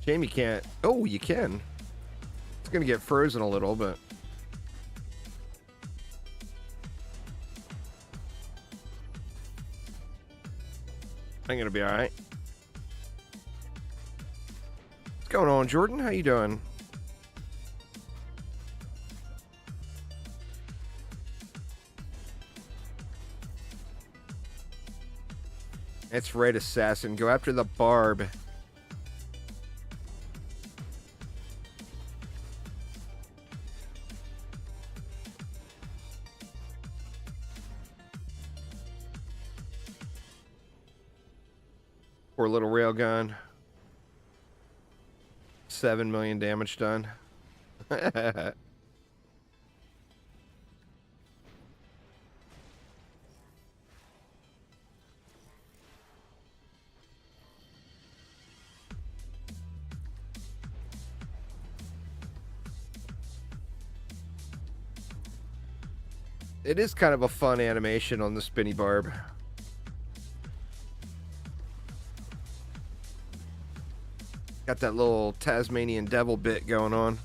Shame you can't. Oh, you can. It's gonna get frozen a little, but I'm gonna be all right. What's going on, Jordan? How you doing? That's right, assassin. Go after the barb. Poor little railgun. 7 million damage done. It is kind of a fun animation on the spinny barb. Got that little Tasmanian devil bit going on.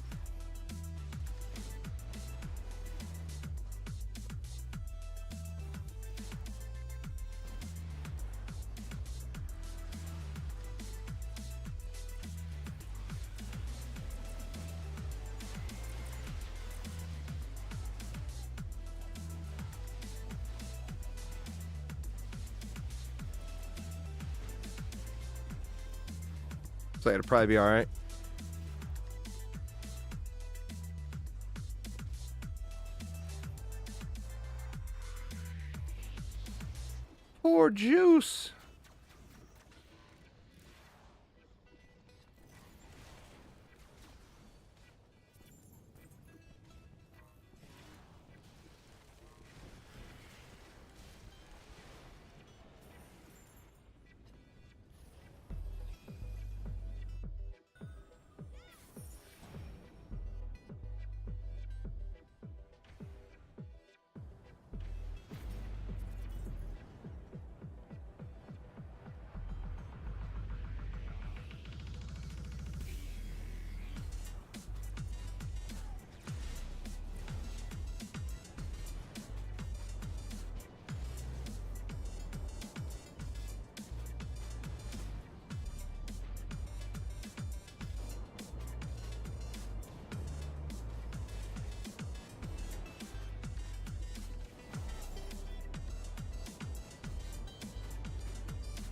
So it'll probably be all right. Poor Juice.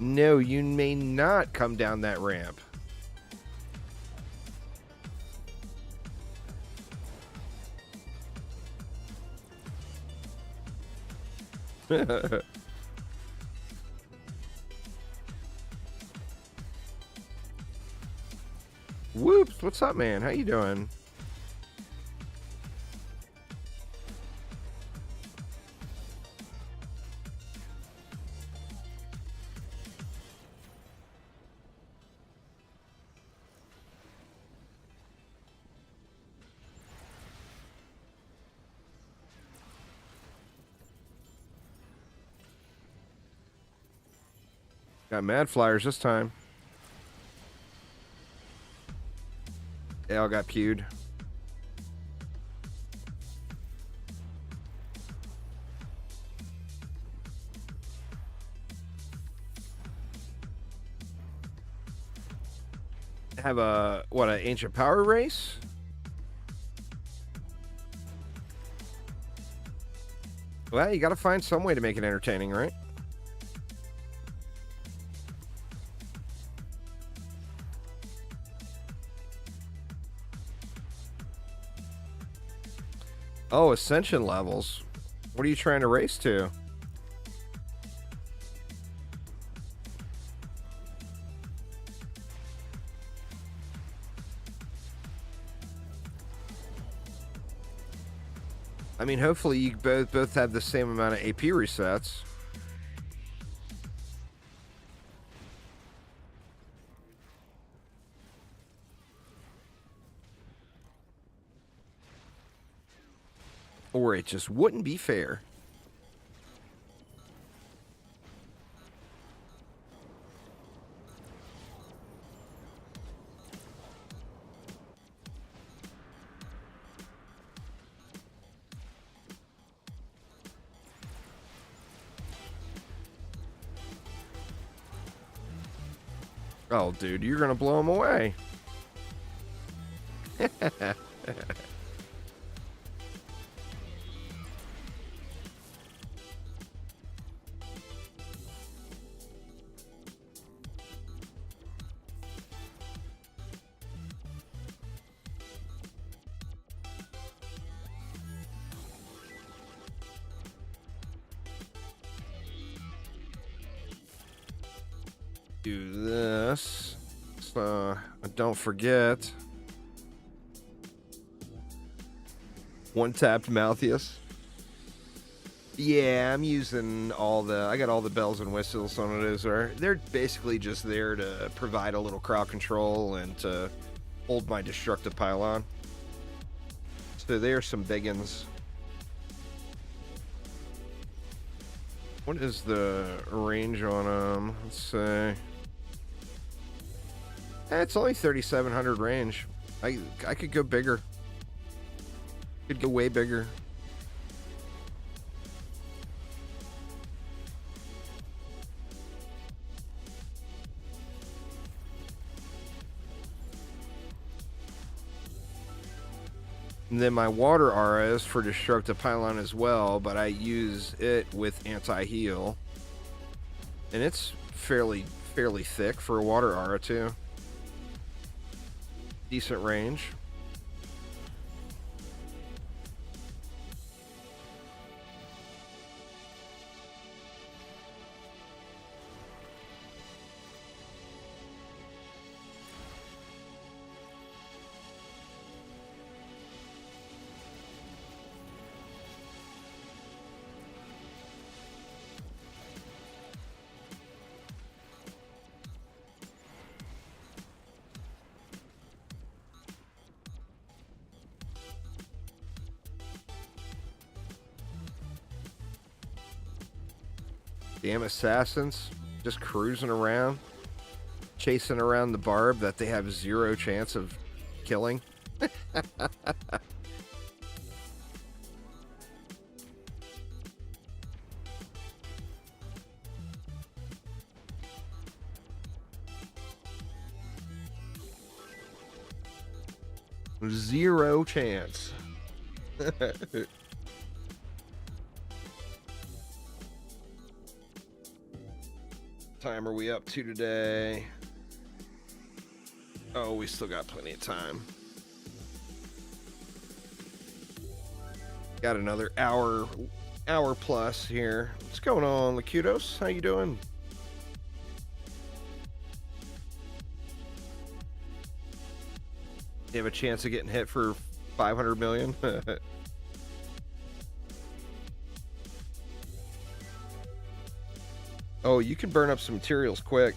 No, you may not come down that ramp. Whoops, what's up, man? How you doing? Got mad flyers this time. They all got pewed. Have a, what, an ancient power race? Well, you gotta find some way to make it entertaining, right? Oh, ascension levels. What are you trying to race to? I mean, hopefully you both have the same amount of AP resets. Or it just wouldn't be fair. Oh, dude, you're gonna blow him away. Do this. So, don't forget. One tapped Malthius. Yeah, I'm using I got all the bells and whistles on it. They're basically just there to provide a little crowd control and to hold my destructive pylon. So there's some biggins. What is the range on them? Let's say. It's only 3,700 range. I could go bigger. Could go way bigger. And then my water aura is for destructive pylon as well, but I use it with anti-heal. And it's fairly thick for a water aura too. Decent range. Damn assassins, just cruising around, chasing around the barb that they have zero chance of killing. Zero chance. Time are we up to today? Oh, we still got plenty of time. Got another hour plus here. What's going on, Lakudos? How you doing? You have a chance of getting hit for 500 million? Oh, you can burn up some materials quick.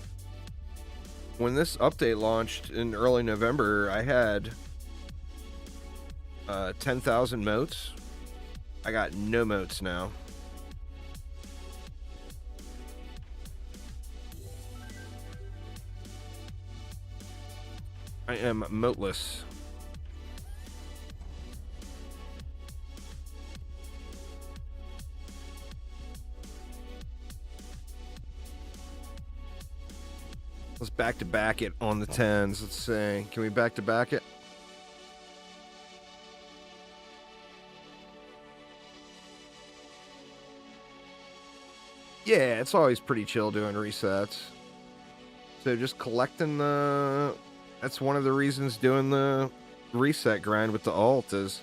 When this update launched in early November, I had 10,000 motes. I got no motes now. I am moteless. Let's back to back it on the 10s. Let's see. Can we back to back it? Yeah, it's always pretty chill doing resets. So just collecting the... That's one of the reasons doing the reset grind with the alt is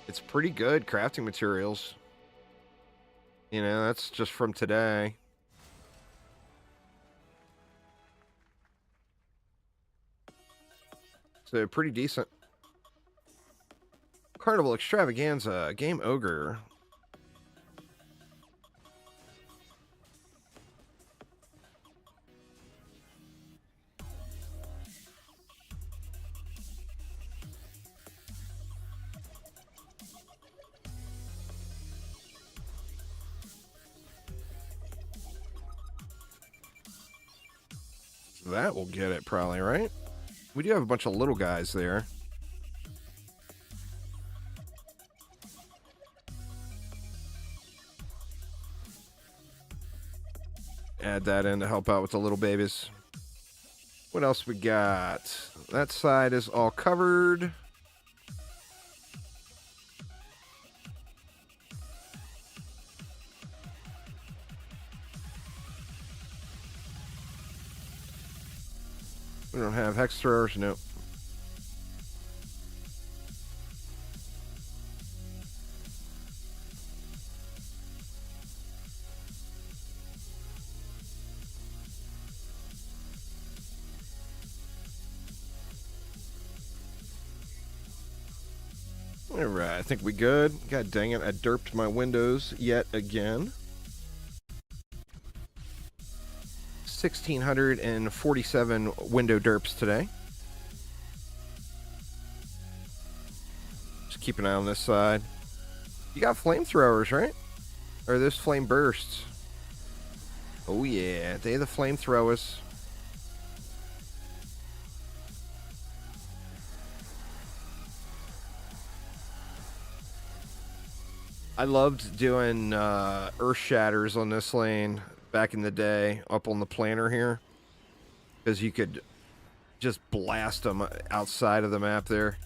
it's pretty good crafting materials. You know, that's just from today. So pretty decent. Carnival Extravaganza, Game Ogre. That will get it probably, right? We do have a bunch of little guys there. Add that in to help out with the little babies. What else we got? That side is all covered. We don't have hex throwers, nope. Alright, I think we good. God dang it, I derped my windows yet again. 1,647 window derps today. Just keep an eye on this side. You got flamethrowers, right? Or are those flame bursts? Oh yeah, they the flamethrowers. I loved doing earth shatters on this lane back in the day up on the planter here, because you could just blast them outside of the map there.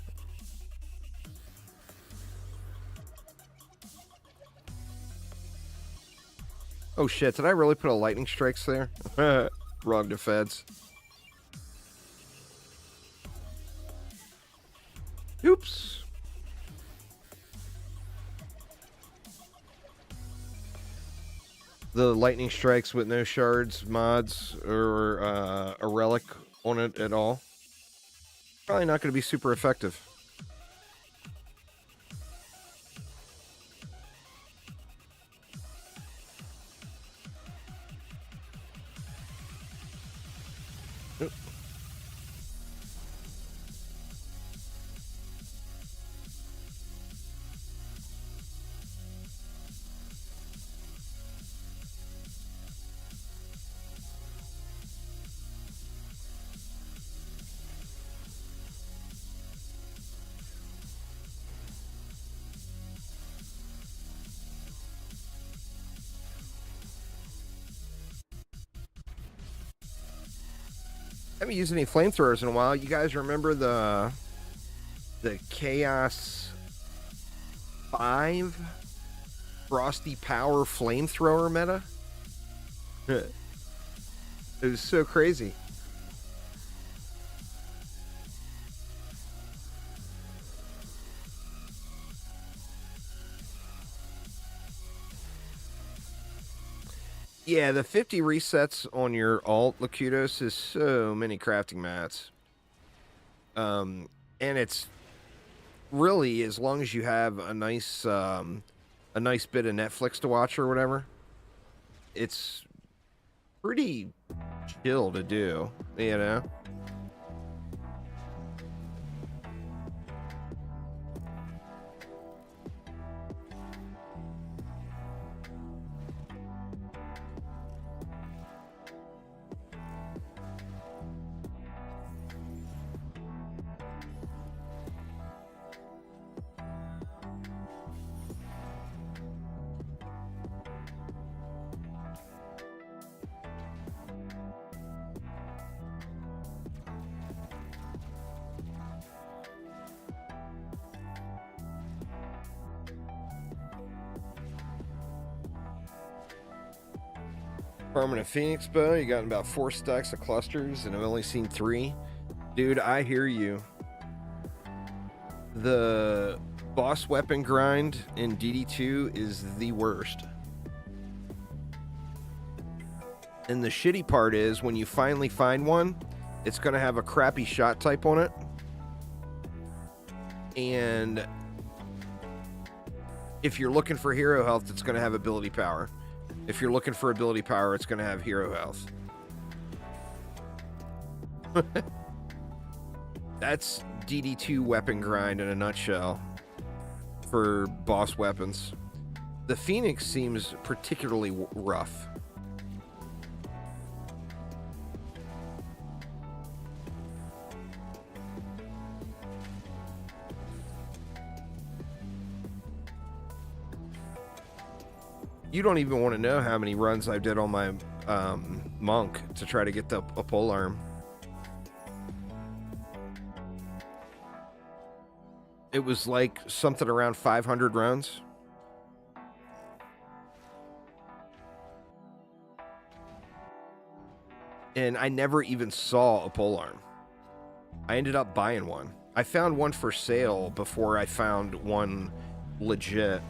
Oh shit, did I really put a lightning strikes there? Wrong defense. Oops. The lightning strikes with no shards, mods, or a relic on it at all. Probably not going to be super effective. Oop. I haven't used any flamethrowers in a while. You guys remember the Chaos 5 Frosty Power flamethrower meta? It was so crazy. Yeah, the 50 resets on your alt, Lakudos, is so many crafting mats. And it's really, as long as you have a nice bit of Netflix to watch or whatever, it's pretty chill to do, you know? Farming a Phoenix bow, you got about 4 stacks of clusters, and I've only seen 3. Dude, I hear you. The boss weapon grind in DD2 is the worst. And the shitty part is, when you finally find one, it's going to have a crappy shot type on it. And if you're looking for hero health, it's going to have ability power. If you're looking for ability power, it's going to have hero health. That's DD2 weapon grind in a nutshell for boss weapons. The Phoenix seems particularly rough. You don't even want to know how many runs I did on my monk to try to get a pole arm. It was like something around 500 rounds. And I never even saw a pole arm. I ended up buying one. I found one for sale before I found one legit.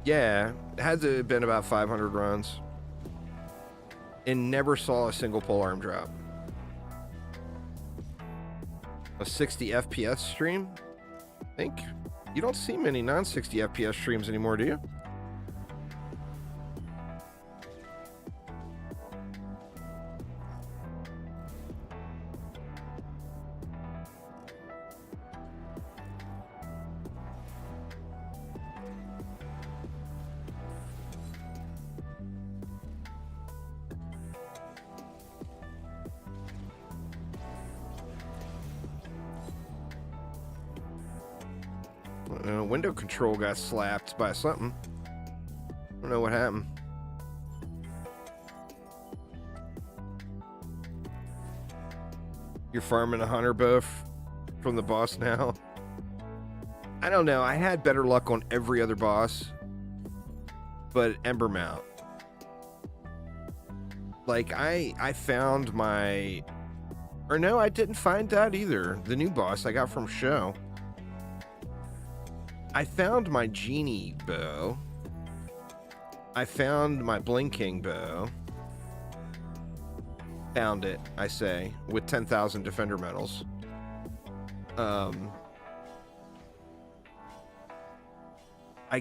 Yeah, it had to have been about 500 runs. And never saw a single polearm drop. A 60 FPS stream? I think you don't see many non-60 FPS streams anymore, do you? Window control got slapped by something. I don't know what happened. You're farming a hunter bow from the boss now? I don't know. I had better luck on every other boss, but Embermount. Like, I found my... Or no, I didn't find that either. The new boss I got from Show. I found my genie bow. I found my blinking bow. Found it, I say, with 10,000 defender medals. I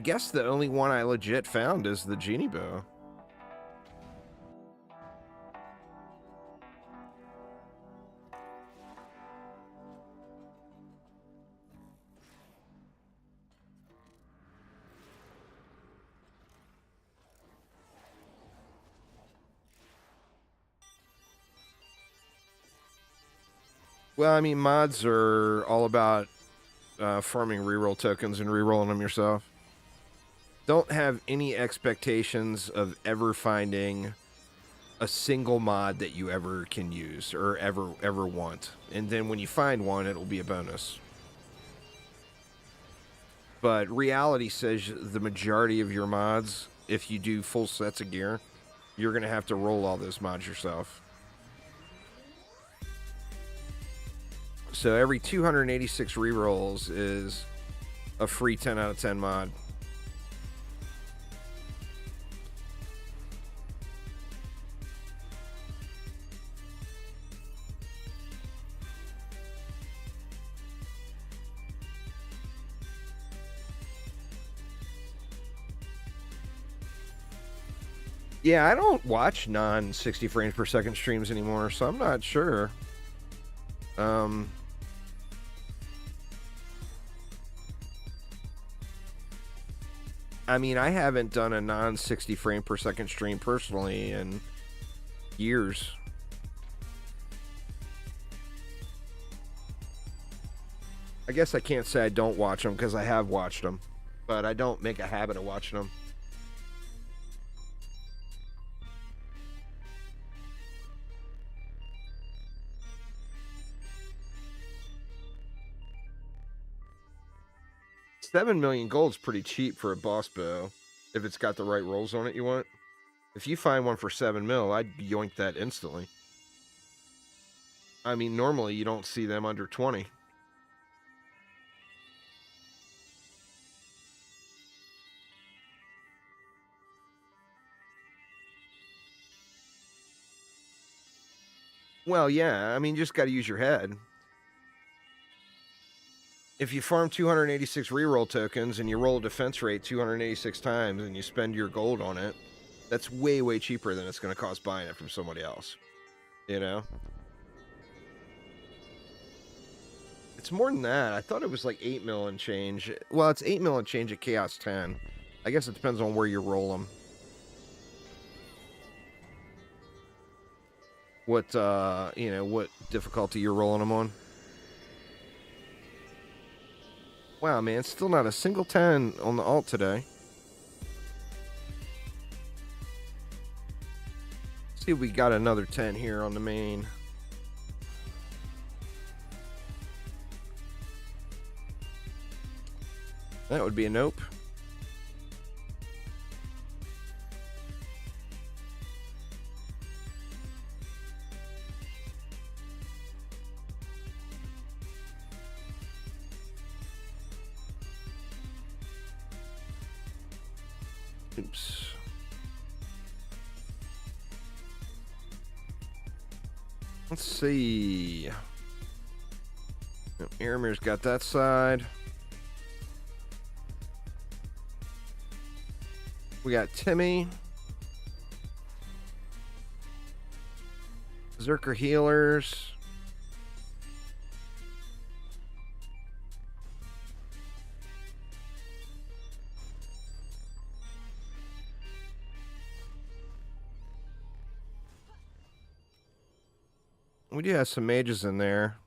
guess the only one I legit found is the genie bow. Well, I mean, mods are all about farming reroll tokens and rerolling them yourself. Don't have any expectations of ever finding a single mod that you ever can use or ever want. And then when you find one, it'll be a bonus. But reality says the majority of your mods, if you do full sets of gear, you're going to have to roll all those mods yourself. So every 286 rerolls is a free 10 out of 10 mod. Yeah, I don't watch non-60 frames per second streams anymore, so I'm not sure. I mean, I haven't done a non-60 frame per second stream personally in years. I guess I can't say I don't watch them because I have watched them, but I don't make a habit of watching them. 7 million gold's pretty cheap for a boss bow if it's got the right rolls on it you want. If you find one for 7 mil, I'd yoink that instantly. I mean, normally you don't see them under 20. Well, yeah, I mean, you just got to use your head. If you farm 286 reroll tokens and you roll a defense rate 286 times and you spend your gold on it, that's way, way cheaper than it's going to cost buying it from somebody else. You know? It's more than that. I thought it was like 8 mil and change. Well, it's 8 mil and change at Chaos 10. I guess it depends on where you roll them. What, you know, what difficulty you're rolling them on. Wow, man, still not a single 10 on the alt today. Let's see if we got another 10 here on the main. That would be a nope. Oops. Let's see. Aramir's got that side. We got Timmy. Berserker healers. We do have some mages in there.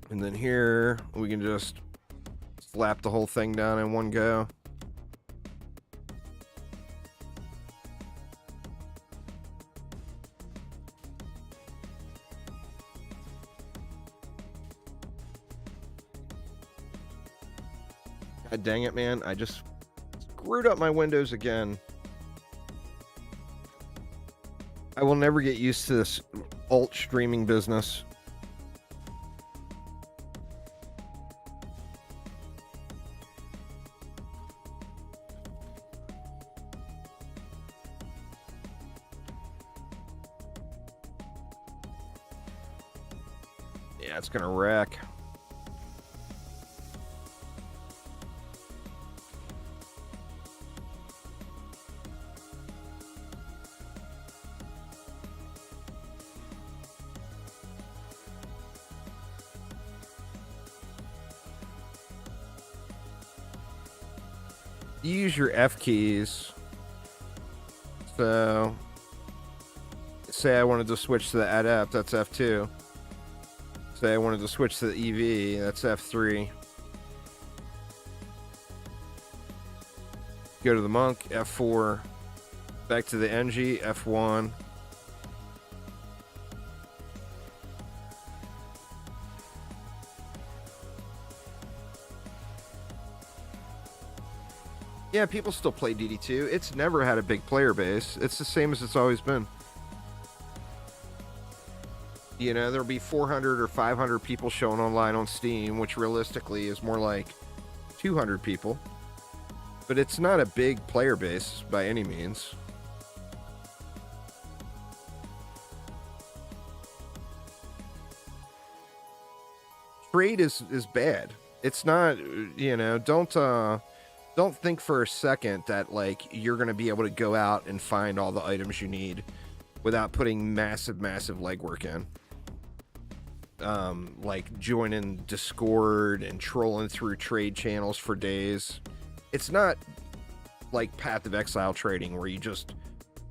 And then here, we can just slap the whole thing down in one go. God dang it, man. I just screwed up my windows again. I will never get used to this alt streaming business. Yeah, it's gonna wreck. You use your F keys. So, say I wanted to switch to the Adept, that's F2. Say I wanted to switch to the EV, that's F3. Go to the Monk, F4. Back to the NG, F1. Yeah, people still play DD2. It's never had a big player base. It's the same as it's always been. You know, there'll be 400 or 500 people showing online on Steam, which realistically is more like 200 people. But it's not a big player base by any means. Trade is bad. It's not, you know, don't think for a second that, like, you're going to be able to go out and find all the items you need without putting massive legwork in. Like joining Discord and trolling through trade channels for days. It's not like Path of Exile trading where you just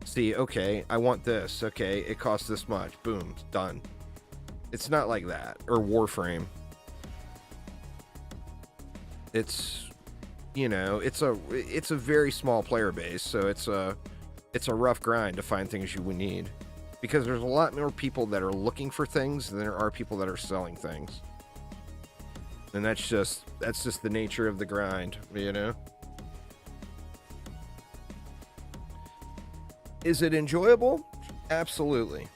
see, okay, I want this. Okay, it costs this much. Boom, done. It's not like that. Or Warframe. It's... You know, it's a very small player base, so it's a it's a rough grind to find things you would need. Because there's a lot more people that are looking for things than there are people that are selling things. And that's just the nature of the grind, you know? Is it enjoyable? Absolutely.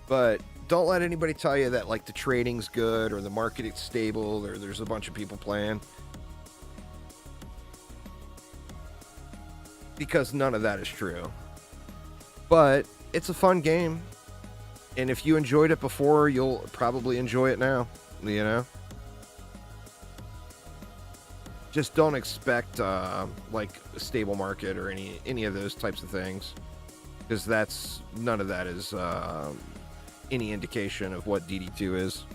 But don't let anybody tell you that, like, the trading's good or the market is stable or there's a bunch of people playing. Because none of that is true. But it's a fun game. And if you enjoyed it before, you'll probably enjoy it now, you know? Just don't expect, like, a stable market or any of those types of things. Because none of that is any indication of what DD2 is.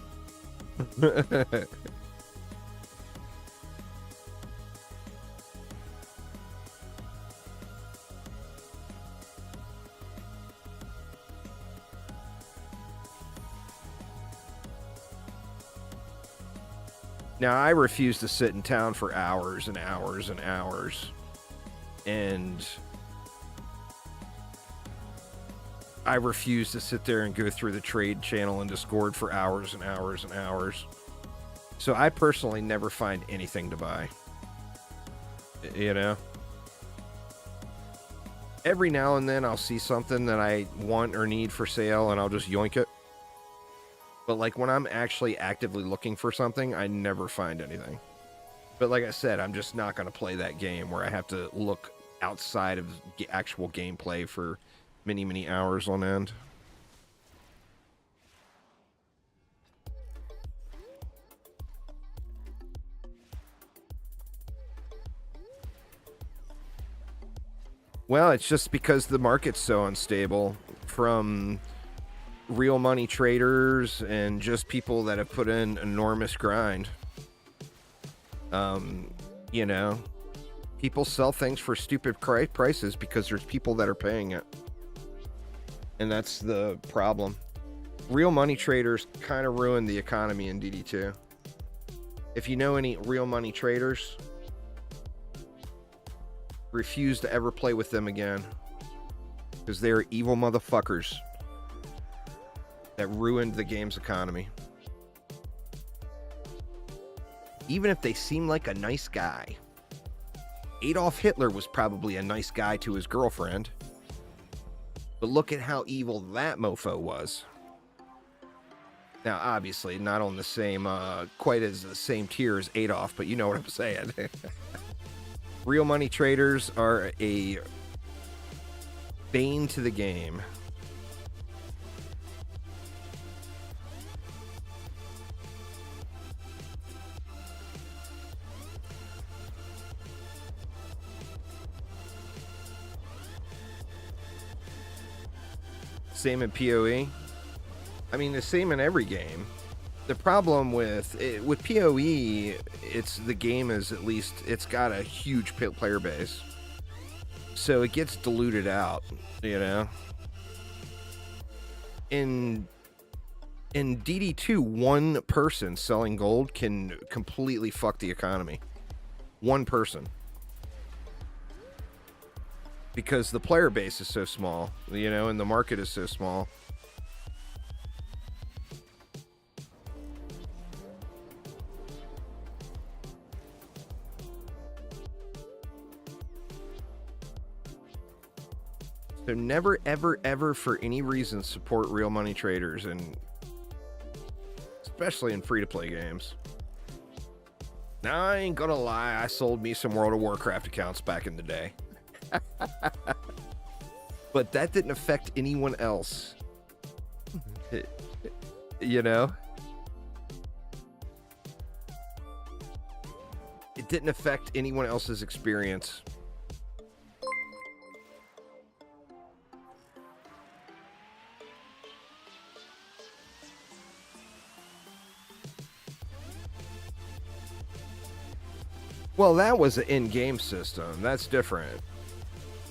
Now, I refuse to sit in town for hours and hours and hours. And I refuse to sit there and go through the trade channel and Discord for hours and hours and hours. So I personally never find anything to buy. You know? Every now and then I'll see something that I want or need for sale and I'll just yoink it. But like when I'm actually actively looking for something, I never find anything. But like I said, I'm just not going to play that game where I have to look outside of actual gameplay for many, many hours on end. Well, it's just because the market's so unstable from real money traders and just people that have put in enormous grind. You know, people sell things for stupid prices because there's people that are paying it. And that's the problem. Real money traders kind of ruined the economy in DD2. If you know any real money traders, refuse to ever play with them again. Because they're evil motherfuckers that ruined the game's economy. Even if they seem like a nice guy. Adolf Hitler was probably a nice guy to his girlfriend. But look at how evil that mofo was. Now, obviously, not on the same, quite as the same tier as Adolf, but you know what I'm saying. Real money traders are a bane to the game. Same in PoE. I mean, the same in every game. The problem with PoE, it's the game is at least it's got a huge player base, so it gets diluted out. You know. In DD2, one person selling gold can completely fuck the economy. One person. Because the player base is so small, you know, and the market is so small. So never, ever, ever for any reason support real money traders, and especially in free-to-play games. Now, I ain't gonna lie, I sold me some World of Warcraft accounts back in the day. But that didn't affect anyone else. You know? It didn't affect anyone else's experience. Well, that was an in-game system. That's different.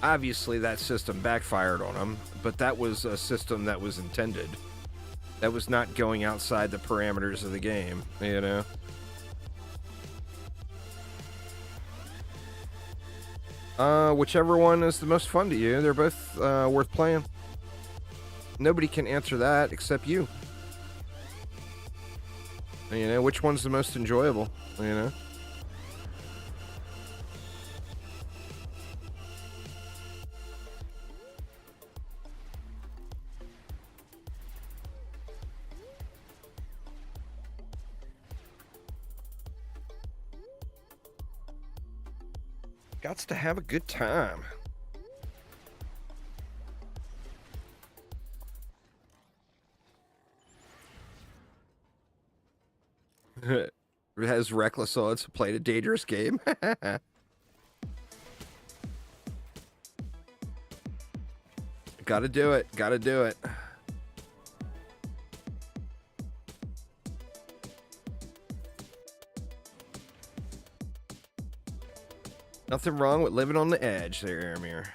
Obviously, that system backfired on them, but that was a system that was intended. That was not going outside the parameters of the game, you know? Whichever one is the most fun to you. They're both worth playing. Nobody can answer that except you. You know, which one's the most enjoyable, you know? Gots to have a good time. It has reckless odds to play a dangerous game. Gotta do it. Gotta do it. Nothing wrong with living on the edge there, Aramir.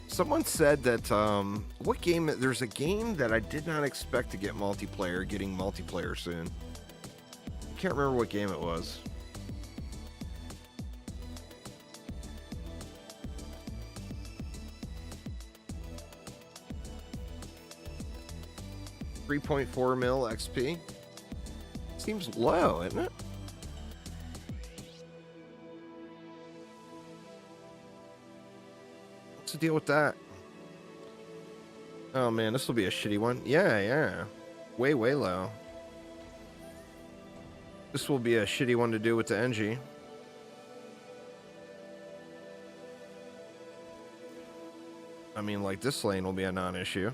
Someone said that, what game? There's a game that I did not expect to get multiplayer, getting multiplayer soon. I can't remember what game it was. $3.4 mil XP. Seems low, isn't it? What's the deal with that? Oh man, this will be a shitty one. Yeah. Way low. This will be a shitty one to do with the NG. I mean, like, this lane will be a non-issue.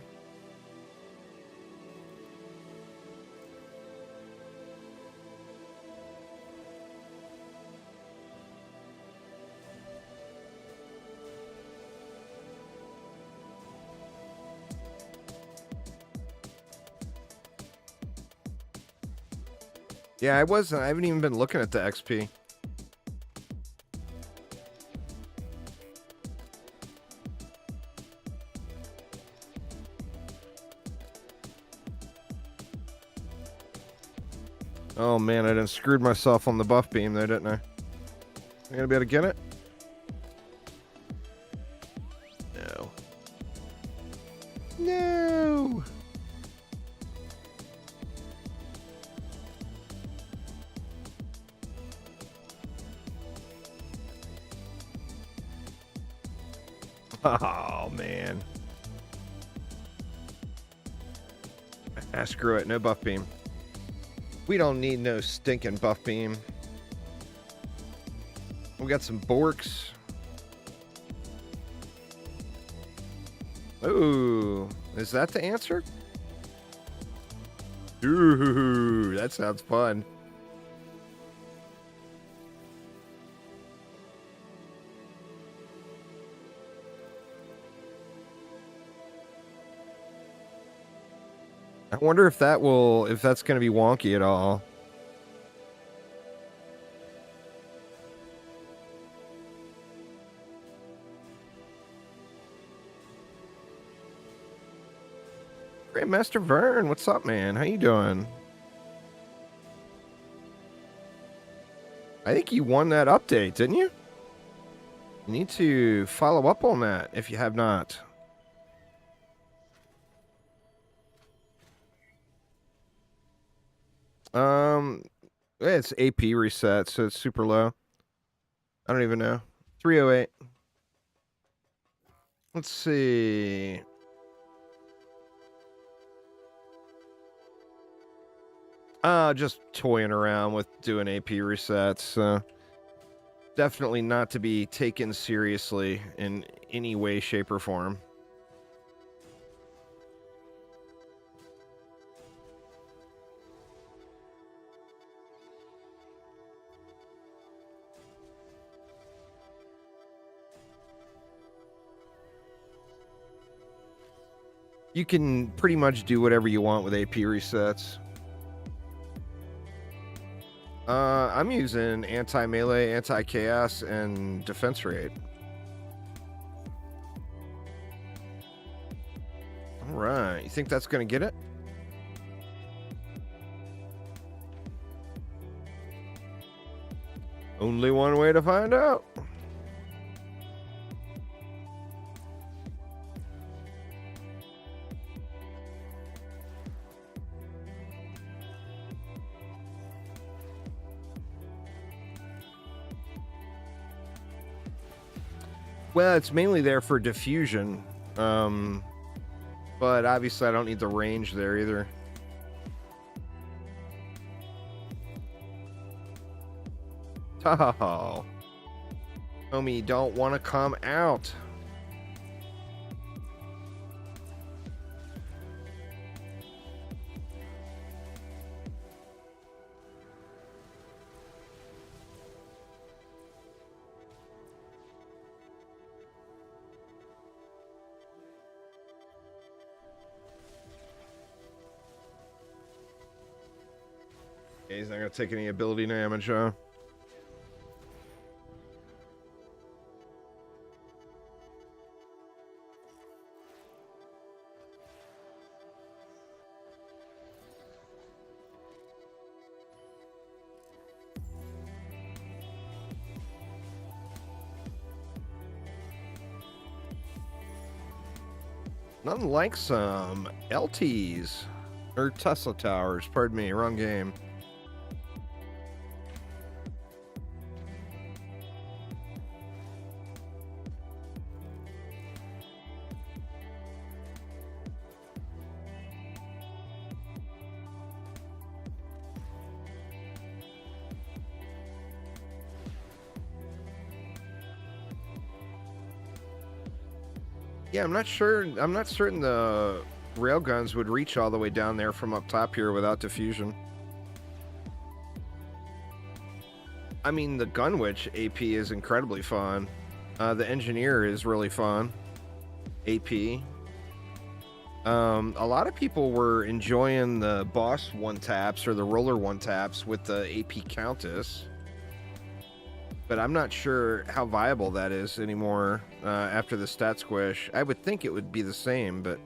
Yeah, I haven't even been looking at the XP. Oh man, I done screwed myself on the buff beam there, didn't I? I gonna be able to get it? No. No! Oh, man. Ah, screw it. No buff beam. We don't need no stinking buff beam. We got some Borks. Ooh. Is that the answer? Ooh, that sounds fun. I wonder if that's going to be wonky at all. Grandmaster Vern, what's up, man? How you doing? I think you won that update, didn't you? You need to follow up on that if you have not. It's AP reset, so it's super low. I don't even know. 308. Let's see. Just toying around with doing AP resets. Definitely not to be taken seriously in any way, shape, or form. You can pretty much do whatever you want with AP resets. I'm using anti-melee, anti-chaos, and defense rate. Alright, you think that's gonna get it? Only one way to find out. Well, it's mainly there for diffusion. But obviously I don't need the range there either. Oh. Homie, don't want to come out. Okay, he's not going to take any ability damage, huh? Nothing like some LTs. Or Tesla Towers, pardon me, wrong game. Yeah, I'm not sure. I'm not certain the railguns would reach all the way down there from up top here without diffusion. I mean, the Gunwitch AP is incredibly fun. The Engineer is really fun. AP. A lot of people were enjoying the boss one-taps or the roller one-taps with the AP Countess. But I'm not sure how viable that is anymore after the stat squish. I would think it would be the same, but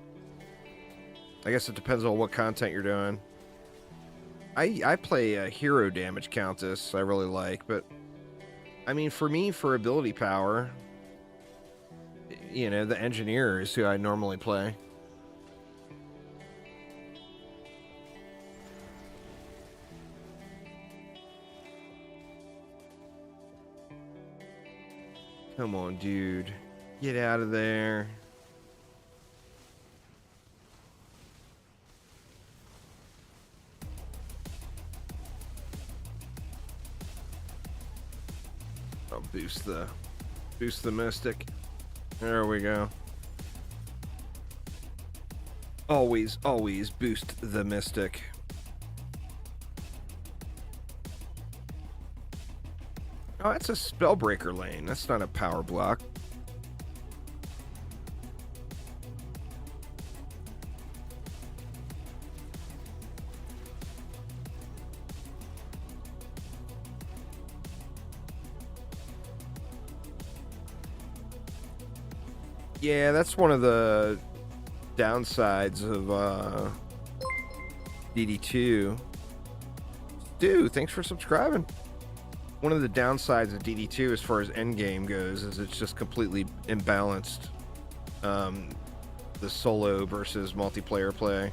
I guess it depends on what content you're doing. I play a hero damage Countess I really like, but I mean, for me, for ability power, you know, the Engineer is who I normally play. Come on, dude. Get out of there. I'll boost the Mystic. There we go. Always boost the Mystic. Oh, that's a Spellbreaker lane. That's not a power block. Yeah, that's one of the downsides of DD2. Dude, thanks for subscribing. One of the downsides of DD2 as far as endgame goes is it's just completely imbalanced. The solo versus multiplayer play.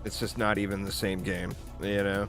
It's just not even the same game, you know?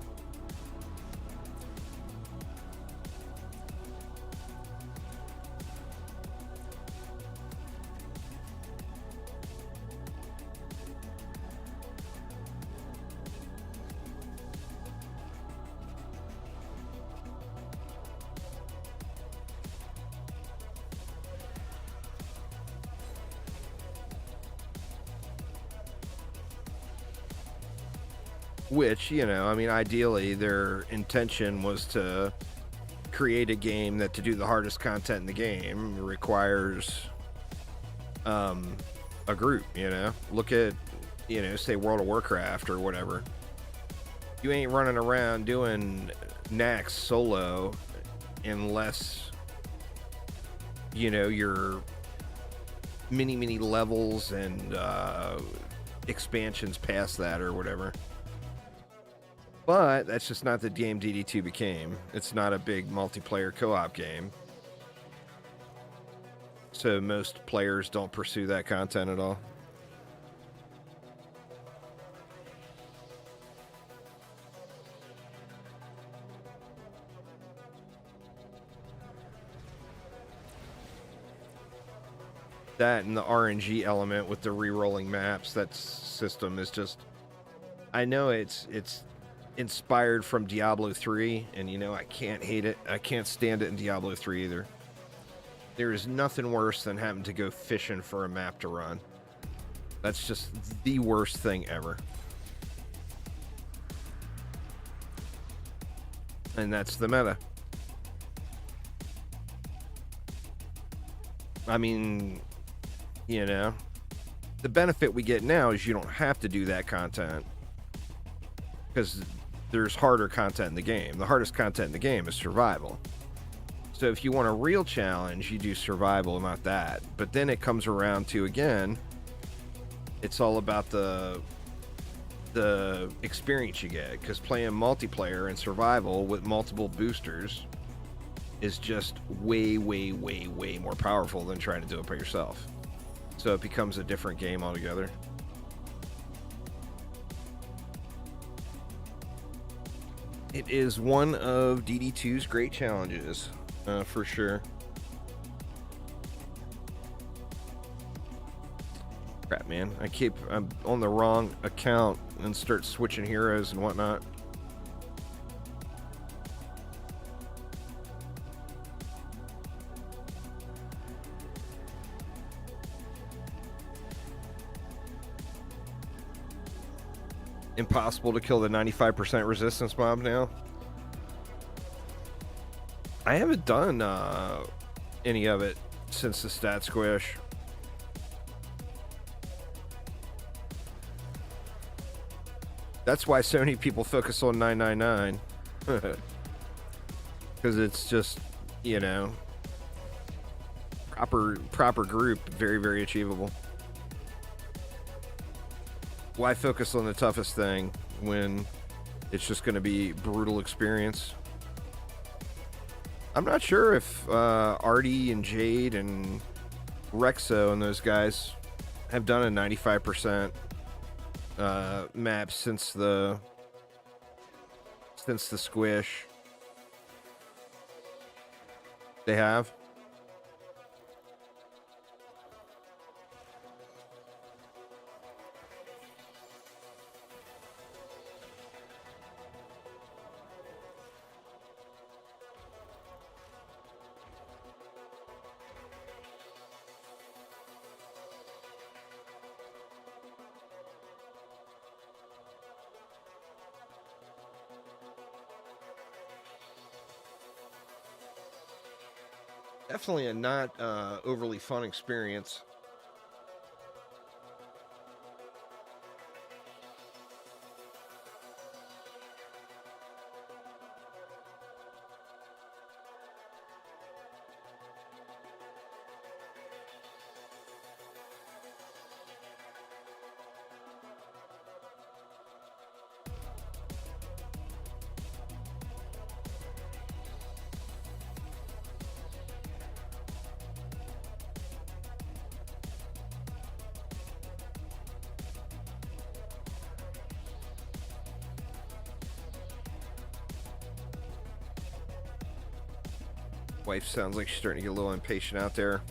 Which, you know, I mean, ideally their intention was to create a game that to do the hardest content in the game requires a group, you know? Look at, you know, say World of Warcraft or whatever. You ain't running around doing Nax solo unless, you know, your many levels and expansions past that or whatever. But that's just not the game DD2 became. It's not a big multiplayer co-op game. So most players don't pursue that content at all. That and the RNG element with the re-rolling maps, that system is just... I know it's inspired from Diablo 3, and you know, I can't hate it. I can't stand it in Diablo 3 either. There is nothing worse than having to go fishing for a map to run. That's just the worst thing ever. And that's the meta. I mean, you know, the benefit we get now is you don't have to do that content because there's harder content in the game. The hardest content in the game is survival. So if you want a real challenge, you do survival, not that. But then it comes around to, again, it's all about the experience you get, because playing multiplayer and survival with multiple boosters is just way more powerful than trying to do it by yourself. So it becomes a different game altogether. It is one of DD2's great challenges, for sure. Crap, man. I'm on the wrong account and start switching heroes and whatnot. Impossible to kill the 95% resistance mob now. I haven't done any of it since the stat squish. That's why so many people focus on 999. Because it's just, you know, proper group, very achievable. Why focus on the toughest thing when it's just going to be brutal experience? I'm not sure if Artie and Jade and Rexo and those guys have done a 95% map since the squish. They have. Definitely a not overly fun experience. Wife sounds like she's starting to get a little impatient out there,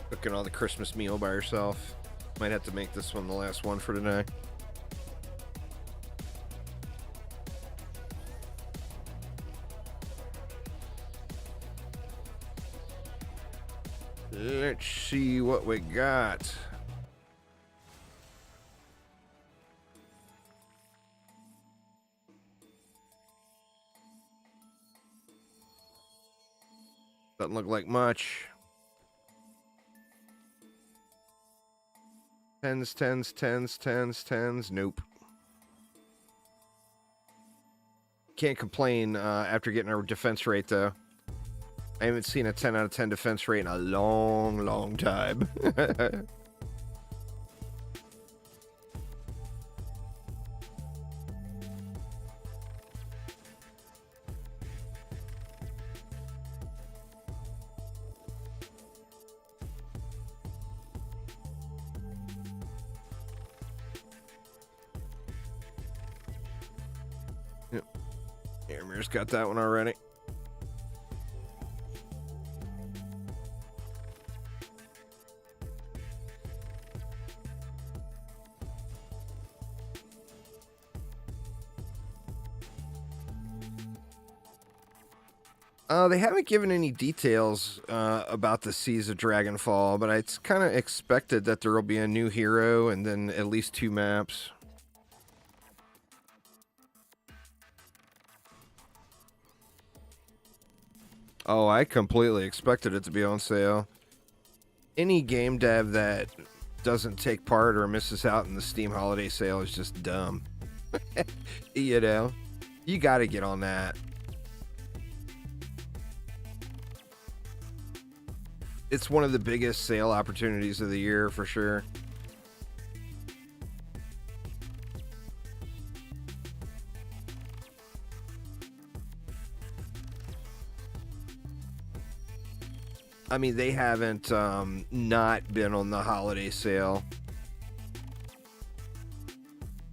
cooking all the Christmas meal by herself. Might have to make this one the last one for today. Let's see what we got. Doesn't look like much. Tens, tens, tens, tens, tens. Nope. Can't complain after getting our defense rate, though. I haven't seen a 10 out of 10 defense rate in a long, long time. Yep. Aramir's got that one already. They haven't given any details about the Seas of Dragonfall, but it's kind of expected that there will be a new hero and then at least 2 maps. Oh, I completely expected it to be on sale. Any game dev that doesn't take part or misses out in the Steam holiday sale is just dumb. You know? You gotta get on that. It's one of the biggest sale opportunities of the year for sure. I mean, they haven't not been on the holiday sale.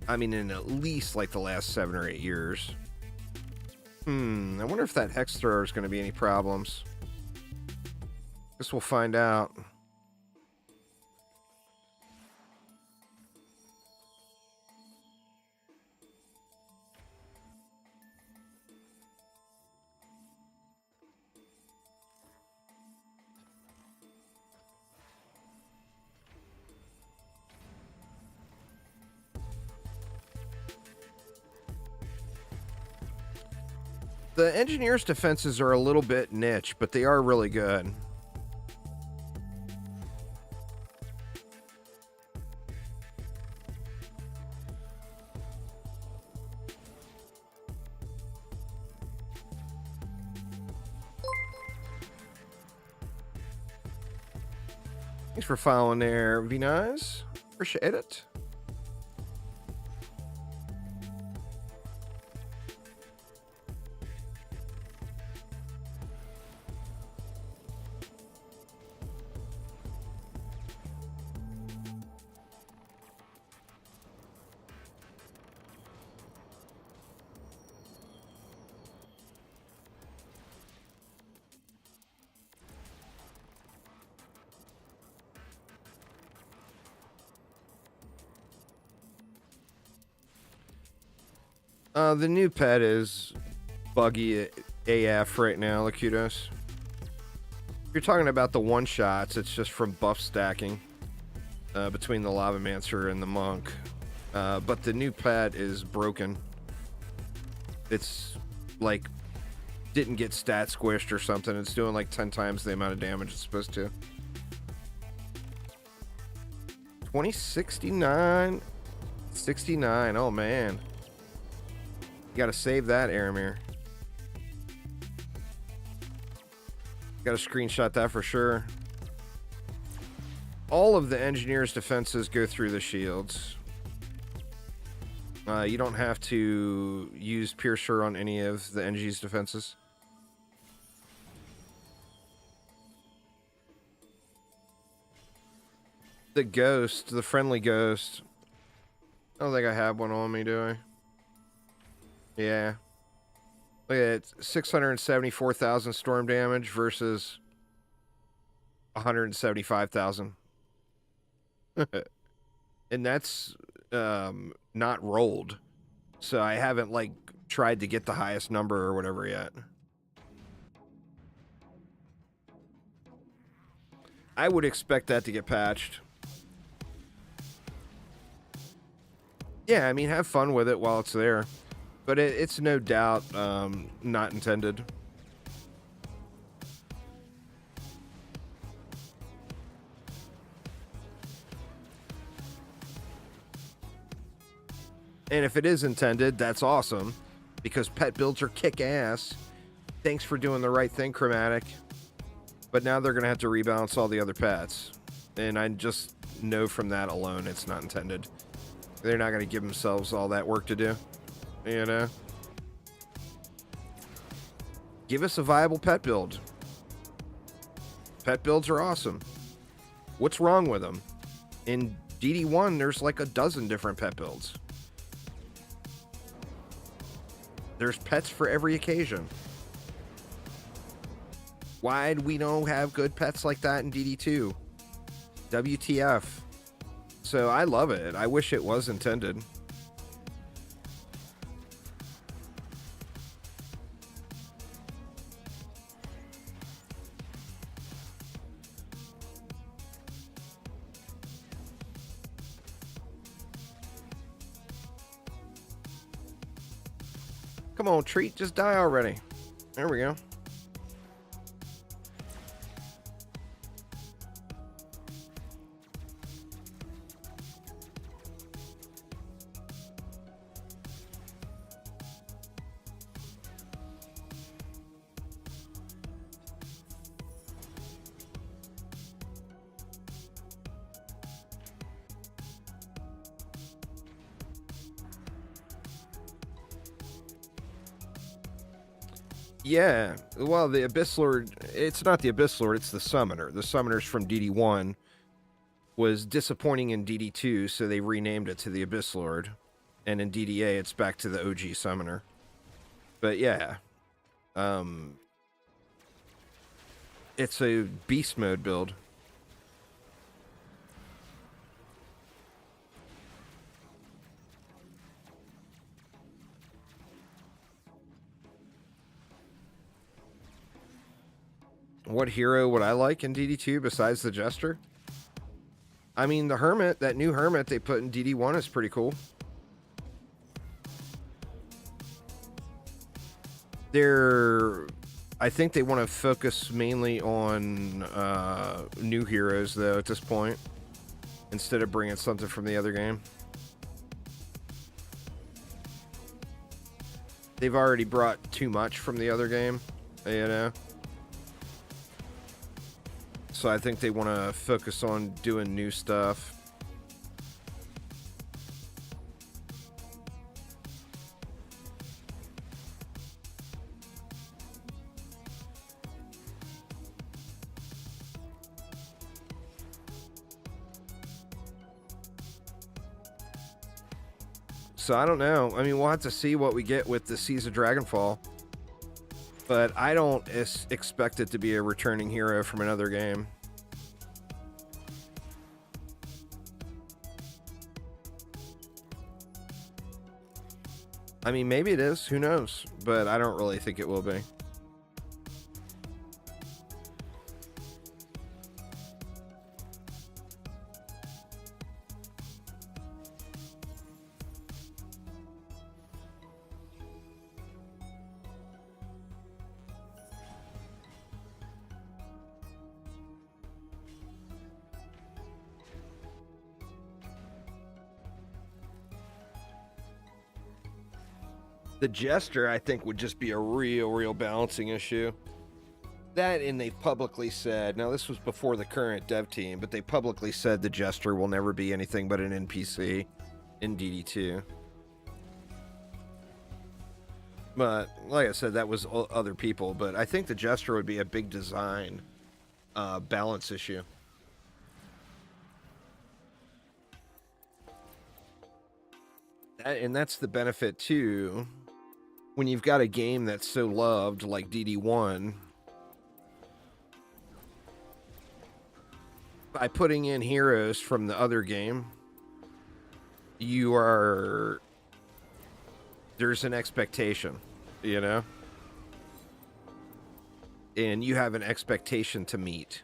I mean, in at least like the last 7 or 8 years. I wonder if that hex thrower is going to be any problems. Guess we'll find out. The engineers' defenses are a little bit niche, but they are really good. Thanks for following there, V-Nice. Appreciate it. The new pet is buggy AF right now, Lakudos. If you're talking about the one-shots, it's just from buff stacking between the Lavamancer and the Monk. But the new pet is broken. It's like didn't get stat squished or something. It's doing like 10 times the amount of damage it's supposed to. 2069. 69. Oh, man. You gotta save that, Aramir. Gotta screenshot that for sure. All of the engineers' defenses go through the shields. You don't have to use Piercer on any of the NG's defenses. The ghost, the friendly ghost. I don't think I have one on me, do I? Yeah. Look at it. 674,000 storm damage versus 175,000. And that's not rolled. So I haven't like tried to get the highest number or whatever yet. I would expect that to get patched. Yeah, I mean, have fun with it while it's there. But it's no doubt not intended. And if it is intended, that's awesome, because pet builds are kick-ass. Thanks for doing the right thing, Chromatic. But now they're going to have to rebalance all the other pets. And I just know from that alone it's not intended. They're not going to give themselves all that work to do. You know? Give us a viable pet build. Pet builds are awesome. What's wrong with them? In DD1, there's like a dozen different pet builds. There's pets for every occasion. Why do we don't have good pets like that in DD2? WTF. So I love it. I wish it was intended. Come on, Treat, just die already. There we go. Yeah, well, the Abyss Lord, it's not the Abyss Lord, it's the Summoner. The Summoners from DD1 was disappointing in DD2, so they renamed it to the Abyss Lord. And in DDA, it's back to the OG Summoner. But yeah, it's a beast mode build. What hero would I like in DD2 besides the Jester? I mean, the Hermit, that new Hermit they put in DD1 is pretty cool. I think they want to focus mainly on new heroes, though, at this point, instead of bringing something from the other game. They've already brought too much from the other game, you know? So I think they want to focus on doing new stuff. So I don't know. I mean, we'll have to see what we get with the Seas of Dragonfall. But I don't expect it to be a returning hero from another game. I mean, maybe it is. Who knows? But I don't really think it will be. The Jester, I think, would just be a real balancing issue. That, and they publicly said, now this was before the current dev team, but they publicly said the Jester will never be anything but an NPC in DD2. But, like I said, that was other people, but I think the Jester would be a big design balance issue. And that's the benefit, too. When you've got a game that's so loved, like DD1, by putting in heroes from the other game, there's an expectation, you know? And you have an expectation to meet,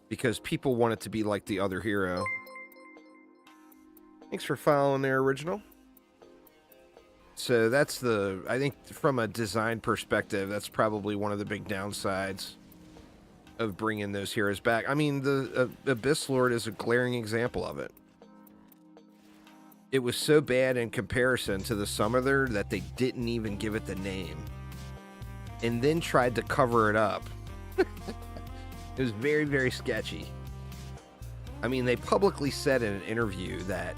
because people want it to be like the other hero. Thanks for following there, Original. So that's I think from a design perspective, that's probably one of the big downsides of bringing those heroes back. I mean, the Abyss Lord is a glaring example of it. It was so bad in comparison to the Summoner that they didn't even give it the name. And then tried to cover it up. It was very, very sketchy. I mean, they publicly said in an interview that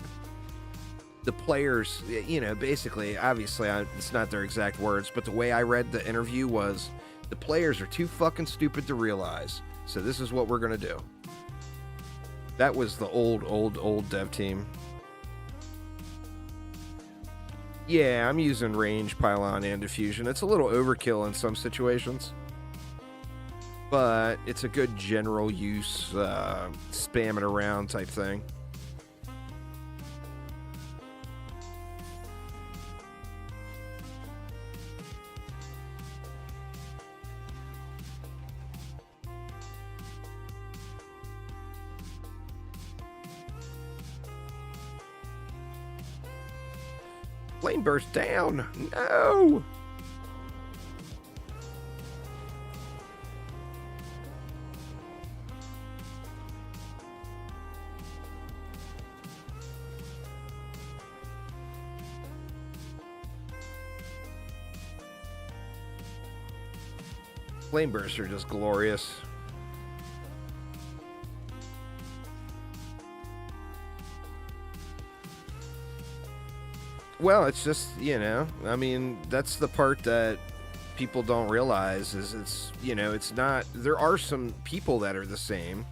the players, you know, basically, obviously, it's not their exact words, but the way I read the interview was, the players are too fucking stupid to realize, so this is what we're going to do. That was the old dev team. Yeah, I'm using range, pylon, and diffusion. It's a little overkill in some situations, but it's a good general use, spam it around type thing. Flame burst down! No! Flame bursts are just glorious. Well, it's just, you know, I mean, that's the part that people don't realize is it's, you know, it's not, there are some people that are the same,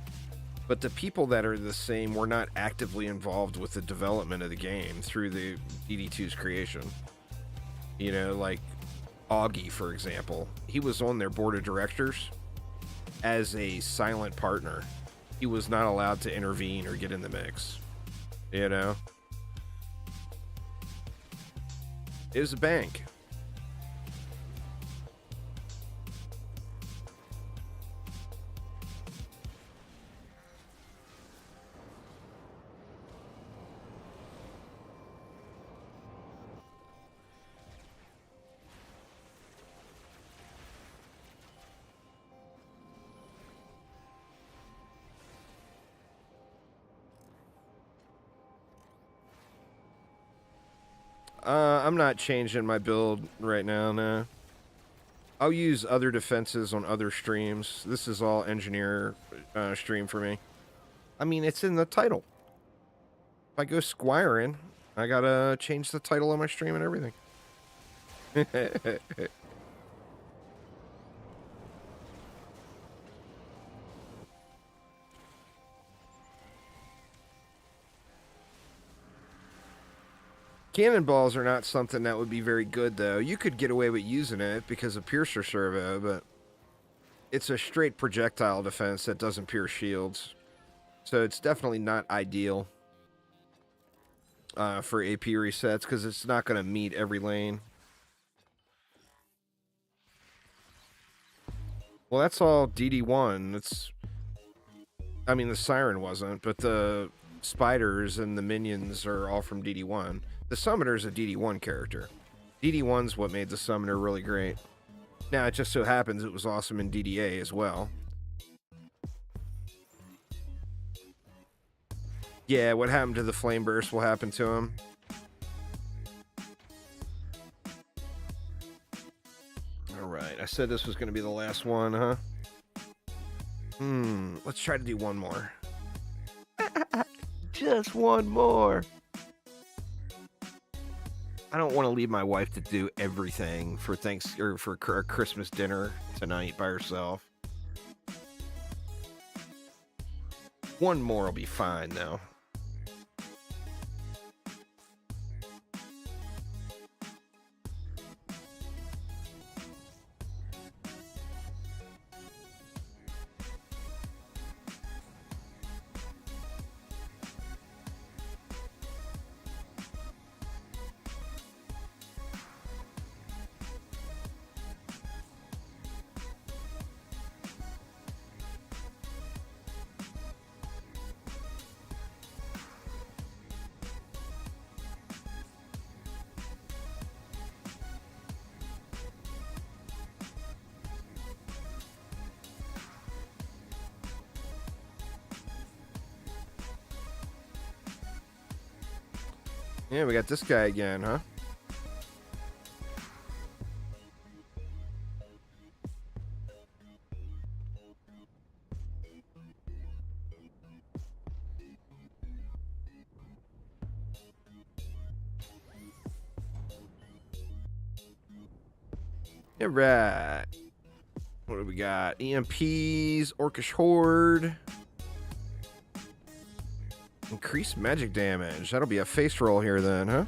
but the people that are the same were not actively involved with the development of the game through the DD2's creation. You know, like Augie, for example, he was on their board of directors as a silent partner. He was not allowed to intervene or get in the mix, you know? It was a bank. I'm not changing my build right now, no. I'll use other defenses on other streams. This is all engineer stream for me. I mean, it's in the title. If I go squiring, I gotta change the title of my stream and everything. Cannonballs are not something that would be very good, though. You could get away with using it because of Piercer Servo, but it's a straight projectile defense that doesn't pierce shields. So it's definitely not ideal for AP resets because it's not going to meet every lane. Well, that's all DD1. I mean, the Siren wasn't, but the spiders and the minions are all from DD1. The Summoner's a DD1 character. DD1's what made the Summoner really great. Now, it just so happens it was awesome in DDA as well. Yeah, what happened to the Flame Burst will happen to him. Alright, I said this was going to be the last one, huh? Let's try to do one more. Just one more. I don't want to leave my wife to do everything for for Christmas dinner tonight by herself. One more will be fine, though. Yeah, we got this guy again, huh? Yeah, right. What do we got? EMPs, Orcish Horde. Increased magic damage. That'll be a face roll here then, huh?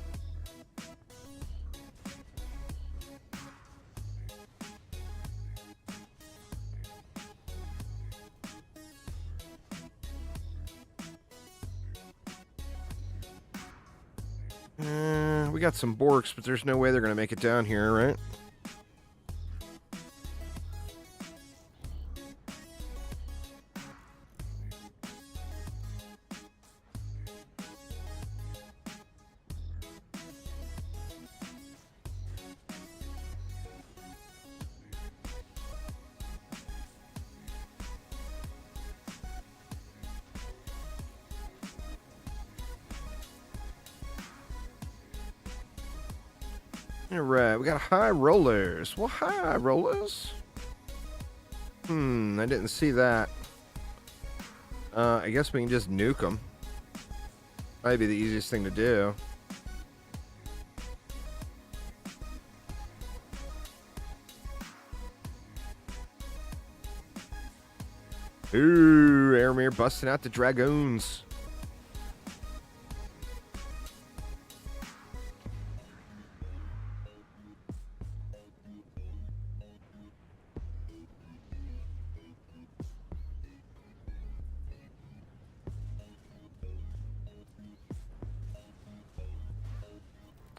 We got some Borks, but there's no way they're going to make it down here, right? Alright, we got high rollers. Well, high rollers. I didn't see that. I guess we can just nuke them. Might be the easiest thing to do. Ooh, Aramir busting out the dragoons.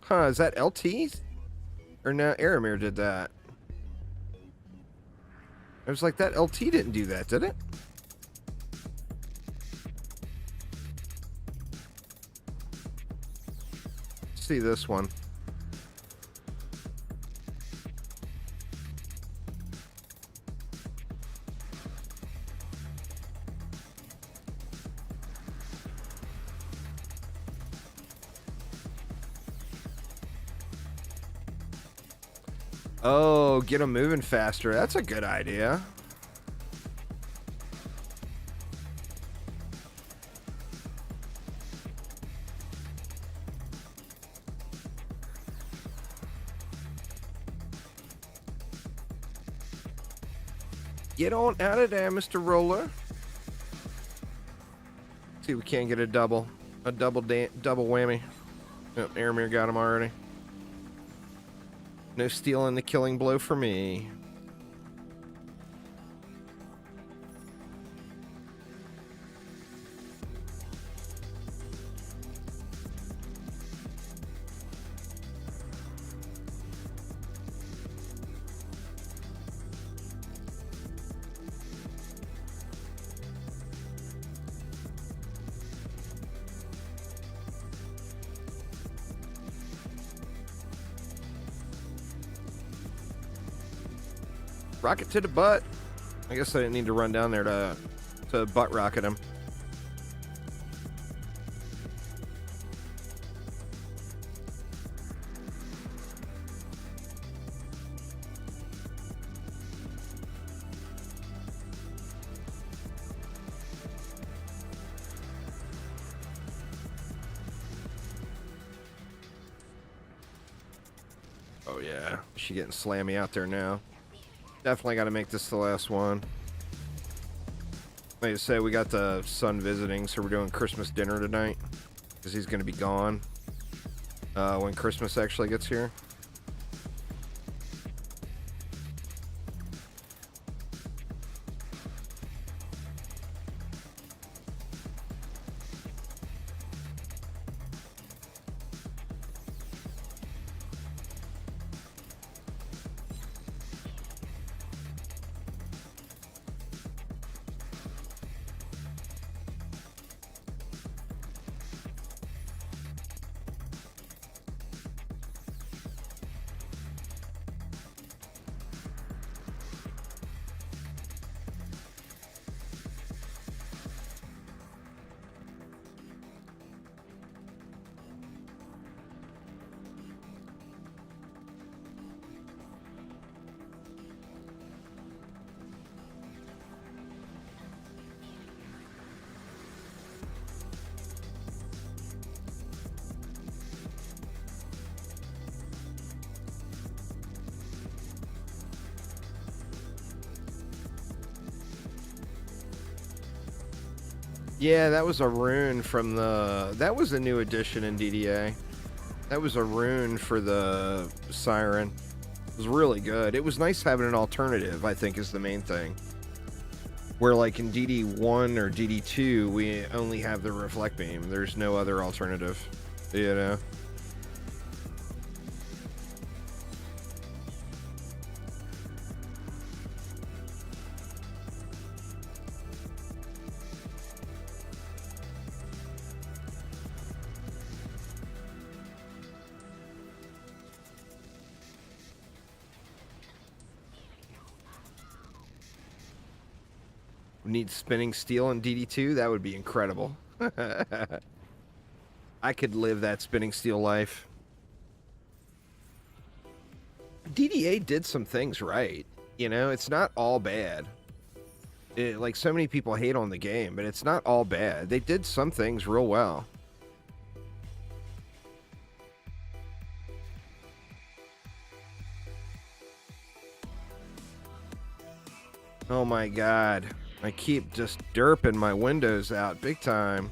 Huh, is that LT? Or no, Aramir did that. I was like, that LT didn't do that, did it? Let's see this one. Oh, get them moving faster. That's a good idea. Get on out of there, Mr. Roller. See if we can't get a double whammy. Oh, Aramir got him already. No stealing the killing blow for me. Rocket to the butt. I guess I didn't need to run down there to butt rocket him. Oh yeah, she getting slammy out there now. Definitely got to make this the last one. Like I say, we got the son visiting, so we're doing Christmas dinner tonight. Because he's going to be gone when Christmas actually gets here. Yeah, that was a rune from that was a new addition in DDA. That was a rune for the Siren. It was really good. It was nice having an alternative, I think, is the main thing. Where, like, in DD1 or DD2, we only have the Reflect Beam. There's no other alternative, you know? Need spinning steel in DD2? That would be incredible. I could live that spinning steel life. DDA did some things right. You know, it's not all bad. Like, so many people hate on the game, but it's not all bad. They did some things real well. Oh my god. I keep just derping my windows out big time.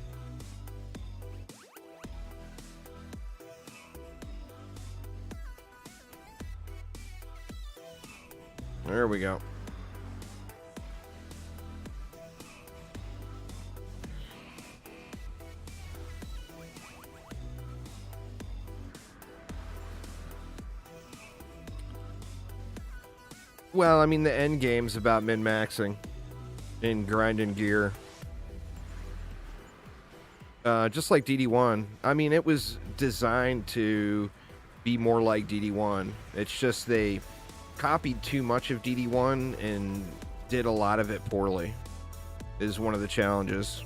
There we go. Well, I mean, the end game's about min-maxing and grinding gear. Just like DD1. I mean, it was designed to be more like DD1. It's just they copied too much of DD1 and did a lot of it poorly, is one of the challenges.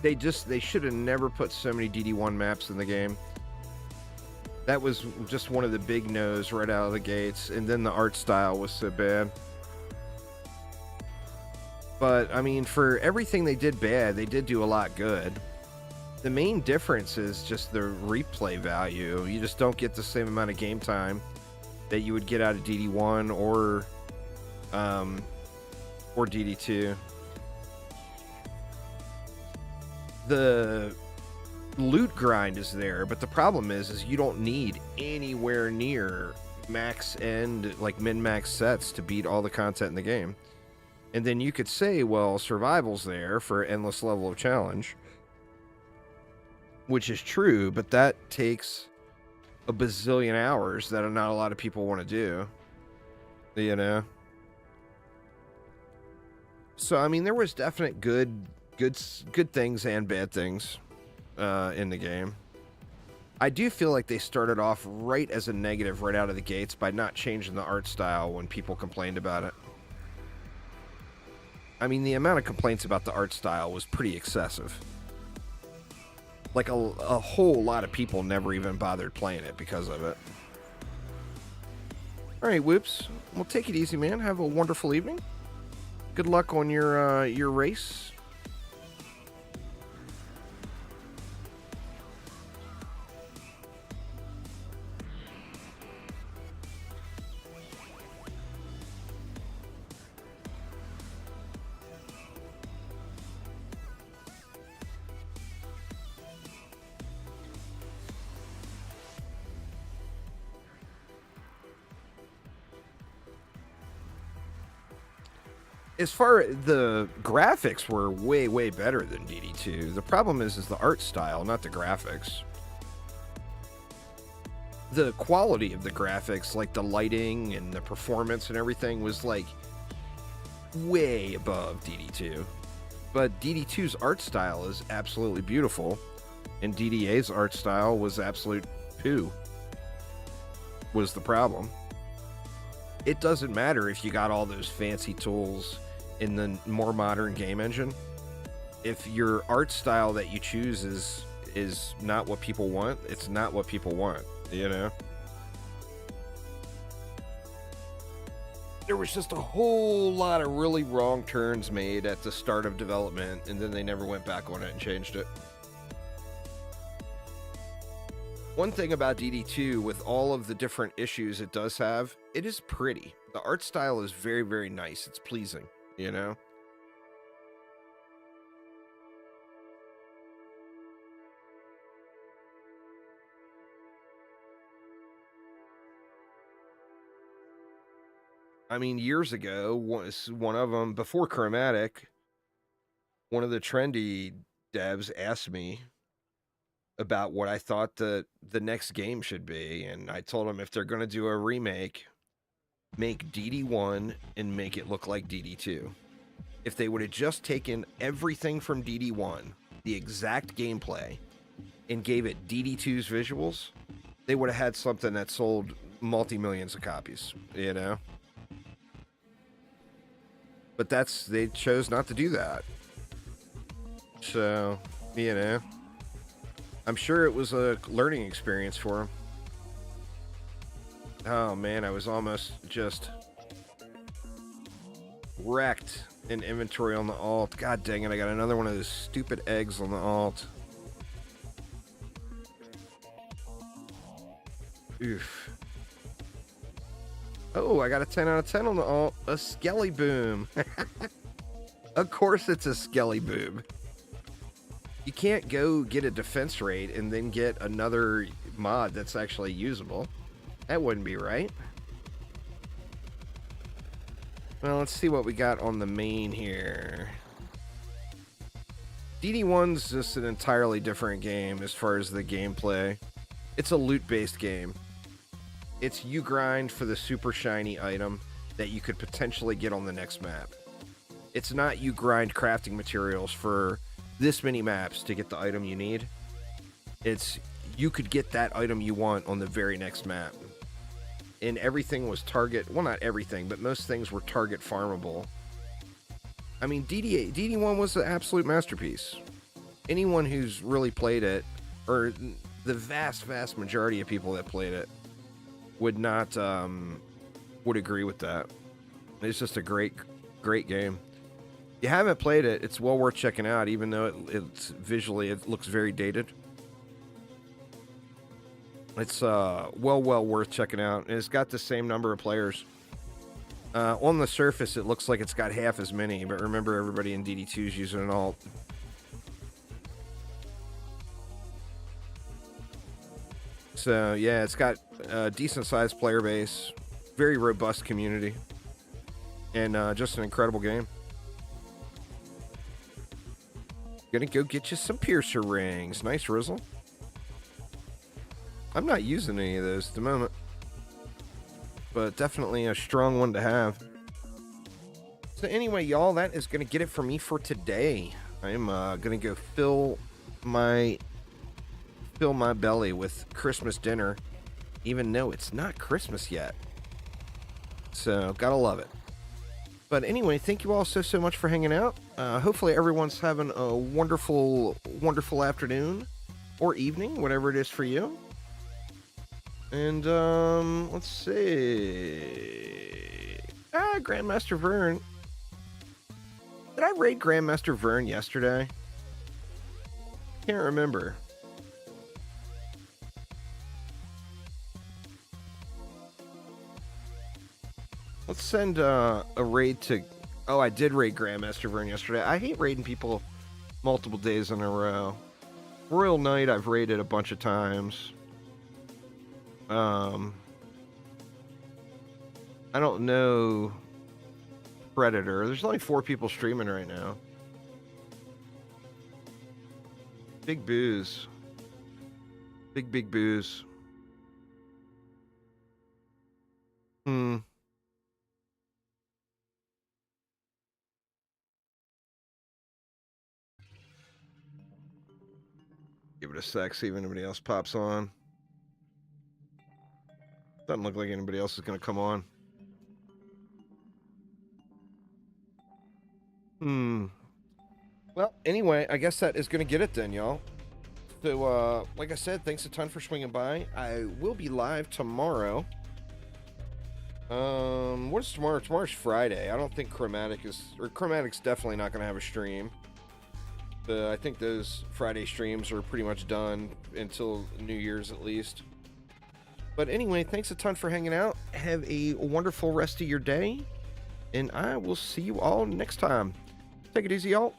They should have never put so many DD1 maps in the game. That was just one of the big no's right out of the gates, and then the art style was so bad. But, I mean, for everything they did bad, they did do a lot good. The main difference is just the replay value. You just don't get the same amount of game time that you would get out of DD1 or DD2. The loot grind is there, but the problem is you don't need anywhere near max end, like min-max sets to beat all the content in the game. And then you could say, well, survival's there for endless level of challenge, which is true, but that takes a bazillion hours that not a lot of people want to do, you know? So, I mean, there was definite good things and bad things in the game. I do feel like they started off right as a negative right out of the gates by not changing the art style when people complained about it. I mean, the amount of complaints about the art style was pretty excessive. Like, a whole lot of people never even bothered playing it because of it. Alright, Whoops. Well, take it easy, man. Have a wonderful evening. Good luck on your race. As far as the graphics were way better than DD2. The problem is the art style, not the graphics. The quality of the graphics, like the lighting and the performance and everything, was like way above DD2. But DD2's art style is absolutely beautiful, and DDA's art style was absolute poo. Was the problem. It doesn't matter if you got all those fancy tools in the more modern game engine. If your art style that you choose is not what people want, it's not what people want, you know? There was just a whole lot of really wrong turns made at the start of development, and then they never went back on it and changed it. One thing about DD2, with all of the different issues it does have, it is pretty. The art style is very, very nice. It's pleasing, you know? I mean, years ago, one of them, before Chromatic, one of the trendy devs asked me about what I thought the next game should be, and I told him if they're going to do a remake, make DD1 and make it look like DD2. If they would have just taken everything from DD1, the exact gameplay, and gave it DD2's visuals, they would have had something that sold multi-millions of copies, you know? But they chose not to do that. So, you know, I'm sure it was a learning experience for him. Oh man, I was almost just wrecked in inventory on the alt. God dang it, I got another one of those stupid eggs on the alt. Oof. Oh, I got a 10 out of 10 on the alt. A Skelly Boom. Of course it's a Skelly Boom. You can't go get a defense rate and then get another mod that's actually usable. That wouldn't be right. Well, let's see what we got on the main here. DD1's just an entirely different game as far as the gameplay. It's a loot-based game. It's you grind for the super shiny item that you could potentially get on the next map. It's not you grind crafting materials for this many maps to get the item you need. It's you could get that item you want on the very next map. And everything was target, well, not everything, but most things were target farmable. I mean, DD1 was an absolute masterpiece. Anyone who's really played it, or the vast majority of people that played it, would not, would agree with that. It's just a great game. If you haven't played it, it's well worth checking out, even though it's visually, it looks very dated. It's well worth checking out, and it's got the same number of players. On the surface, it looks like it's got half as many, but remember, everybody in DD2 is using an alt. So yeah, it's got a decent-sized player base, very robust community, and just an incredible game. Gonna go get you some piercer rings. Nice, Rizzle. I'm not using any of those at the moment, but definitely a strong one to have. So anyway, y'all, that is going to get it for me for today. I'm going to go fill my belly with Christmas dinner, even though it's not Christmas yet. So, gotta love it. But anyway, thank you all so much for hanging out. Hopefully everyone's having a wonderful afternoon or evening, whatever it is for you. And, let's see. Grandmaster Vern. Did I raid Grandmaster Vern yesterday? Can't remember. Let's send a raid to... Oh, I did raid Grandmaster Vern yesterday. I hate raiding people multiple days in a row. Royal Knight I've raided a bunch of times. I don't know Predator. There's only 4 people streaming right now. Big booze. Big booze. Give it a sec, see if anybody else pops on. Doesn't look like anybody else is going to come on. Well, anyway, I guess that is going to get it then, y'all. So, like I said, thanks a ton for swinging by. I will be live tomorrow. What is tomorrow? Tomorrow's Friday. I don't think Chromatic's definitely not going to have a stream. I think those Friday streams are pretty much done until New Year's at least. But anyway, thanks a ton for hanging out. Have a wonderful rest of your day, and I will see you all next time. Take it easy, y'all.